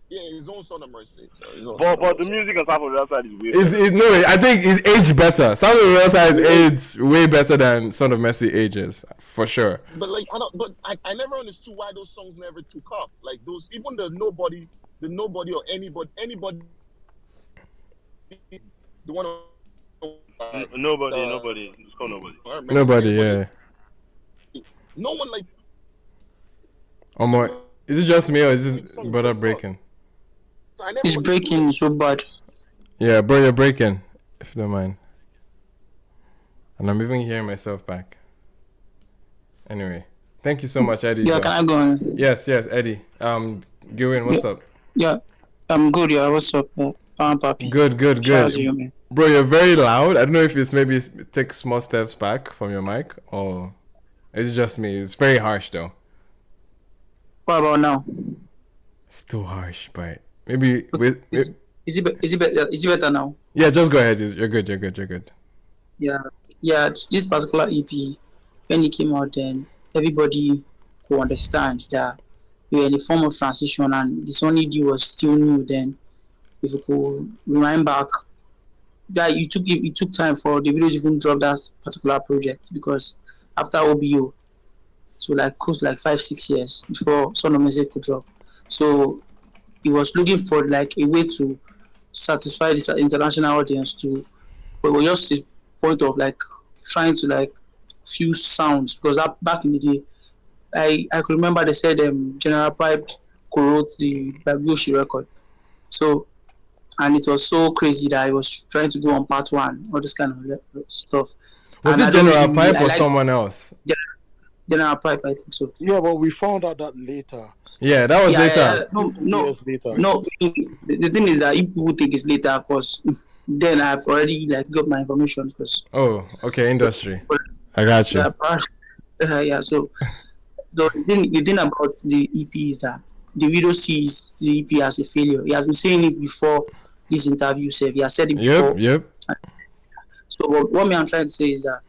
Yeah, his own Son of Mercy.
But the music on Sound from the Other Side is way better.
No, I think it's aged better. Sound from the Other Side is aged way better than Son of Mercy ages, for sure.
But I never understood why those songs never took off. Like those, even the Nobody the nobody or anybody, the one
Nobody. It's called nobody.
Nobody,
anybody.
yeah.
No one like
Omar, is it just me or is this
song,
brother
Drake song.
breaking?
And
It's
everyone is doing
breaking
it.
so bad.
Yeah, bro, you're breaking. If you don't mind. And I'm even hearing myself back. Anyway, thank you so much, Eddie.
Yeah, can I go on?
Yes, Eddie. Gilwin, what's up?
Yeah, I'm good. Yeah, what's up? I'm Papi.
Good.
Shout out to you, man.
Bro, you're very loud. I don't know if it's maybe take small steps back from your mic or it's just me. It's very harsh though.
What about now?
It's too harsh, but maybe
Is it better now?
Yeah, just go ahead. You're good.
Yeah. This particular EP, when it came out, then everybody could understand that we were in a form of transition, and the Sony D was still new. Then, if you could rewind back, that it took time for the video to even drop that particular project, because after OBO, so like close like 5-6 years before Son of Music could drop. So he was looking for like a way to satisfy this international audience too, but it was just a point of like trying to like fuse sounds, because that back in the day, I could remember they said General Pipe co-wrote the Babioshi record. So, and it was so crazy that I was trying to go on part one, all this kind of stuff.
Was it General Pipe or someone else?
General Pipe, I think so.
Yeah, but we found out that later.
Yeah, that was later.
Yeah.
Years later.
No. The thing is that if people think it's later, because then I've already like got my information. Because
okay, industry. I got you.
Yeah. So the thing about the EP is that Davido sees the EP as a failure. He has been saying it before this interview. He has said it before.
Yep.
So what I'm trying to say is that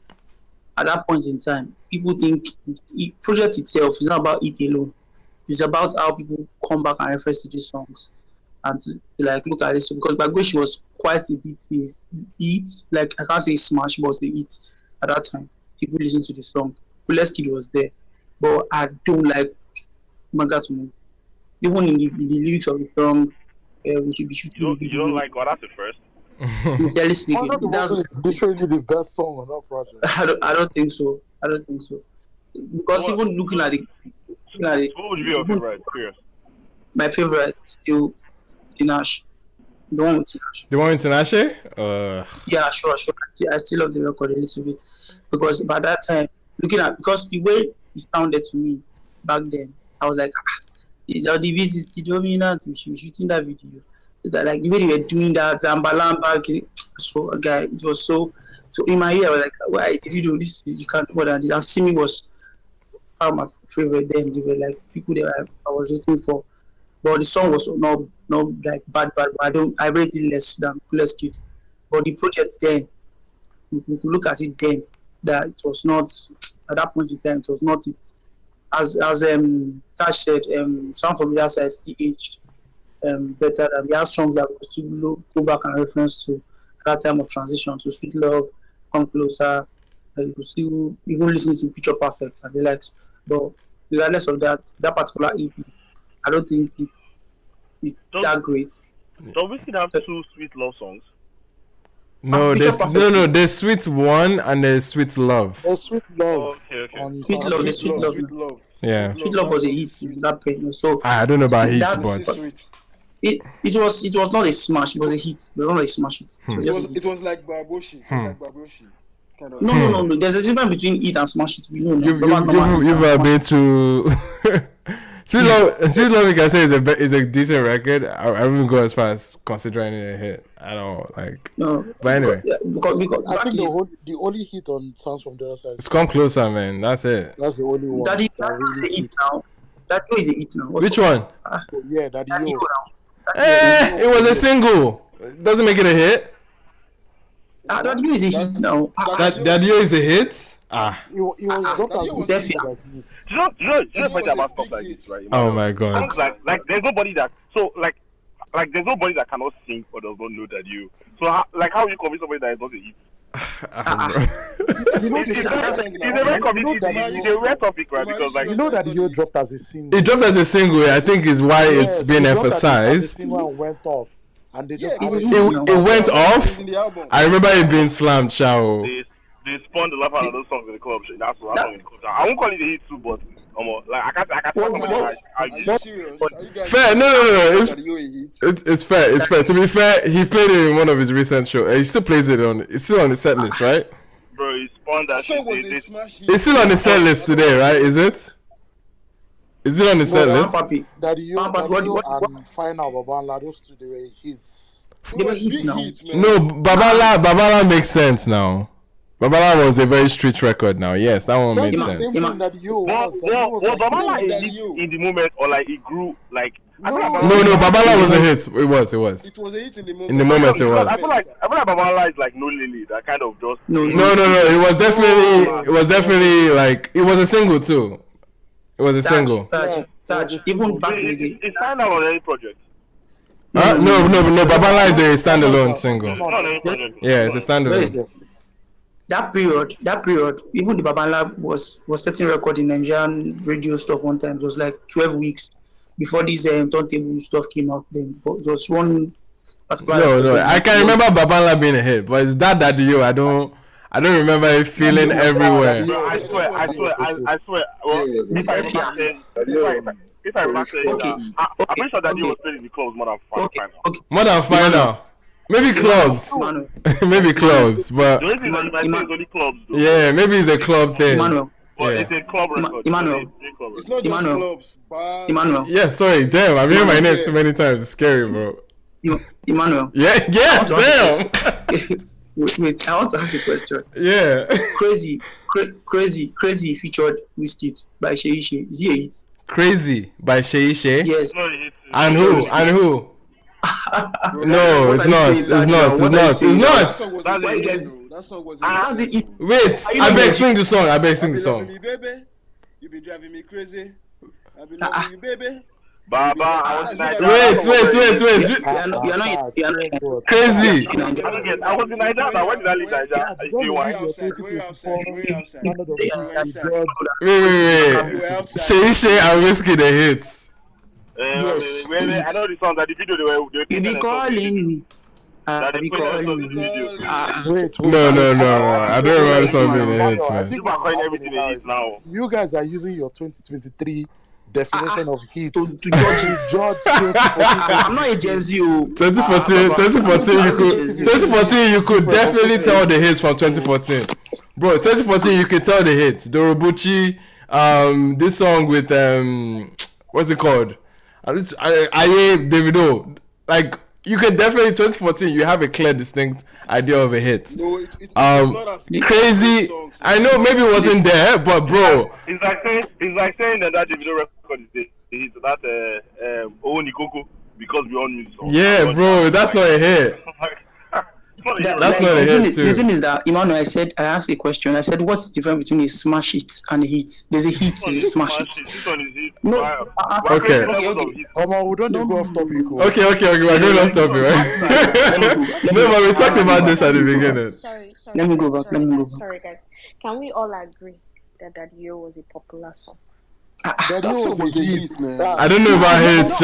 at that point in time, people think the project itself is not about it alone. It's about how people come back and reference to these songs and to like look at this, because Bagweshi was quite a bit hit. Like I can't say smash, but the hit at that time. People listen to the song. Coolest Kid was there, but I don't like Manga to me. Even in the lyrics of the song, we should be shooting.
You don't like God at first?
Sincerely speaking,
that's literally the best song on that project.
I don't think so. Because even looking at it,
what would be your favorite? Curious.
My favorite is still Tinashe. The one with Tinashe.
The one with Tinashe?
Yeah, sure. I still love the record a little bit, because by that time, because the way it sounded to me back then, I was like, is dominant? We should be shooting that video. Like the way they were doing that, Zambalamba, so again, it was so in my ear. I was like, why did you do this? You can't do more than this. And Simi was part of my favorite then. They were like people that I was rooting for. But the song was not like bad, but I rate it less than Coolest Kid. But the project then, you could look at it then, that it was not, at that point in time, it was not it. As Tash said, Sound from the other side still aged better than the other songs that was to go back and reference to at that time of transition to Sweet Love, Come Closer. You could still even listen to Picture Perfect and the likes. But regardless of that particular EP, I don't think it's that great.
So we still have two Sweet Love songs.
No, there's Sweet One and there's Sweet Love.
Oh, Sweet Love.
Oh, okay.
Sweet Love.
Yeah.
Sweet Love was a hit. That point. So
I don't know about hits, but
it was not a smash. It was a hit. It was not a smash hit. So
It was like Baboshi. Kind of.
No. There's a difference between hit and smash it. We know.
You've a bit too. Sweet Love, you can say is a decent record. I wouldn't go as far as considering it a hit. I don't like.
No.
But anyway,
because I think the only hit on Sounds from the Other Side.
It's Come Closer, man. That's it.
That's the only one.
That is a hit now. That is a hit now.
Which one?
Yeah, Daddy Yo.
It was a single. Doesn't make it a hit.
That is a hit now.
That Yo is a hit.
It was
Just funny about stuff like this, right?
Oh my god.
Like there's nobody that there's nobody that cannot sing or does not know that you. So how you convince somebody that is not a hit?
You know,
It's a rare topic. It's a rare topic, right? Because like
you know that Yo dropped as a single.
It dropped as a single. I think is why it's been
it dropped as a
emphasized.
single and went off, and they just
It went off. I remember it being slammed, Shao.
They spawned the laugh out of those songs in the club. That's what song in the club. I won't call it a hit too, but like I can't tell somebody.
Are you serious? Are you guys
Fair, no.
It's
fair. It's fair. To be fair, he played it in one of his recent shows. He still plays it on. It's still on the set list, right?
Bro, he spawned that shit.
It's still on the set list today, right? Is it? Is it on the set list?
Daddy and Final Babanla, those two, they were hits.
They were hits now.
No, Babala makes sense now. Babala was a very street record now. Yes, that one made sense.
Was Babala a hit in the moment, or like it grew like?
No, Babala was a hit. It was.
It was a hit in the moment.
In the moment, it was.
I feel like Babala is like No Lily, that kind of just.
No. It was definitely like it was a single too. It was a single.
Touch. Even back in the day.
It's signed out on any project.
No. Babala is a standalone single. Yeah, it's a standalone.
That period, even the Babala was setting record in Nigerian radio stuff one time. It was like 12 weeks before this turntable stuff came out. Then, but it was one particular.
No, I can remember Babala being a hit, but it's that Yo. I don't remember it feeling everywhere.
Bro, I swear. Well, if I remember saying I'm pretty sure that you was playing in the clubs more than five now.
More than five now. Maybe clubs. Maybe clubs, but
the only thing that you might say is only clubs, though.
Yeah, maybe it's a club thing.
But it's a club record.
It's not just clubs.
Emmanuel.
Yeah, sorry, damn, I'm hearing my name too many times. It's scary, bro.
Emmanuel.
Yeah, yes, damn.
Wait, I want to ask you a question.
Yeah.
Crazy featured Wizkid by Shay Shay. Is he a hit?
Crazy by Shay Shay?
Yes.
And who? No, it's not.
That song was.
Wait, I beg sing the song.
You be driving me crazy. I be loving you, baby.
Baba,
wait. Crazy.
I was in Nigeria. When did I leave Nigeria?
Wait. Shay and Wizkid the hits.
Yes.
I know the song that the video they were
You be calling me.
That they played on the video.
Wait.
No. I don't remember the song being a hit, man.
You are calling everything a hit now.
You guys are using your 2023 definition of hit
to judge
2014.
I'm not a Gen Z.
2014 you could definitely tell the hits from 2014. Bro, 2014 you could tell the hits. Dorobuchi, this song with what's it called? Davido. Like you can definitely 2014 you have a clear distinct idea of a hit.
No, it's not as
Crazy. I know maybe it wasn't there, but bro.
It's like saying that Davido record is the hit. That Nikoko because we all knew the song.
Yeah, bro, that's not a hit. That's not a hit too.
The thing is that Emmanuel, I asked a question. I said, what's the difference between a smash hit and a hit? There's a hit, there's a smash hit. No.
Okay.
We don't go off topic.
Okay, we're going off topic, right? No, but we talked about this at the beginning.
Sorry.
Let me go back.
Sorry, guys. Can we all agree that Daddy O was a popular song?
Daddy was a hit, man.
I don't know about hits,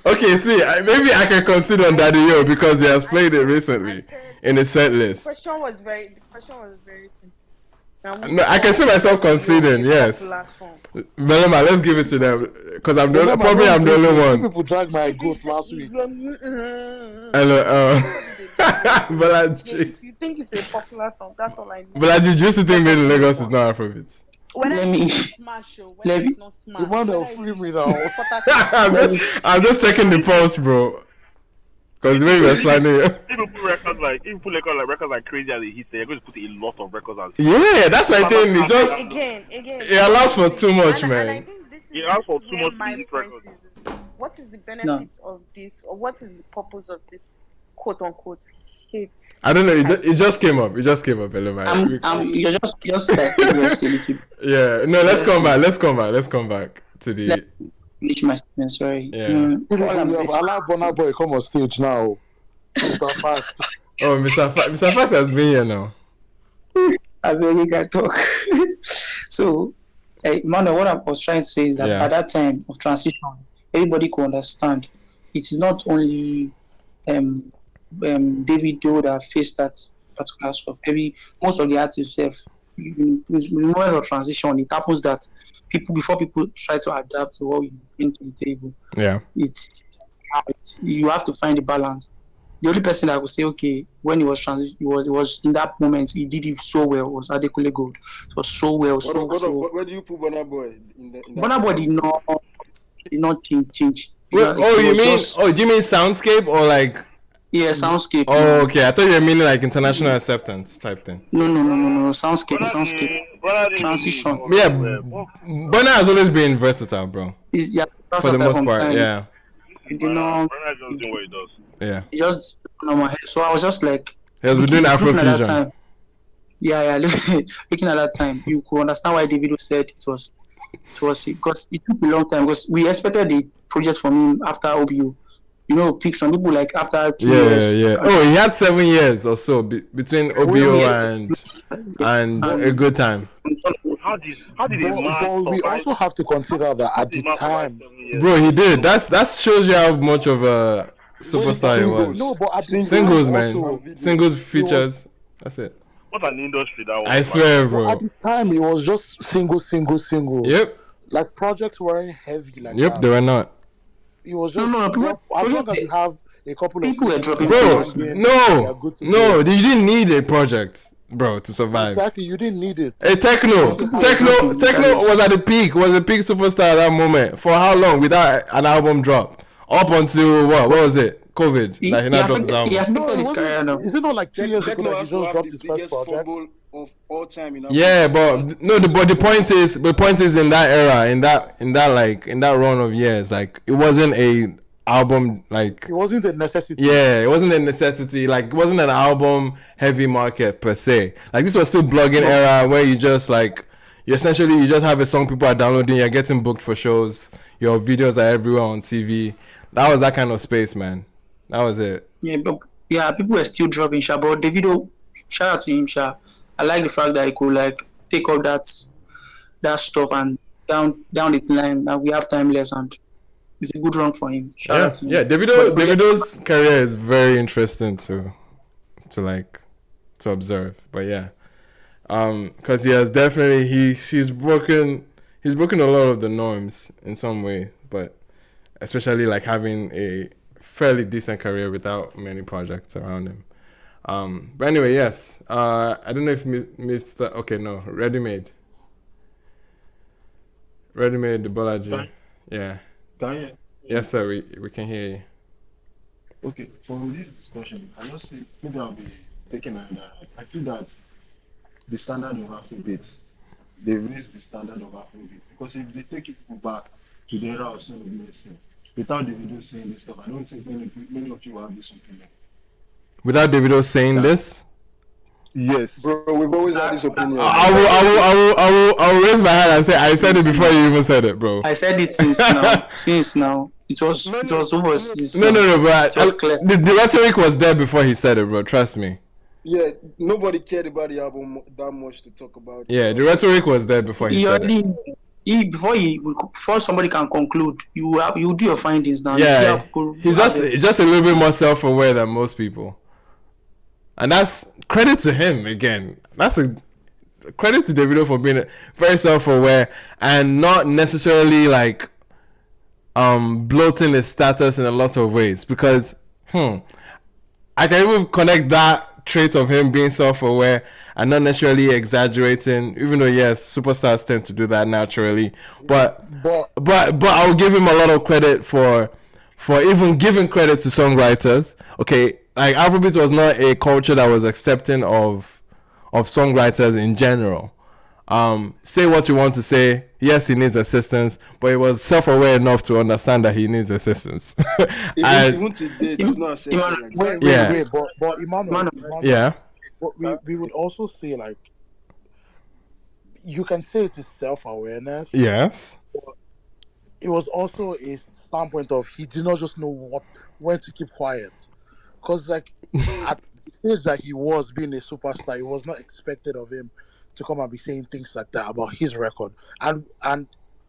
Okay, see, maybe I can consider on Daddy Yo because he has played it recently in the set list.
The question was very simple.
No, I can see myself conceding, yes. Melema, let's give it to them because I'm the only one.
People dragged my goat last week.
Hello, Balaji.
If you think it's a popular song, that's all I know.
Balaji, do you still think Made in Lagos is not Afrobeat?
Let me smash show. It's not smash.
I'm just checking the pulse, bro. Because maybe we're sliding.
People put records like Crazy as a hit. They're going to put a lot of records as.
Yeah, that's my thing. It's just
again.
It allows for too much, man.
And I think this is my point is what is the benefit of this, or what is the purpose of this quote unquote hits?
I don't know. It just came up. You're just yeah. No, let's come back to the.
My statement, sorry.
Yeah.
Allow Burna Boy come on stage now. Mr. Fact.
Oh, Mr. Fax has been here now.
I really can talk. So, Manuel, what I was trying to say is that
Yeah.
at that time of transition, everybody could understand it is not only Davido that faced that particular stuff. Most of the artists have, in the moment of transition, it happens that before people try to adapt to what you bring to the table,
Yeah.
it's you have to find the balance. The only person that would say, okay, when he was transition, it was in that moment he did it so well was Adekunle Gold. It was so well,
Where do you put Burna Boy in that?
Burna Boy did not change.
Wait,
It
you
was
mean?
just
Oh, do you mean soundscape or like?
yeah, soundscape.
Oh, okay. I thought you were meaning like international acceptance type thing.
No, soundscape. Transition.
Yeah, Burna has always been versatile, bro. For the most part, yeah.
He did not.
Burna just doing what he does.
Yeah.
He just so I was just like.
He was doing Afrofusion.
Yeah, looking at that time, you could understand why Davido said it was because it took a long time because we expected the project from him after OBO. You know, pick some people like after 2 years.
Yeah. Oh, he had 7 years or so between OBO and A Good Time.
How did
But we also have to consider that at the time,
bro, he did. That shows you how much of a superstar he was.
No, but at
singles, man. Singles features. That's it.
What an industry that was.
I swear, bro.
At the time, it was just single.
Yep.
Like projects weren't heavy like
Yep,
that.
they were not.
It was just as long as you have a couple of
people were dropping.
Bro, no, you didn't need a project, bro, to survive.
Exactly, you didn't need it.
Hey, Techno was at the peak. Was a peak superstar at that moment. For how long without an album drop? Up until what was it? COVID. He not dropped his album.
Is it not like 2 years ago that he just dropped his first project?
Of all time in
yeah, but no. The point is in that era, in that run of years, like it wasn't a album like.
It wasn't a necessity.
Yeah, it wasn't a necessity. Like it wasn't an album heavy market per se. Like this was still blogging era where you just like you just have a song people are downloading. You're getting booked for shows. Your videos are everywhere on TV. That was that kind of space, man. That was it.
Yeah, but people were still dropping Sha, but Davido, shout out to him, Sha. I like the fact that he could like take up that stuff and down the line that we have timeless and it's a good run for him. Shout out to him.
Yeah, Davido's career is very interesting to observe. But yeah. Because he has definitely he's broken a lot of the norms in some way, but especially like having a fairly decent career without many projects around him. But anyway, yes. I don't know if Mr. Okay, no, Ready Made, the Bolaji. Yeah. Yes, sir. We can hear you.
Okay, from this discussion, I just feel maybe I'll be taking I feel that the standard of Afrobeats, they raised the standard of Afrobeat because if they take people back to the era of Son of Mercy, without Davido saying this stuff, I don't think many of you have this opinion.
Without Davido saying this?
Yes.
Bro, we've always had this opinion.
I will raise my hand and say I said it before you even said it, bro.
I said it since now. It was over since.
No, but the rhetoric was there before he said it, bro. Trust me.
Yeah, nobody cared about the album that much to talk about.
Yeah, the rhetoric was there before he said it.
Before somebody can conclude, you do your findings now.
Yeah, he's just a little bit more self-aware than most people, and that's credit to him again. That's a credit to Davido for being very self-aware and not necessarily like bloating his status in a lot of ways. Because I can even connect that trait of him being self-aware and not necessarily exaggerating, even though yes, superstars tend to do that naturally. But I'll give him a lot of credit for even giving credit to songwriters. Okay, like Afrobeat was not a culture that was accepting of songwriters in general. Say what you want to say. Yes, he needs assistance, but he was self-aware enough to understand that he needs assistance.
Even today, he's not accepting.
Wait, but Emmanuel,
yeah.
But we would also say like you can say it is self-awareness.
Yes.
But it was also a standpoint of he did not just know when to keep quiet. because like at the stage that he was being a superstar, it was not expected of him to come and be saying things like that about his record. And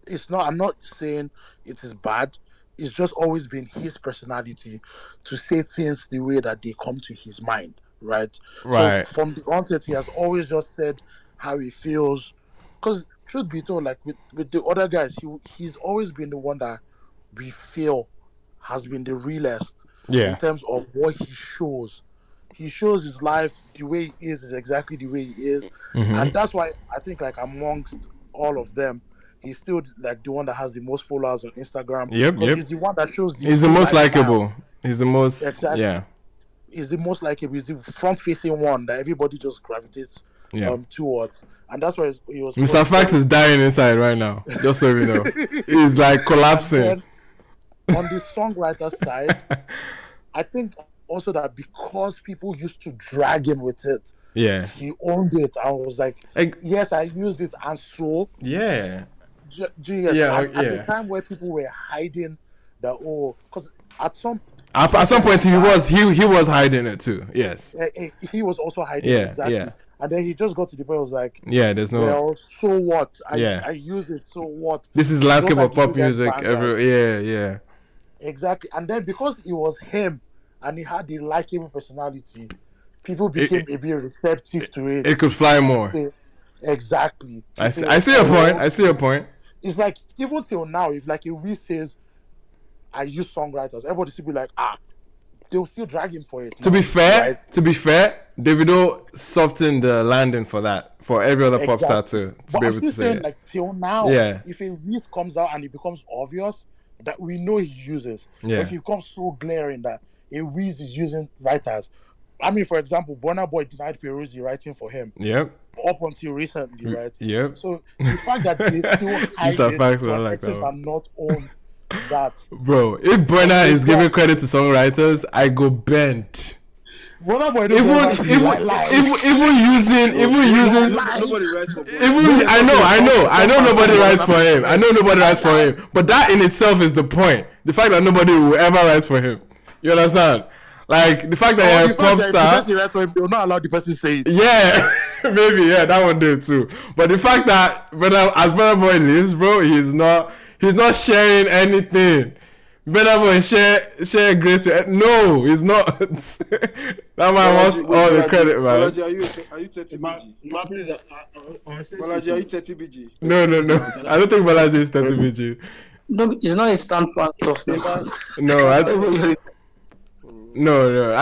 it's not. I'm not saying it is bad. It's just always been his personality to say things the way that they come to his mind, right? So
Right.
from the onset, he has always just said how he feels. Because truth be told, like with the other guys, he's always been the one that we feel has been the realest in
Yeah.
terms of what he shows. He shows his life the way he is exactly the way he is,
Mm-hmm.
and that's why I think like amongst all of them, he's still like the one that has the most followers on Instagram
Yep.
because
Yep.
he's the one that shows the
He's the
real
most
lifestyle.
likable. He's the most.
Exactly,
Yeah.
he's the most likable. He's the front-facing one that everybody just gravitates
Yeah.
towards, and that's why he
Mr.
was
Fax
very.
is dying inside right now. Just so you know, he's like
And
collapsing.
then on the songwriter side, I think also that because people used to drag him with it,
Yeah.
he owned it and was like, yes, I used it, and so
Yeah.
yes,
Yeah.
at a
Yeah.
time where people were hiding the because at some
At some point,
in
he
time,
was hiding it too. Yes.
he was also hiding it,
Yeah.
exactly.
Yeah.
And then he just got to the point. Was like,
Yeah. There's no.
well, so what?
Yeah.
I use it. So what?
This is
Don't
landscape
I
of
give you
pop
guys
music.
bangers?
Yeah. Yeah.
Exactly. And then because it was him and he had the likable personality, people became a bit receptive to it.
It could fly more.
Exactly.
I see your point. I see your point.
It's like even till now, if like a we says I use songwriters, everybody still be like, they'll still drag him for it.
To be fair, Davido softened the landing for that, for every other pop star to
But
be
I'm
able
still
to say
saying,
it.
like till now,
Yeah.
if a risk comes out and it becomes obvious that we know he uses,
Yeah.
but if it becomes so glaring that a Wiz is using writers, I mean, for example, Burna Boy denied Peruzzi writing for him.
Yep.
Up until recently, right?
Yep.
So the fact that they still hide
These are
it
facts, I
to
like that
exist
one.
and not own that.
Bro, if Burna is giving credit to songwriters, I go bent.
Burna Boy
Even using
Nobody writes for Burna.
I know nobody writes for him. I know nobody writes for him. But that in itself is the point. The fact that nobody will ever write for him. You understand? Like the fact that you're a pop star.
The person writes for him, they'll not allow the person to say it.
Yeah, maybe that one did too. But the fact that as Burna Boy lives, bro, he's not sharing anything. Burna Boy share grace. No, he's not. That man wants all the credit, man.
Balaji, are you 30 BG? Balaji, are you 30 BG?
No. I don't think Balaji is 30 BG.
No, it's not a standpoint of
No, I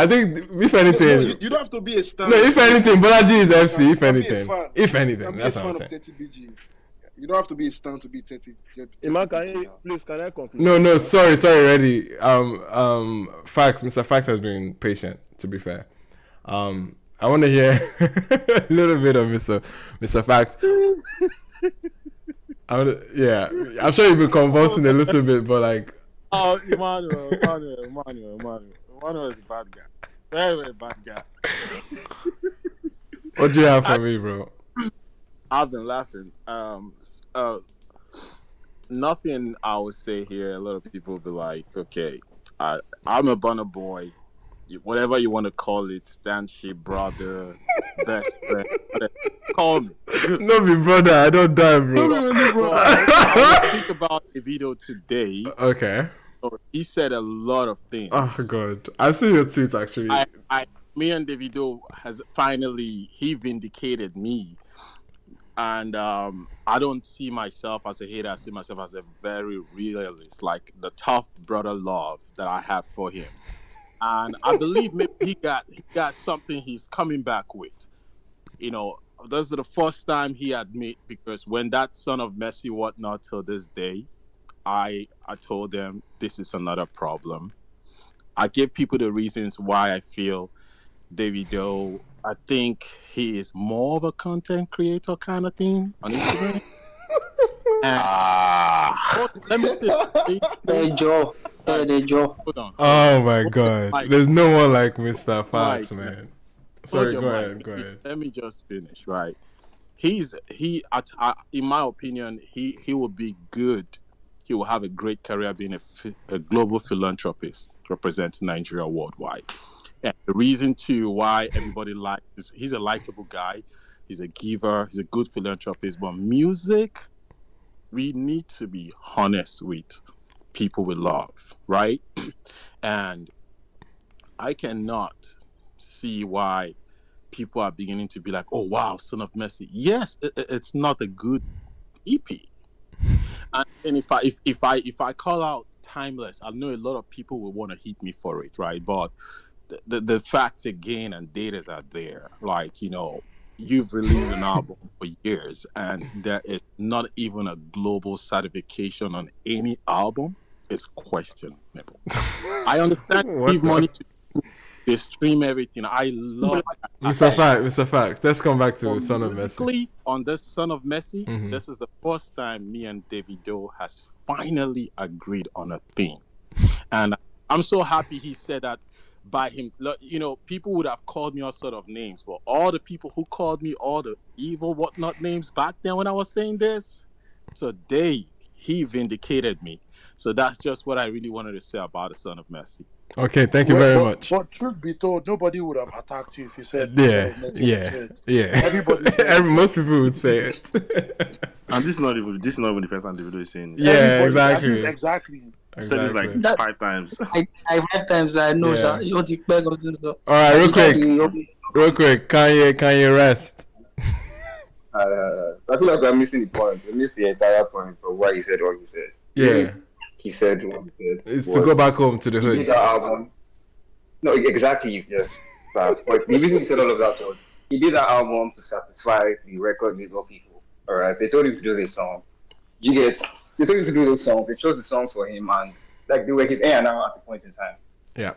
think if anything,
No, you don't have to be a star.
No, if anything, Bolaji is FC. If
I'll
anything, that's what I'm saying.
30 BG. You don't have to be a star to be 30.
Iman, can I conclude?
No, sorry, ready. Fax, Mr. Fax has been patient. To be fair, I want to hear a little bit of Mr. Fax. I'm sure you've been convulsing a little bit, but like.
Oh, Emmanuel is a bad guy. Very, very bad guy.
What do you have for me, bro?
I've been laughing. Nothing I would say here. A lot of people will be like, okay, I'm a Burna Boy. Whatever you want to call it, stanship, brother, best friend, whatever. Call me.
No, me brother, I don't die, bro.
I will speak about Davido today.
Okay.
So he said a lot of things.
Oh God, I've seen your tweets actually.
Me and Davido he vindicated me, and I don't see myself as a hater. I see myself as a very realist, like the tough brother love that I have for him. And I believe maybe he got something he's coming back with. You know, this is the first time he admit, because when that son of Messi whatnot till this day, I told them this is another problem. I give people the reasons why I feel Davido, I think he is more of a content creator kind of thing on Instagram. Let me
Hey Joe.
Hold on.
Oh my God,
Mike.
there's no one like Mr. Fax,
Mike.
man. Sorry, go ahead.
Let me just finish, right? In my opinion, he will be good. He will have a great career being a global philanthropist representing Nigeria worldwide. And the reason too why everybody likes is he's a likable guy, he's a giver, he's a good philanthropist. But music, we need to be honest with people we love, right? And I cannot see why people are beginning to be like, "Oh wow, Son of Mercy." Yes, it's not a good EP. And if I call out Timeless, I know a lot of people will want to hit me for it, right? But the facts again and data are there. Like, you've released an album for years and there is not even a global certification on any album. It's questionable. I understand
What
give
the?
money to people, they stream everything. I love that.
Mr. Facts. Let's come back to
But
Son of Messi.
musically, on this Son of Messi,
Mhm.
this is the first time me and Davido has finally agreed on a thing. And I'm so happy he said that by him. People would have called me all sort of names, but all the people who called me all the evil whatnot names back then when I was saying this, today he vindicated me. So that's just what I really wanted to say about the Son of Messi.
Okay, thank you very much.
But truth be told, nobody would have attacked you if you said
Yeah.
Everybody
Most people would say it.
And this is not even the first time Davido is saying it.
Yeah, exactly.
Exactly.
Said this like
That-
5 times.
I 5 times I know,
Yeah.
sir. You want to beg or something, so.
All right, real quick. Kanye rest.
I feel like we're missing the point. We missed the entire point of why he said what he said.
Yeah.
He said what he said.
It's to go back home to the
He
hood.
did that album. No, exactly. Yes. But the reason he said all of that was he did that album to satisfy the record label people. All right. They told him to do this song. You get. They told him to do those songs. They chose the songs for him, and like they were his A&R at the point in time.
Yeah.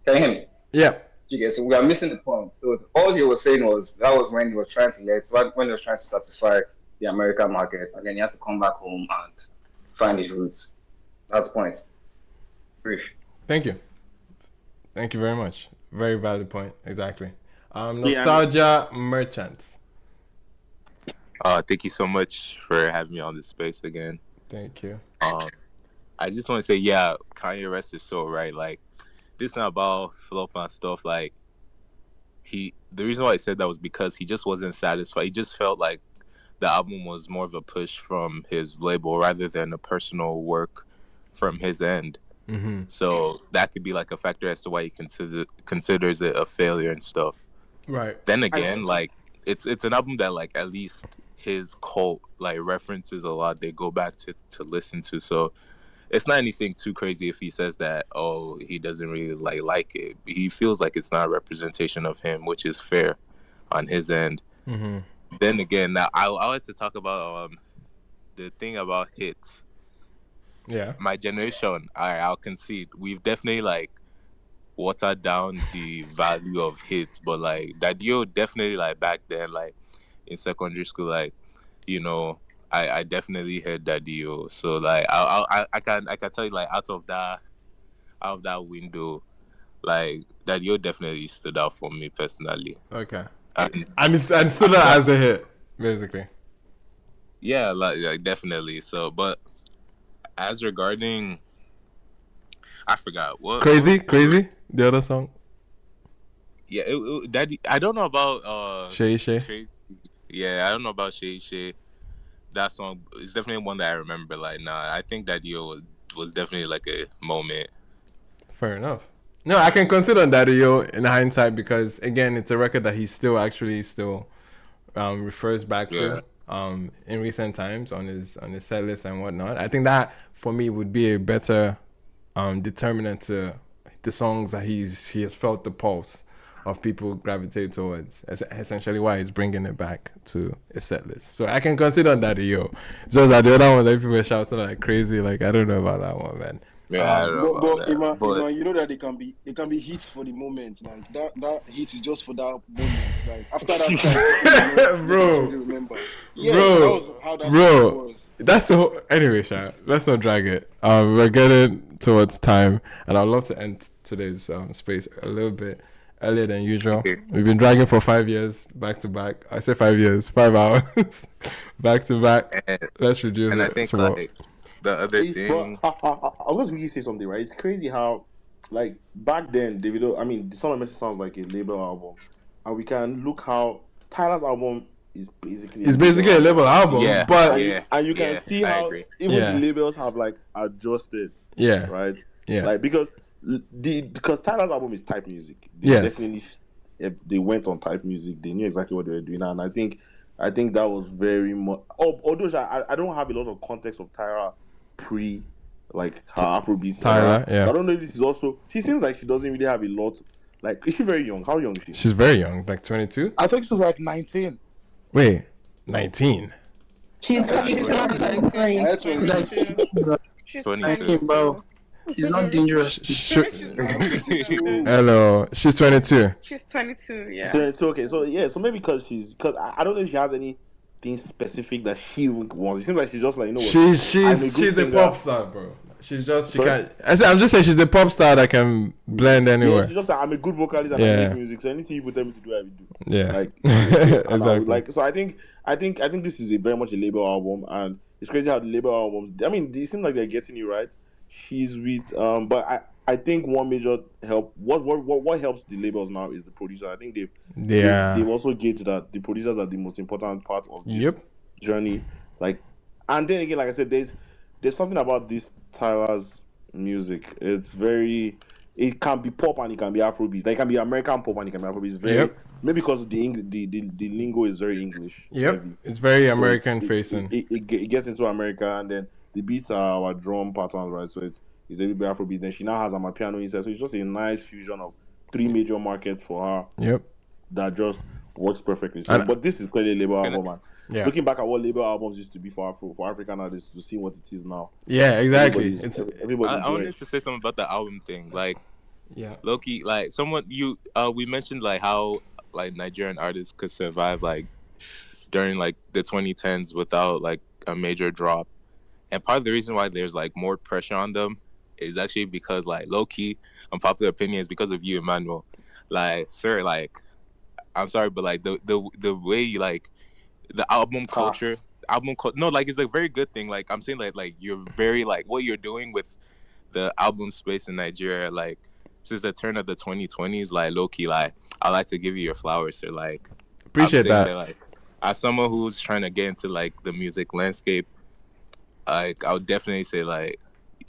Can you hear me?
Yeah.
You get. So we are missing the point. So all he was saying was that was when he was trying to when he was trying to satisfy the American market, and then he had to come back home and find his roots. That's the point. Brief.
Thank you very much. Very valid point. Exactly. Nostalgia Merchants.
Thank you so much for having me on this space again.
Thank you.
I just want to say, yeah, Kanye West is so right. Like, this is not about flop and stuff. Like, the reason why I said that was because he just wasn't satisfied. He just felt like the album was more of a push from his label rather than a personal work from his end.
Mm-hmm.
So that could be like a factor as to why he considers it a failure and stuff.
Right.
Then again, like it's an album that like at least his cult like references a lot. They go back to listen to. So it's not anything too crazy if he says that he doesn't really like it. He feels like it's not a representation of him, which is fair on his end.
Mm-hmm.
Then again, now I like to talk about the thing about hits.
Yeah.
My generation, I'll concede, we've definitely like watered down the value of hits, but like Dadio definitely like back then, like in secondary school, like I definitely heard Dadio. So like I can tell you like out of that window, like Dadio definitely stood out for me personally.
Okay. And stood out as a hit, basically.
Yeah, like definitely. So, but as regarding, I forgot what
Crazy, the other song.
Yeah, that I don't know about
Shay.
Yeah, I don't know about Shay. That song is definitely one that I remember. Like, I think that was definitely like a moment.
Fair enough. No, I can consider Dario in hindsight because again, it's a record that he still refers back to in recent times on his set list and whatnot. I think that for me would be a better determinant to the songs that he has felt the pulse of people gravitate towards. Essentially why he's bringing it back to a set list. So I can consider Dario. Just that the other one that people were shouting like crazy, like I don't know about that one, man.
Yeah,
but you know that they can be hits for the moment. Like that hit is just for that moment. Like after that time,
bro,
really remember. Yeah,
bro,
that was how that song was.
That's the whole. Anyway, Sha, let's not drag it. We're getting towards time, and I'd love to end today's space a little bit earlier than usual. Okay. We've been dragging for 5 years back to back. I say 5 years, 5 hours back to back. Let's reduce it.
I think like the other thing.
I'll just really say something, right? It's crazy how like back then, Davido. I mean, the Song of Mercy sounds like a label album, and we can look how Tyler's album is basically a
It's
label
basically a
album.
label album,
Yeah,
but
And you can
yeah,
see
I
how
agree.
even the
yeah,
labels have like adjusted,
yeah,
right?
yeah,
Like because Tyler's album is type music. They
yes.
definitely if they went on type music. They knew exactly what they were doing, and I think that was very much. Although I don't have a lot of context of Tyra pre like her Afrobeats
Tyla,
era.
yeah.
So I don't know if this is also. She seems like she doesn't really have a lot. Like, is she very young? How young is she?
She's very young, like 22.
I think she's like 19.
Wait, 19.
She's
I think
22.
she's not 19.
I actually-
Like,
22. She's
22.
22.
bro. It's not dangerous.
Hello, she's 22.
She's 22, yeah.
So okay, so maybe because I don't know if she has anything specific that she wants. It seems like she's just like you know what.
She's a
singer.
pop star, bro. She
Sorry?
can't. I'm just saying she's the pop star that can blend
Yeah,
anywhere.
she's just like I'm a good vocalist and I
Yeah.
make music. So anything you put tell me to do, I will do.
Yeah.
Like
Exactly.
like so I think this is a very much a label album, and it's crazy how the label albums. I mean, they seem like they're getting it right. She's with but I think one major help what helps the labels now is the producer. I think they've also gauged that the producers are the most important part of this journey. Like, and then again, like I said, there's something about this Tyler's music. It can be pop and it can be Afrobeat. Like, it can be American pop and it can be Afrobeat. It's very maybe because the lingo is very English. Heavy.
It's very
So
American facing.
It gets into America, and then the beats are our drum patterns, right? So it's a little bit Afrobeat. Then she now has my piano inside, so it's just a nice fusion of three major markets for her.
Yep.
That just works perfectly. So, but this is clearly a label album, man.
Yeah.
Looking back at what label albums used to be for African artists to see what it is now.
Yeah, exactly.
Everybody's
I wanted to say something about the album thing, like.
Yeah.
Low-key, like we mentioned like how like Nigerian artists could survive like during like the 2010s without like a major drop, and part of the reason why there's like more pressure on them is actually because like low-key, unpopular opinion, is because of you, Emmanuel. Like, sir, like I'm sorry, but like the way you like the album culture, no, like it's a very good thing. Like I'm saying like you're very like what you're doing with the album space in Nigeria, like. Since the turn of the 2020s, like low-key, like I like to give you your flowers, sir. Like
appreciate that.
Like as someone who's trying to get into like the music landscape, like I would definitely say like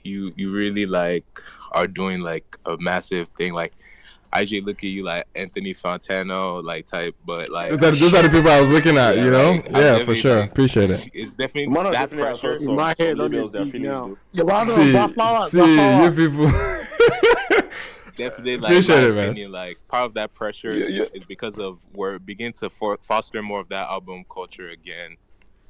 you really like are doing like a massive thing. Like I usually look at you like Anthony Fantano like type, but like
those are the people I was looking at, you know?
like,
yeah, for sure.
Like,
appreciate it.
It's definitely that pressure.
In my head, on the beat now.
See, you people.
Definitely, like
appreciate
my
it, man.
opinion, like part of that pressure is because of we're beginning to foster more of that album culture again.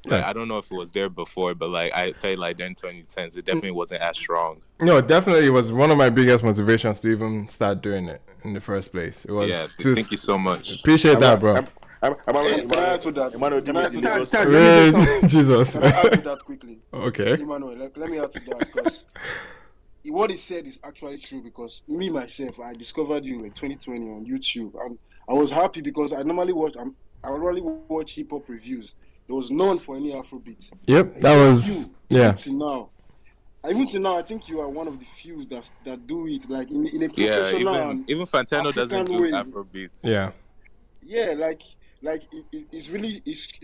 Like I don't know if it was there before, but like I tell you, like during 2010s, it definitely wasn't as strong.
No, it definitely was one of my biggest motivations to even start doing it in the first place. It was
thank you so much.
Appreciate that, bro.
Can I add to that?
Jesus.
Can I add to that quickly?
Okay.
Emmanuel, let me add to that because what he said is actually true, because me myself, I discovered you in 2020 on YouTube, and I was happy because I normally watch hip hop reviews. There was none for any Afrobeat.
Yep, that was
Even till now, I think you are one of the few that do it like in a professional.
Even Fantano
African
doesn't do
way.
Afrobeats.
Yeah.
Yeah, like it's really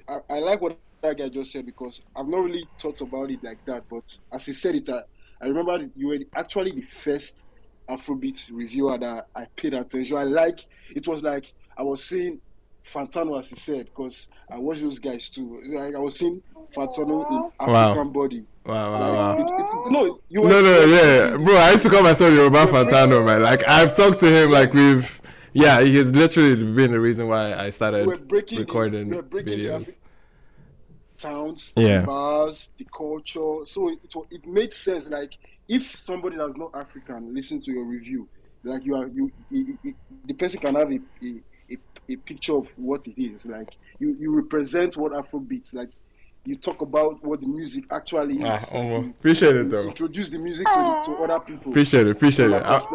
I like what that guy just said, because I've not really thought about it like that. But as he said it, I remember you were actually the first Afrobeat reviewer that I paid attention. It was like I was seeing Fantano, as he said, because I watch those guys too. Like I was seeing Fantano in African body.
Wow.
No,
bro. I used to call myself Yoruba Fantano, man. Like I've talked to him, like he has literally been the reason why I started recording videos.
Sounds, the bars, the culture. So it made sense. Like if somebody that's not African listen to your review, like the person can have a picture of what it is. Like you represent what Afrobeats, like you talk about what the music actually is.
Appreciate it though.
Introduce the music to other people.
Appreciate it.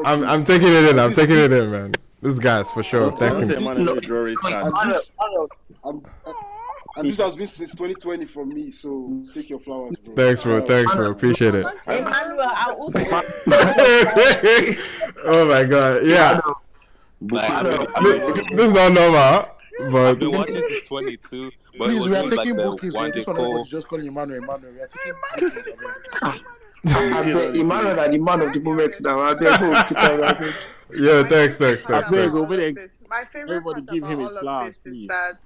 I'm taking it in. I'm taking it in, man. This guy's for sure. Thank you.
And this has been since 2020 from me, so take your flowers, bro.
Thanks, bro. Appreciate it.
Emmanuel, I also
Oh my god, yeah.
Like
This is not normal, but
I've been watching since 22, but it
Please,
was
we are
released like
taking
the
bookings.
one
This
they
one, everybody's
call.
just calling Emmanuel. We are taking bookings.
I beg Emmanuel are the man of the moment now. I beg go Peter. I beg.
yeah,
My
thanks.
favorite part
I beg,
about
go
all of
make
this, my favorite
everybody
part
give
about
him his
all of
flowers,
this is
please.
that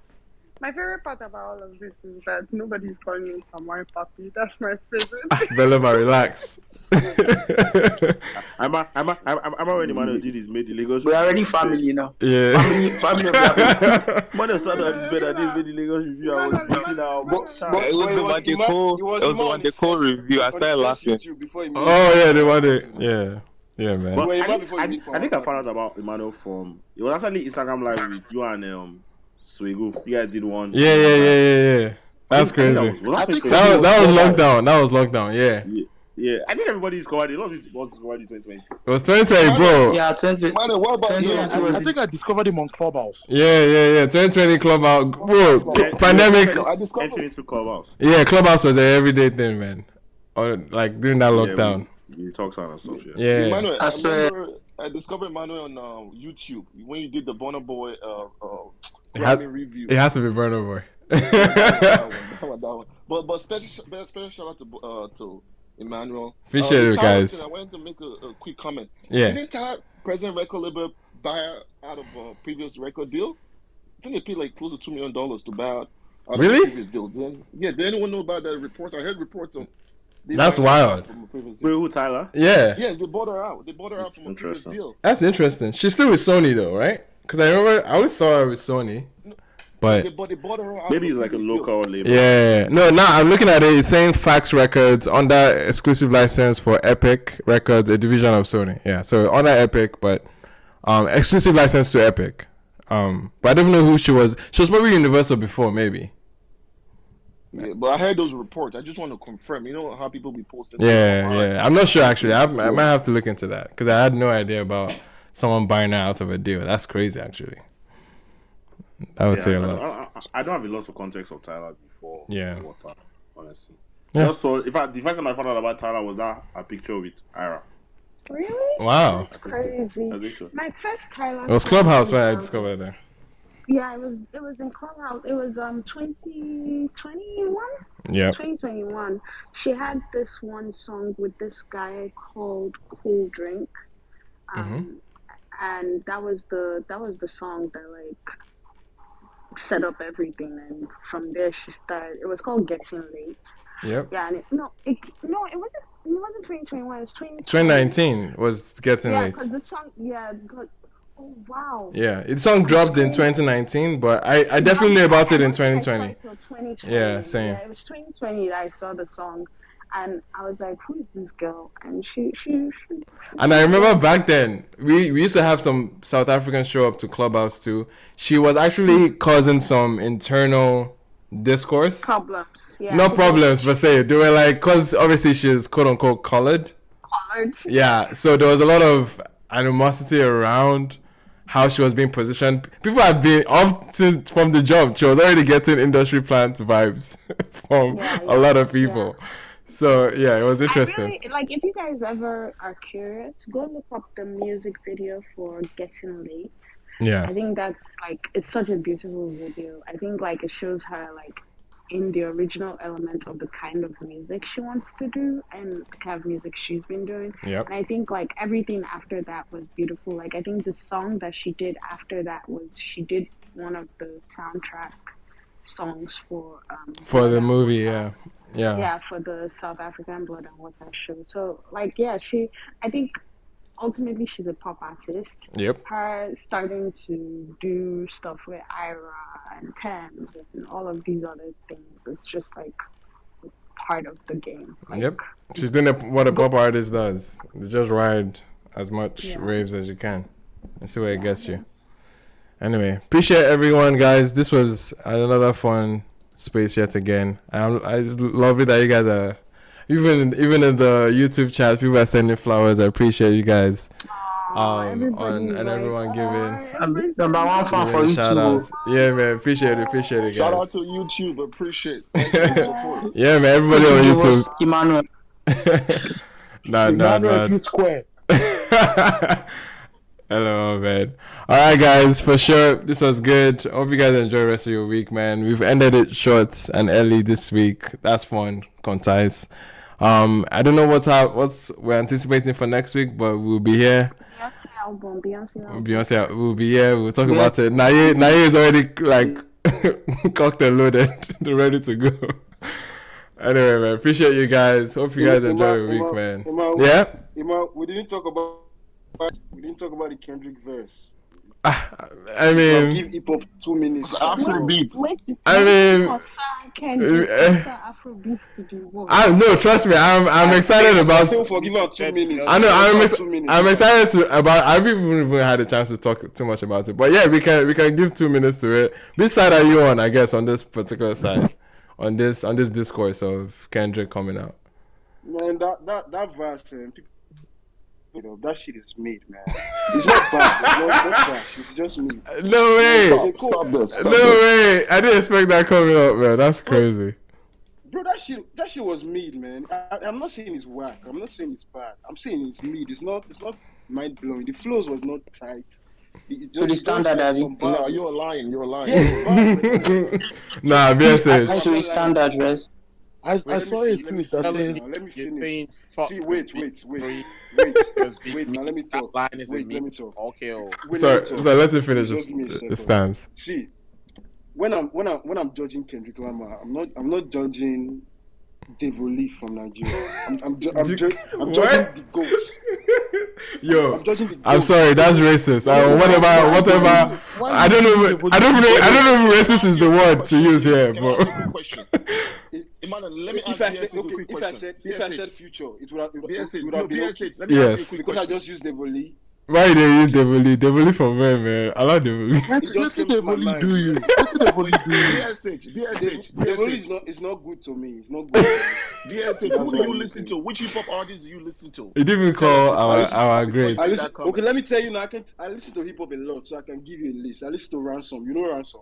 my favorite part about all of this is that nobody's calling me Kamari Papi. That's my favorite.
Belema, relax.
I'm already man who did his made the Lagos.
We are already family now.
Yeah.
Family of the
Man, I saw that this better. This made the Lagos review. I was thinking now.
It was the one they call. It was the one they call review. I started laughing.
Oh yeah, the one they, yeah, man.
But I think I found out about Emmanuel from it was actually Instagram live with you and Swego. You guys did one.
Yeah. That's crazy. That was lockdown. That was lockdown. Yeah.
Yeah, I think everybody's covered. A lot of people want to cover 2020.
It was 2020, bro.
Yeah, 2020.
I think I discovered him on Clubhouse.
Yeah. 2020 Clubhouse. Bro, pandemic.
I discovered it through Clubhouse.
Yeah, Clubhouse was an everyday thing, man. Like during that lockdown.
We talk and stuff.
Yeah.
Emmanuel, I discovered Emmanuel on YouTube when you did the Burna Boy Grammy review.
It has to be Burna Boy.
that one. But special shout out to Emmanuel.
Appreciate it, guys.
I wanted to make a quick comment.
Yeah.
Didn't Tyler, President record label buy out of a previous record deal? I think they paid like close to $2 million to buy out of the previous deal. Did anyone know about that report? I heard reports of.
That's wild.
Who, Tyler?
Yeah.
Yes, they bought her out. They bought her out from a previous deal.
That's interesting. She's still with Sony though, right? Because I remember I always saw her with Sony. But
they bought her out.
Maybe it's like a local label.
Yeah. No, now I'm looking at it. It's saying Fax Records under exclusive license for Epic Records, a division of Sony. Yeah. So under Epic, but exclusive license to Epic. But I don't know who she was. She was probably Universal before, maybe.
Yeah, but I heard those reports. I just want to confirm. You know how people be posting.
Yeah. I'm not sure actually. I might have to look into that because I had no idea about someone buying her out of a deal. That's crazy, actually. That would say a lot.
I don't have a lot of context of Tyler before.
Yeah.
Honestly.
Yeah.
Also, in fact, the first time I found out about Tyler was that a picture with Ira.
Really?
Wow.
That's crazy.
I think so.
My first Tyler.
It was Clubhouse when I discovered that.
Yeah, it was in Clubhouse. It was 2021.
Yeah.
2021. She had this one song with this guy called Cool Drink. And that was the song that like set up everything, and from there she started. It was called Getting Late.
Yep.
Yeah, and it wasn't 2021. It was
2019 was Getting
yeah,
Late.
because the song, oh wow.
Yeah, the song dropped in 2019, but I definitely knew about it in 2020. Yeah, same.
Yeah, it was 2020 that I saw the song, and I was like, "Who is this girl?" And she
And I remember back then we used to have some South Africans show up to Clubhouse too. She was actually causing some internal discourse.
Problems. Yeah.
Not problems, but say they were like, cause obviously she's quote unquote colored. Yeah, so there was a lot of animosity around how she was being positioned. People have been from the jump. She was already getting industry plant vibes from a lot of people. Yeah. So yeah, it was interesting.
Like if you guys ever are curious, go look up the music video for Getting Late.
Yeah.
I think that's like, it's such a beautiful video. I think like it shows her like in the original element of the kind of music she wants to do and the kind of music she's been doing.
Yep.
And I think like everything after that was beautiful. Like I think the song that she did after that was, she did one of the soundtrack songs for
the movie, yeah,
for the South African Blood and Water show. So like I think ultimately she's a pop artist.
Yep.
Her starting to do stuff with Ira and Thames and all of these other things, it's just like part of the game. Like,
yep. She's doing what a pop artist does. Just ride as much waves as you can and see where it gets you. Anyway, appreciate everyone, guys. This was another fun space yet again. I just love it that you guys are even in the YouTube chat, people are sending flowers. I appreciate you guys. Everyone giving
number one fan for YouTube.
Yeah, man, appreciate it, guys.
Shout out to YouTube, appreciate. Thank you for the support.
Yeah, man, everybody on YouTube.
Emmanuel.
Nah.
Square.
Hello, man. All right, guys, for sure. This was good. Hope you guys enjoy the rest of your week, man. We've ended it short and early this week. That's fun, concise. I don't know what's we're anticipating for next week, but we'll be here. Beyonce, we'll be here. We'll talk about it. Naye is already like cocked and loaded, ready to go. Anyway, man, appreciate you guys. Hope you guys enjoy your week, man. Yeah.
We didn't talk about the Kendrick verse.
I mean,
give hip hop 2 minutes.
Afrobeat.
I mean, no, trust me, I'm excited about.
Forgive her 2 minutes.
I know, I'm excited about. I haven't even had a chance to talk too much about it, but yeah, we can give 2 minutes to it. Which side are you on? I guess on this particular side, on this discourse of Kendrick coming out.
Man, that verse, people. That shit is made, man. It's not bad. It's not trash. It's just me.
No way.
Stop this.
No way. I didn't expect that coming up, man. That's crazy.
Bro, that shit was made, man. I'm not saying it's whack. I'm not saying it's bad. I'm saying it's made. It's not mind blowing. The flows was not tight.
So the standard,
No, you're lying.
Yeah,
nah, BSH.
So the standard, right?
I saw a tweet that says.
Let me finish. See, wait. Now let me talk. Let me talk.
Okay.
So let him finish the stance.
See, when I'm judging Kendrick Lamar, I'm not judging Devoli from Nigeria. I'm judging the GOAT.
Yo,
I'm judging the GOAT.
I'm sorry, that's racist. What about? I don't know if racist is the word to use here, bro.
Emmanuel, let me ask you a quick question.
If I said future, it would have been
okay.
Yes.
Because I just used Devoli.
Why they use Devoli from where, man? I love Devoli.
What did Devoli do you? What did Devoli do you?
Devoli is not good to me. It's not good.
BSH, who do you listen to? Which hip hop artists do you listen to?
He didn't even call our greats.
Okay, let me tell you now. I listen to hip hop a lot, so I can give you a list. I listen to Ransom. You know Ransom?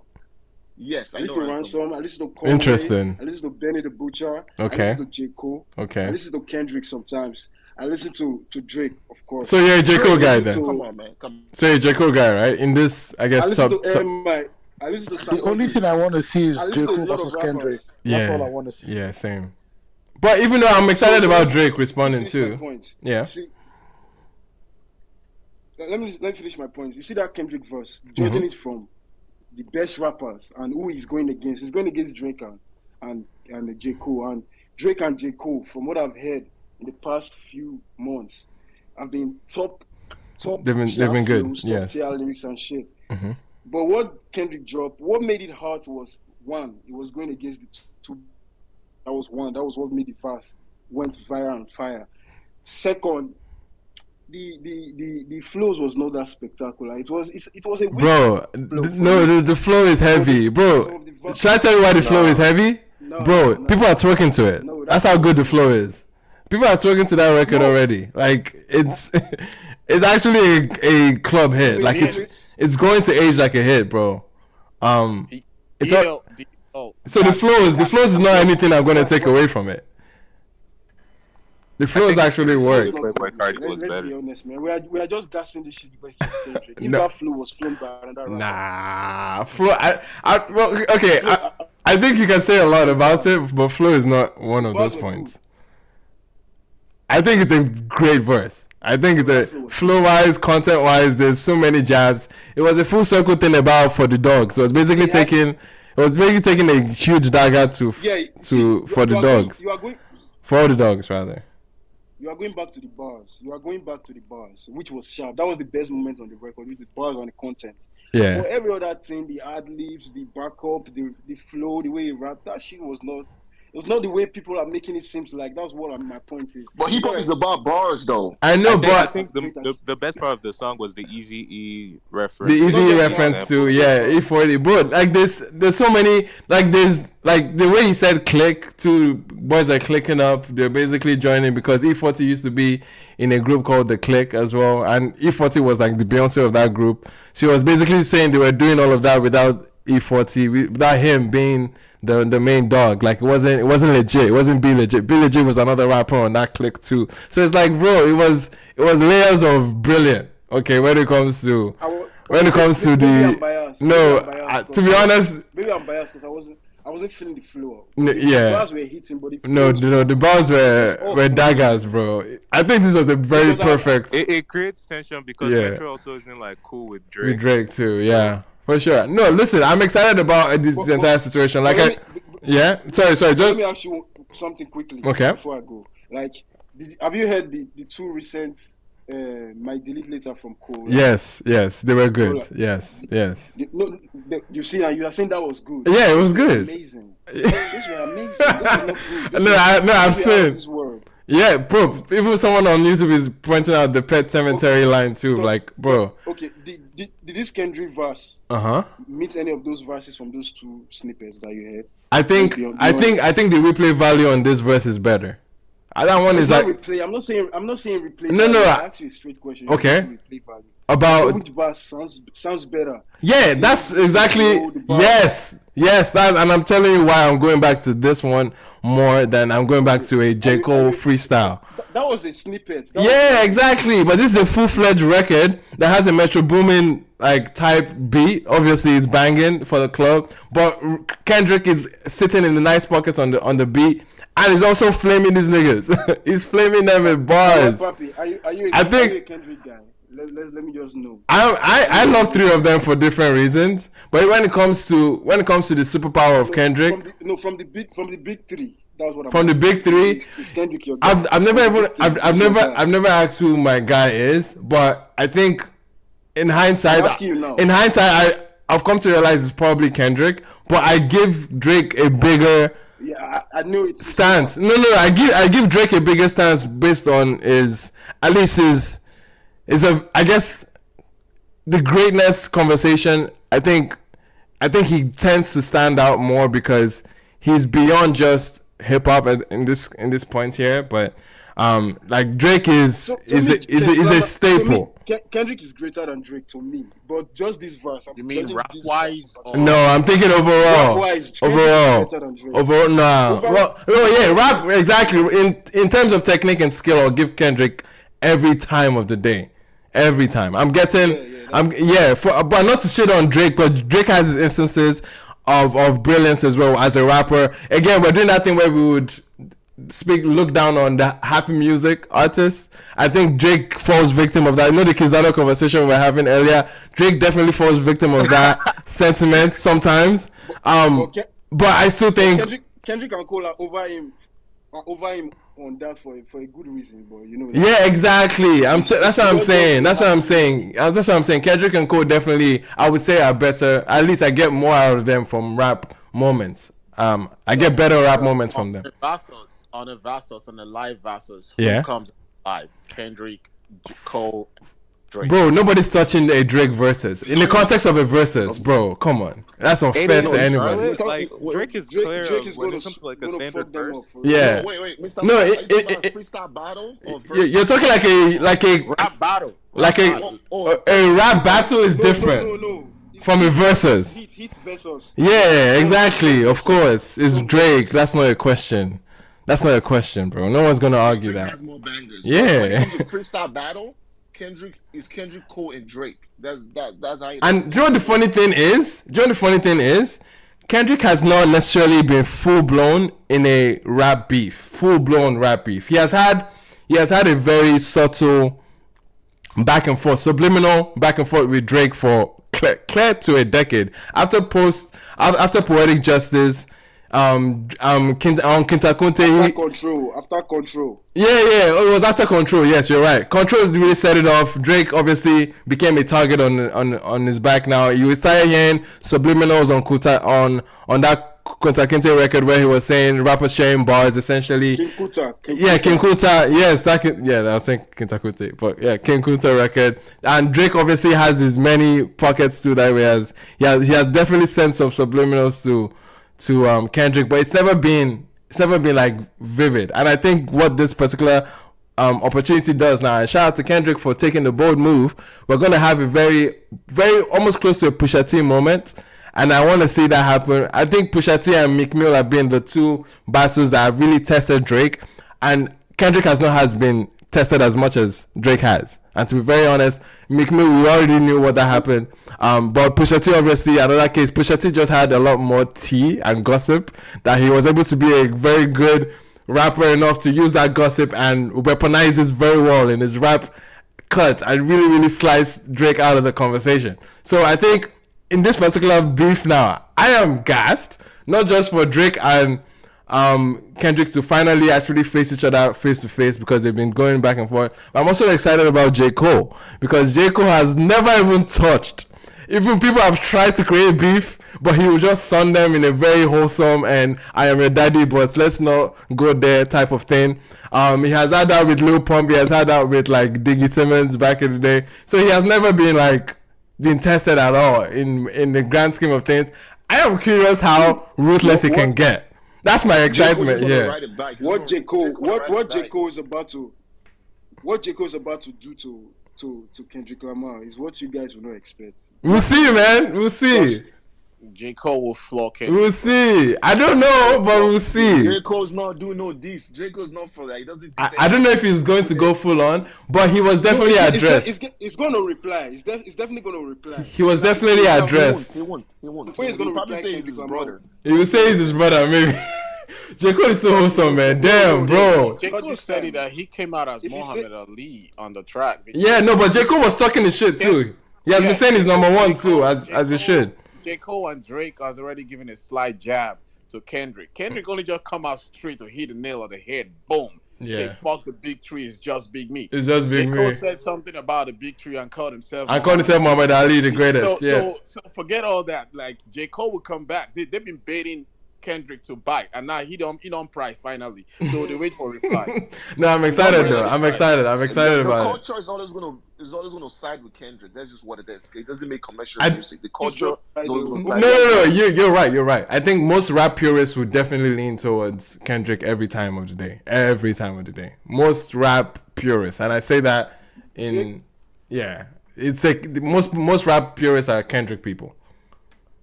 Yes,
I listen to Ransom. I listen to Conway.
Interesting.
I listen to Benny the Butcher.
Okay.
I listen to J. Cole.
Okay.
I listen to Kendrick sometimes. I listen to Drake, of course.
So you're a J. Cole guy then?
Come on, man. Come on.
So you're a J. Cole guy, right? In this, I guess,
I listen
top.
to I listen to
the only thing I want to see is
I
J.
listen to
Cole
a lot
versus
of
Kendrick.
Yeah.
That's all I want to see.
Yeah, same. But even though I'm excited about Drake responding too. Yeah.
See, let me finish my point. You see that Kendrick verse, judging it from the best rappers and who he's going against. He's going against Drake and J. Cole. And Drake and J. Cole, from what I've heard in the past few months, have been top.
They've been good. Yes.
Top tier lyrics and shit.
Mm-hmm.
But what Kendrick dropped, what made it hard was one, it was going against the two. That was one. That was what made the verse went viral and fire. Second, the flows was not that spectacular. It was a
bro. The flow is heavy, bro. Should I tell you why the flow is heavy, bro? People are twerking to it. That's how good the flow is. People are twerking to that record already. Like it's it's actually a club hit. Like it's going to age like a hit, bro. It's so the flows is not anything I'm going to take away from it. The flows actually work.
Let's be honest, man. We are just gassing this shit because it's Kendrick. If that flow was flown by another rapper.
Nah, flow. Well, okay. I think you can say a lot about it, but flow is not one of those points. I think it's a great verse. I think it's a flow-wise, content-wise. There's so many jabs. It was a full circle thing about for the dogs. It was basically taking a huge dagger for the dogs. For all the dogs, rather.
You are going back to the bars. Which was sharp. That was the best moment on the record, with the bars on the content.
Yeah.
But every other thing, the ad-libs, the backup, the flow, the way he rapped, that shit was not... It was not the way people are making it seem like. That's what my point is.
But hip hop is about bars, though.
I know, but
I think the best part of the song was the Easy E reference.
The Easy E reference to E40, bro. Like there's so many. Like there's like the way he said click. Two boys are clicking up. They're basically joining because E40 used to be in a group called the Click as well, and E40 was like the Beyonce of that group. She was basically saying they were doing all of that without E40, without him being the main dog. Like it wasn't legit. It wasn't Be Legit. Be Legit was another rapper on that clique too. So it's like, bro, it was layers of brilliant. Okay, when it comes to
maybe I'm biased.
To be honest,
maybe I'm biased because I wasn't feeling the flow.
Yeah.
The bars were hitting, but
the bars were daggers, bro. I think this was a very perfect.
It creates tension because Metro also isn't like cool with Drake.
With Drake too, yeah, for sure. No, listen, I'm excited about this entire situation. Like, sorry. Just
let me ask you something quickly.
Okay.
Before I go, like, have you heard the two recent? My delete later from Cole.
Yes, they were good. Yes.
You see, you are saying that was good.
Yeah, it was good.
Amazing. These were amazing. These were not good.
I'm saying. Yeah, bro. Even someone on YouTube is pointing out the Pet Cemetery line too. Like, bro.
Okay, did this Kendrick verse meet any of those verses from those two snippets that you heard?
I think the replay value on this verse is better. That one is like
replay. I'm not saying replay.
No.
I asked you a straight question.
Okay.
Replay value.
About
which verse sounds better?
Yeah, that's exactly yes. That, and I'm telling you why I'm going back to this one more than I'm going back to a J. Cole freestyle.
That was a snippet.
Exactly. But this is a full-fledged record that has a Metro Boomin like type beat. Obviously, it's banging for the club. But Kendrick is sitting in the nice pockets on the beat. And he's also flaming these niggas. He's flaming them with bars.
Papi, are you a Kendrick guy? Let me just know.
I love three of them for different reasons. But when it comes to the superpower of Kendrick,
from the big three. That's what I'm
from
asking.
The big three.
Is Kendrick your guy?
I've never asked who my guy is, but I think in hindsight, I've come to realize it's probably Kendrick. But I give Drake a bigger.
Yeah, I knew it.
Stance. No. I give Drake a bigger stance based on I guess the greatness conversation. I think he tends to stand out more because he's beyond just hip hop in this point here. But like Drake is a staple.
Kendrick is greater than Drake to me, but just this verse.
You mean rap wise?
No, I'm thinking overall. Overall, nah. Rap exactly. In terms of technique and skill, I'll give Kendrick every time of the day. Every time. I'm getting. But not to shit on Drake, but Drake has his instances of brilliance as well as a rapper. Again, we're doing that thing where we would look down on the happy music artists. I think Drake falls victim of that. You know the Kizz Daniel conversation we were having earlier. Drake definitely falls victim of that sentiment sometimes. But I still think
Kendrick and Cole are over him on that for a good reason, but you know.
Yeah, exactly. That's what I'm saying. Kendrick and Cole definitely, I would say, are better. At least I get more out of them from rap moments. I get better rap moments from them.
On the live versus, who comes live? Kendrick, Cole, Drake.
Bro, nobody's touching a Drake versus. In the context of a versus, bro, come on. That's unfair to anybody.
Like, Drake is clear when it comes to like a standard verse.
Yeah.
Wait.
No,
freestyle battle.
You're talking like a
rap battle.
Like a rap battle is different.
No.
From a versus.
Hits versus.
Yeah, exactly. Of course, it's Drake. That's not a question. Bro. No one's gonna argue
Drake
that.
has more bangers.
Yeah.
When it comes to freestyle battle, Kendrick, Cole, and Drake. That's how.
And do you know what the funny thing is? Kendrick has not necessarily been full blown in a rap beef. Full blown rap beef. He has had a very subtle back and forth, subliminal back and forth with Drake for clear to a decade. After Poetic Justice,
Kintakunte. After Control.
Yeah, it was after Control. Yes, you're right. Control really set it off. Drake obviously became a target on his back. Now you started hearing subliminals on that Kunta Kinte record where he was saying rappers sharing bars essentially.
King Kuta.
Yes, I was saying Kunta Kinte, but yeah, King Kuta record. And Drake obviously has his many pockets too that he has definitely sent some subliminals to Kendrick, but it's never been like vivid. And I think what this particular opportunity does now, and shout out to Kendrick for taking the bold move, we're gonna have a very, very almost close to a Pusha T moment. and I want to see that happen. I think Pusha T and Meek Mill have been the two battles that have really tested Drake, and Kendrick has not been tested as much as Drake has. And to be very honest, Meek Mill, we already knew what that happened. But Pusha T, obviously, another case, Pusha T just had a lot more tea and gossip, that he was able to be a very good rapper enough to use that gossip and weaponize this very well in his rap cut and really, really slice Drake out of the conversation. So I think in this particular beef now, I am gassed, not just for Drake and Kendrick to finally actually face each other face to face, because they've been going back and forth. But I'm also excited about J. Cole, because J. Cole has never even touched. Even people have tried to create beef, but he will just son them in a very wholesome and I am your daddy, but let's not go there type of thing. He has had that with Lil Pump. He has had that with like Diggy Simmons back in the day. So he has never been tested at all in the grand scheme of things. I am curious how ruthless he can get. That's my excitement here.
What J. Cole is about to do to Kendrick Lamar is what you guys will not expect.
We'll see, man. We'll see.
J. Cole will floor Kendrick.
We'll see. I don't know, but we'll see.
J. Cole's not doing no diss. J. Cole's not for that. He doesn't.
I don't know if he's going to go full on, but he was definitely addressed.
He's going to reply. He's definitely going to reply.
He was definitely addressed.
He won't.
He's going to reply.
Say it's his brother.
He will say it's his brother, maybe. J. Cole is so wholesome, man. Damn, bro.
J. Cole said that he came out as Muhammad Ali on the track.
Yeah, no, but J. Cole was talking his shit too. He has been saying he's number one too, as he should.
J. Cole and Drake has already given a slight jab to Kendrick. Kendrick only just come out straight to hit the nail on the head. Boom.
Yeah.
Say, fuck the big tree, it's just big me.
It's just big
J. Cole
me.
said something about the big tree and called himself
Muhammad Ali, the greatest.
So forget all that. Like J. Cole will come back. They've been baiting Kendrick to bite, and now he don't price finally. So they wait for a reply.
No, I'm excited though. I'm excited about it.
The culture is always gonna side with Kendrick. That's just what it is. It doesn't make commercial music. The culture is always gonna side.
No. You're right. I think most rap purists would definitely lean towards Kendrick every time of the day. Every time of the day. Most rap purists, and I say that it's like most rap purists are Kendrick people.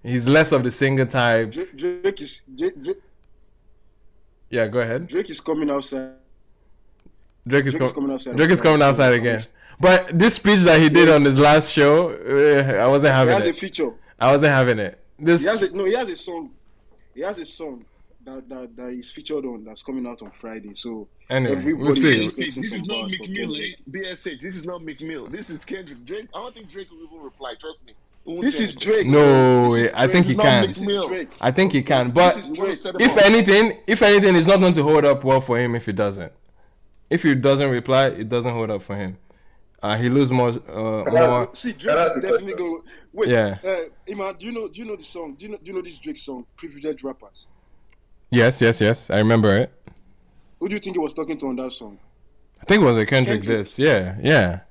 He's less of the singer type.
Drake is.
Yeah, go ahead.
Drake is coming outside.
Drake is coming outside again. But this speech that he did on his last show, I wasn't having it.
He has a feature.
I wasn't having it.
He has a song. He has a song that is featured on that's coming out on Friday. So
anyway, we'll see.
This is not Meek Mill, BSH. This is not Meek Mill. This is Kendrick. Drake. I don't think Drake will even reply. Trust me.
This is Drake.
No, I think he can. I think he can. But if anything, it's not going to hold up well for him if he doesn't. If he doesn't reply, it doesn't hold up for him. He lose more.
See, Drake is definitely going. Wait,
yeah.
Iman, do you know the song? Do you know this Drake song, "Privileged Rappers"?
Yes. I remember it.
Who do you think he was talking to on that song?
I think it was a Kendrick diss. Yeah.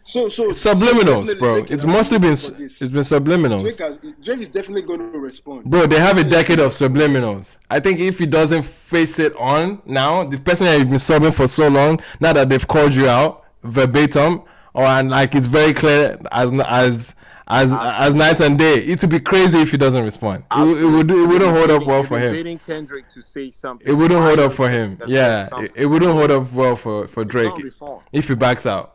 So
subliminals, bro. It's mostly been subliminals.
Drake is definitely going to respond.
Bro, they have a decade of subliminals. I think if he doesn't face it on now, the person that you've been subbing for so long, now that they've called you out verbatim, and like it's very clear as night and day, it would be crazy if he doesn't respond. It wouldn't hold up well for him.
Waiting Kendrick to say something.
It wouldn't hold up for him. Yeah, it wouldn't hold up well for Drake if he backs out.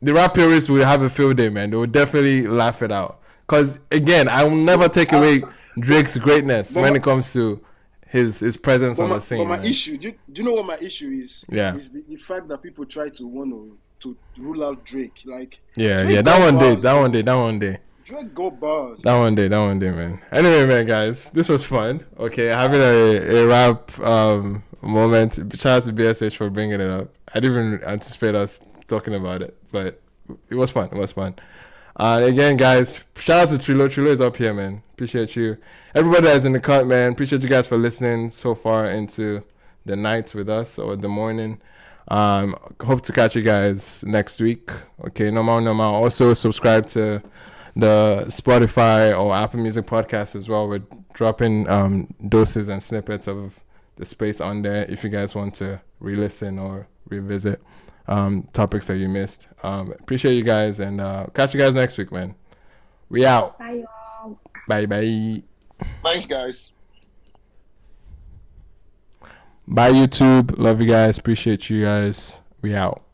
The rap purists will have a field day, man. They will definitely laugh it out. Because, again, I will never take away Drake's greatness when it comes to his presence on the scene.
But my issue, do you know what my issue is?
Yeah.
Is the fact that people try to want to rule out Drake. Like,
that one day.
Drake go bars.
That one day, man. Anyway, man, guys, this was fun. Okay, having a rap moment. Shout out to BSH for bringing it up. I didn't even anticipate us talking about it, but it was fun. Again, guys, shout out to Trilo. Trilo is up here, man. Appreciate you. Everybody that's in the cut, man. Appreciate you guys for listening so far into the night with us, or the morning. Hope to catch you guys next week. Okay, normal. Also subscribe to the Spotify or Apple Music podcast as well. We're dropping doses and snippets of the space on there if you guys want to re-listen or revisit topics that you missed. Appreciate you guys, and catch you guys next week, man. We out.
Bye, y'all.
Bye bye.
Thanks, guys.
Bye YouTube. Love you guys. Appreciate you guys. We out.